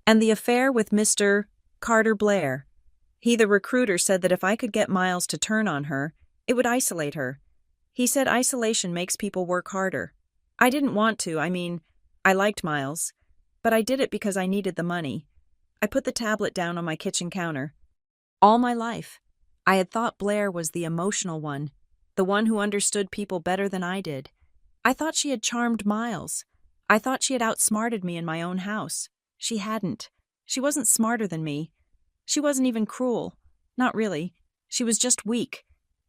And the affair with Mr. Carter Blair. He, the recruiter, said that if I could get Miles to turn on her, it would isolate her. He said isolation makes people work harder. I didn't want to, I liked Miles, but I did it because I needed the money. I put the tablet down on my kitchen counter. All my life, I had thought Blair was the emotional one, the one who understood people better than I did. I thought she had charmed Miles. I thought she had outsmarted me in my own house. She hadn't. She wasn't smarter than me. She wasn't even cruel. Not really. She was just weak.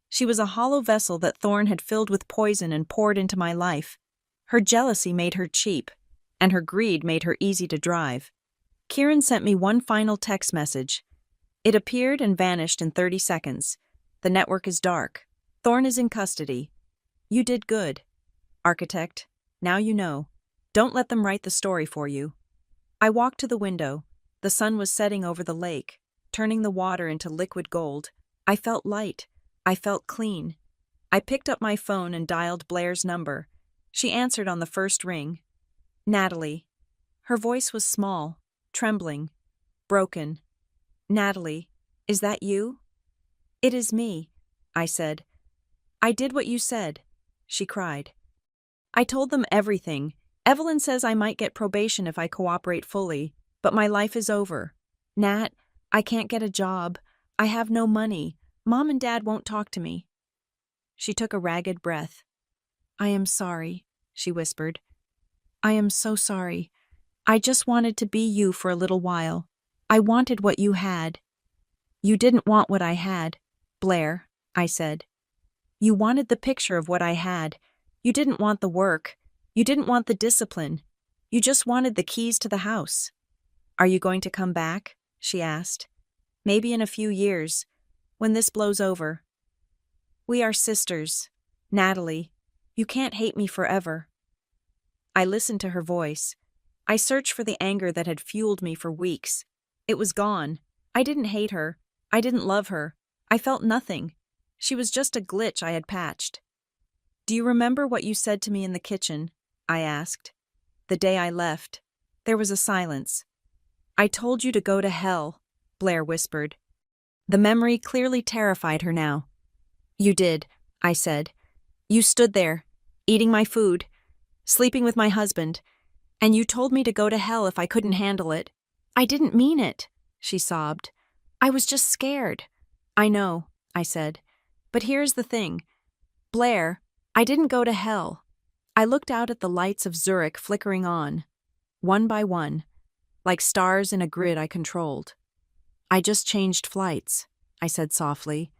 She was a hollow vessel that Thorne had filled with poison and poured into my life. Her jealousy made her cheap, and her greed made her easy to drive. Kieran sent me one final text message. It appeared and vanished in 30 seconds. The network is dark. Thorne is in custody. You did good. Architect, now you know. Don't let them write the story for you. I walked to the window. The sun was setting over the lake, turning the water into liquid gold. I felt light. I felt clean. I picked up my phone and dialed Blair's number. She answered on the first ring. Natalie. Her voice was small, trembling, broken. Natalie, is that you? It is me, I said. I did what you said, she cried. I told them everything. Evelyn says I might get probation if I cooperate fully, but my life is over. Nat, I can't get a job. I have no money. Mom and Dad won't talk to me. She took a ragged breath. I am sorry, she whispered. I am so sorry. I just wanted to be you for a little while. I wanted what you had. You didn't want what I had, Blair, I said. You wanted the picture of what I had. You didn't want the work. You didn't want the discipline. You just wanted the keys to the house. Are you going to come back? She asked. Maybe in a few years, when this blows over. We are sisters. Natalie, you can't hate me forever. I listened to her voice. I searched for the anger that had fueled me for weeks. It was gone. I didn't hate her. I didn't love her. I felt nothing. She was just a glitch I had patched. Do you remember what you said to me in the kitchen? I asked. The day I left. There was a silence. I told you to go to hell, Blair whispered. The memory clearly terrified her now. You did, I said. You stood there, eating my food, sleeping with my husband, and you told me to go to hell if I couldn't handle it. I didn't mean it, she sobbed. I was just scared. I know, I said. But here's the thing. Blair, I didn't go to hell. I looked out at the lights of Zurich flickering on, one by one, like stars in a grid I controlled. I just changed flights, I said softly,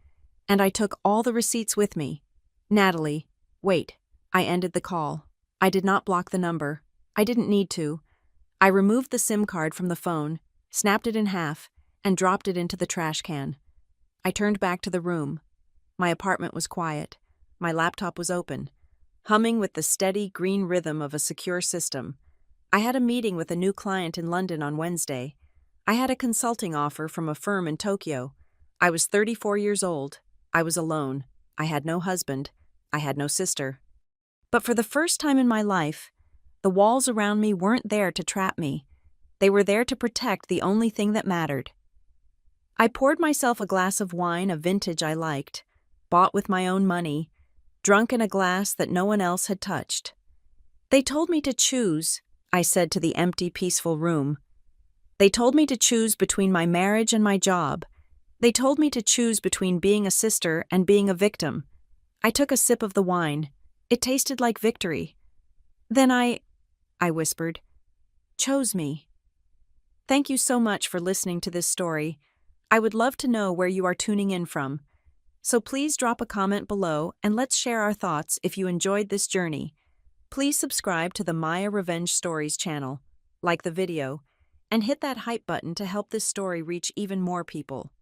and I took all the receipts with me. Natalie, wait. I ended the call. I did not block the number. I didn't need to. I removed the SIM card from the phone, snapped it in half, and dropped it into the trash can. I turned back to the room. My apartment was quiet. My laptop was open, humming with the steady green rhythm of a secure system. I had a meeting with a new client in London on Wednesday. I had a consulting offer from a firm in Tokyo. I was 34 years old. I was alone. I had no husband. I had no sister. But for the first time in my life, the walls around me weren't there to trap me. They were there to protect the only thing that mattered. I poured myself a glass of wine, a vintage I liked, bought with my own money, drunk in a glass that no one else had touched. They told me to choose, I said to the empty, peaceful room. They told me to choose between my marriage and my job. They told me to choose between being a sister and being a victim. I took a sip of the wine. It tasted like victory. Then I whispered, chose me. Thank you so much for listening to this story. I would love to know where you are tuning in from. So please drop a comment below and let's share our thoughts if you enjoyed this journey. Please subscribe to the Maya Revenge Stories channel, like the video, and hit that hype button to help this story reach even more people.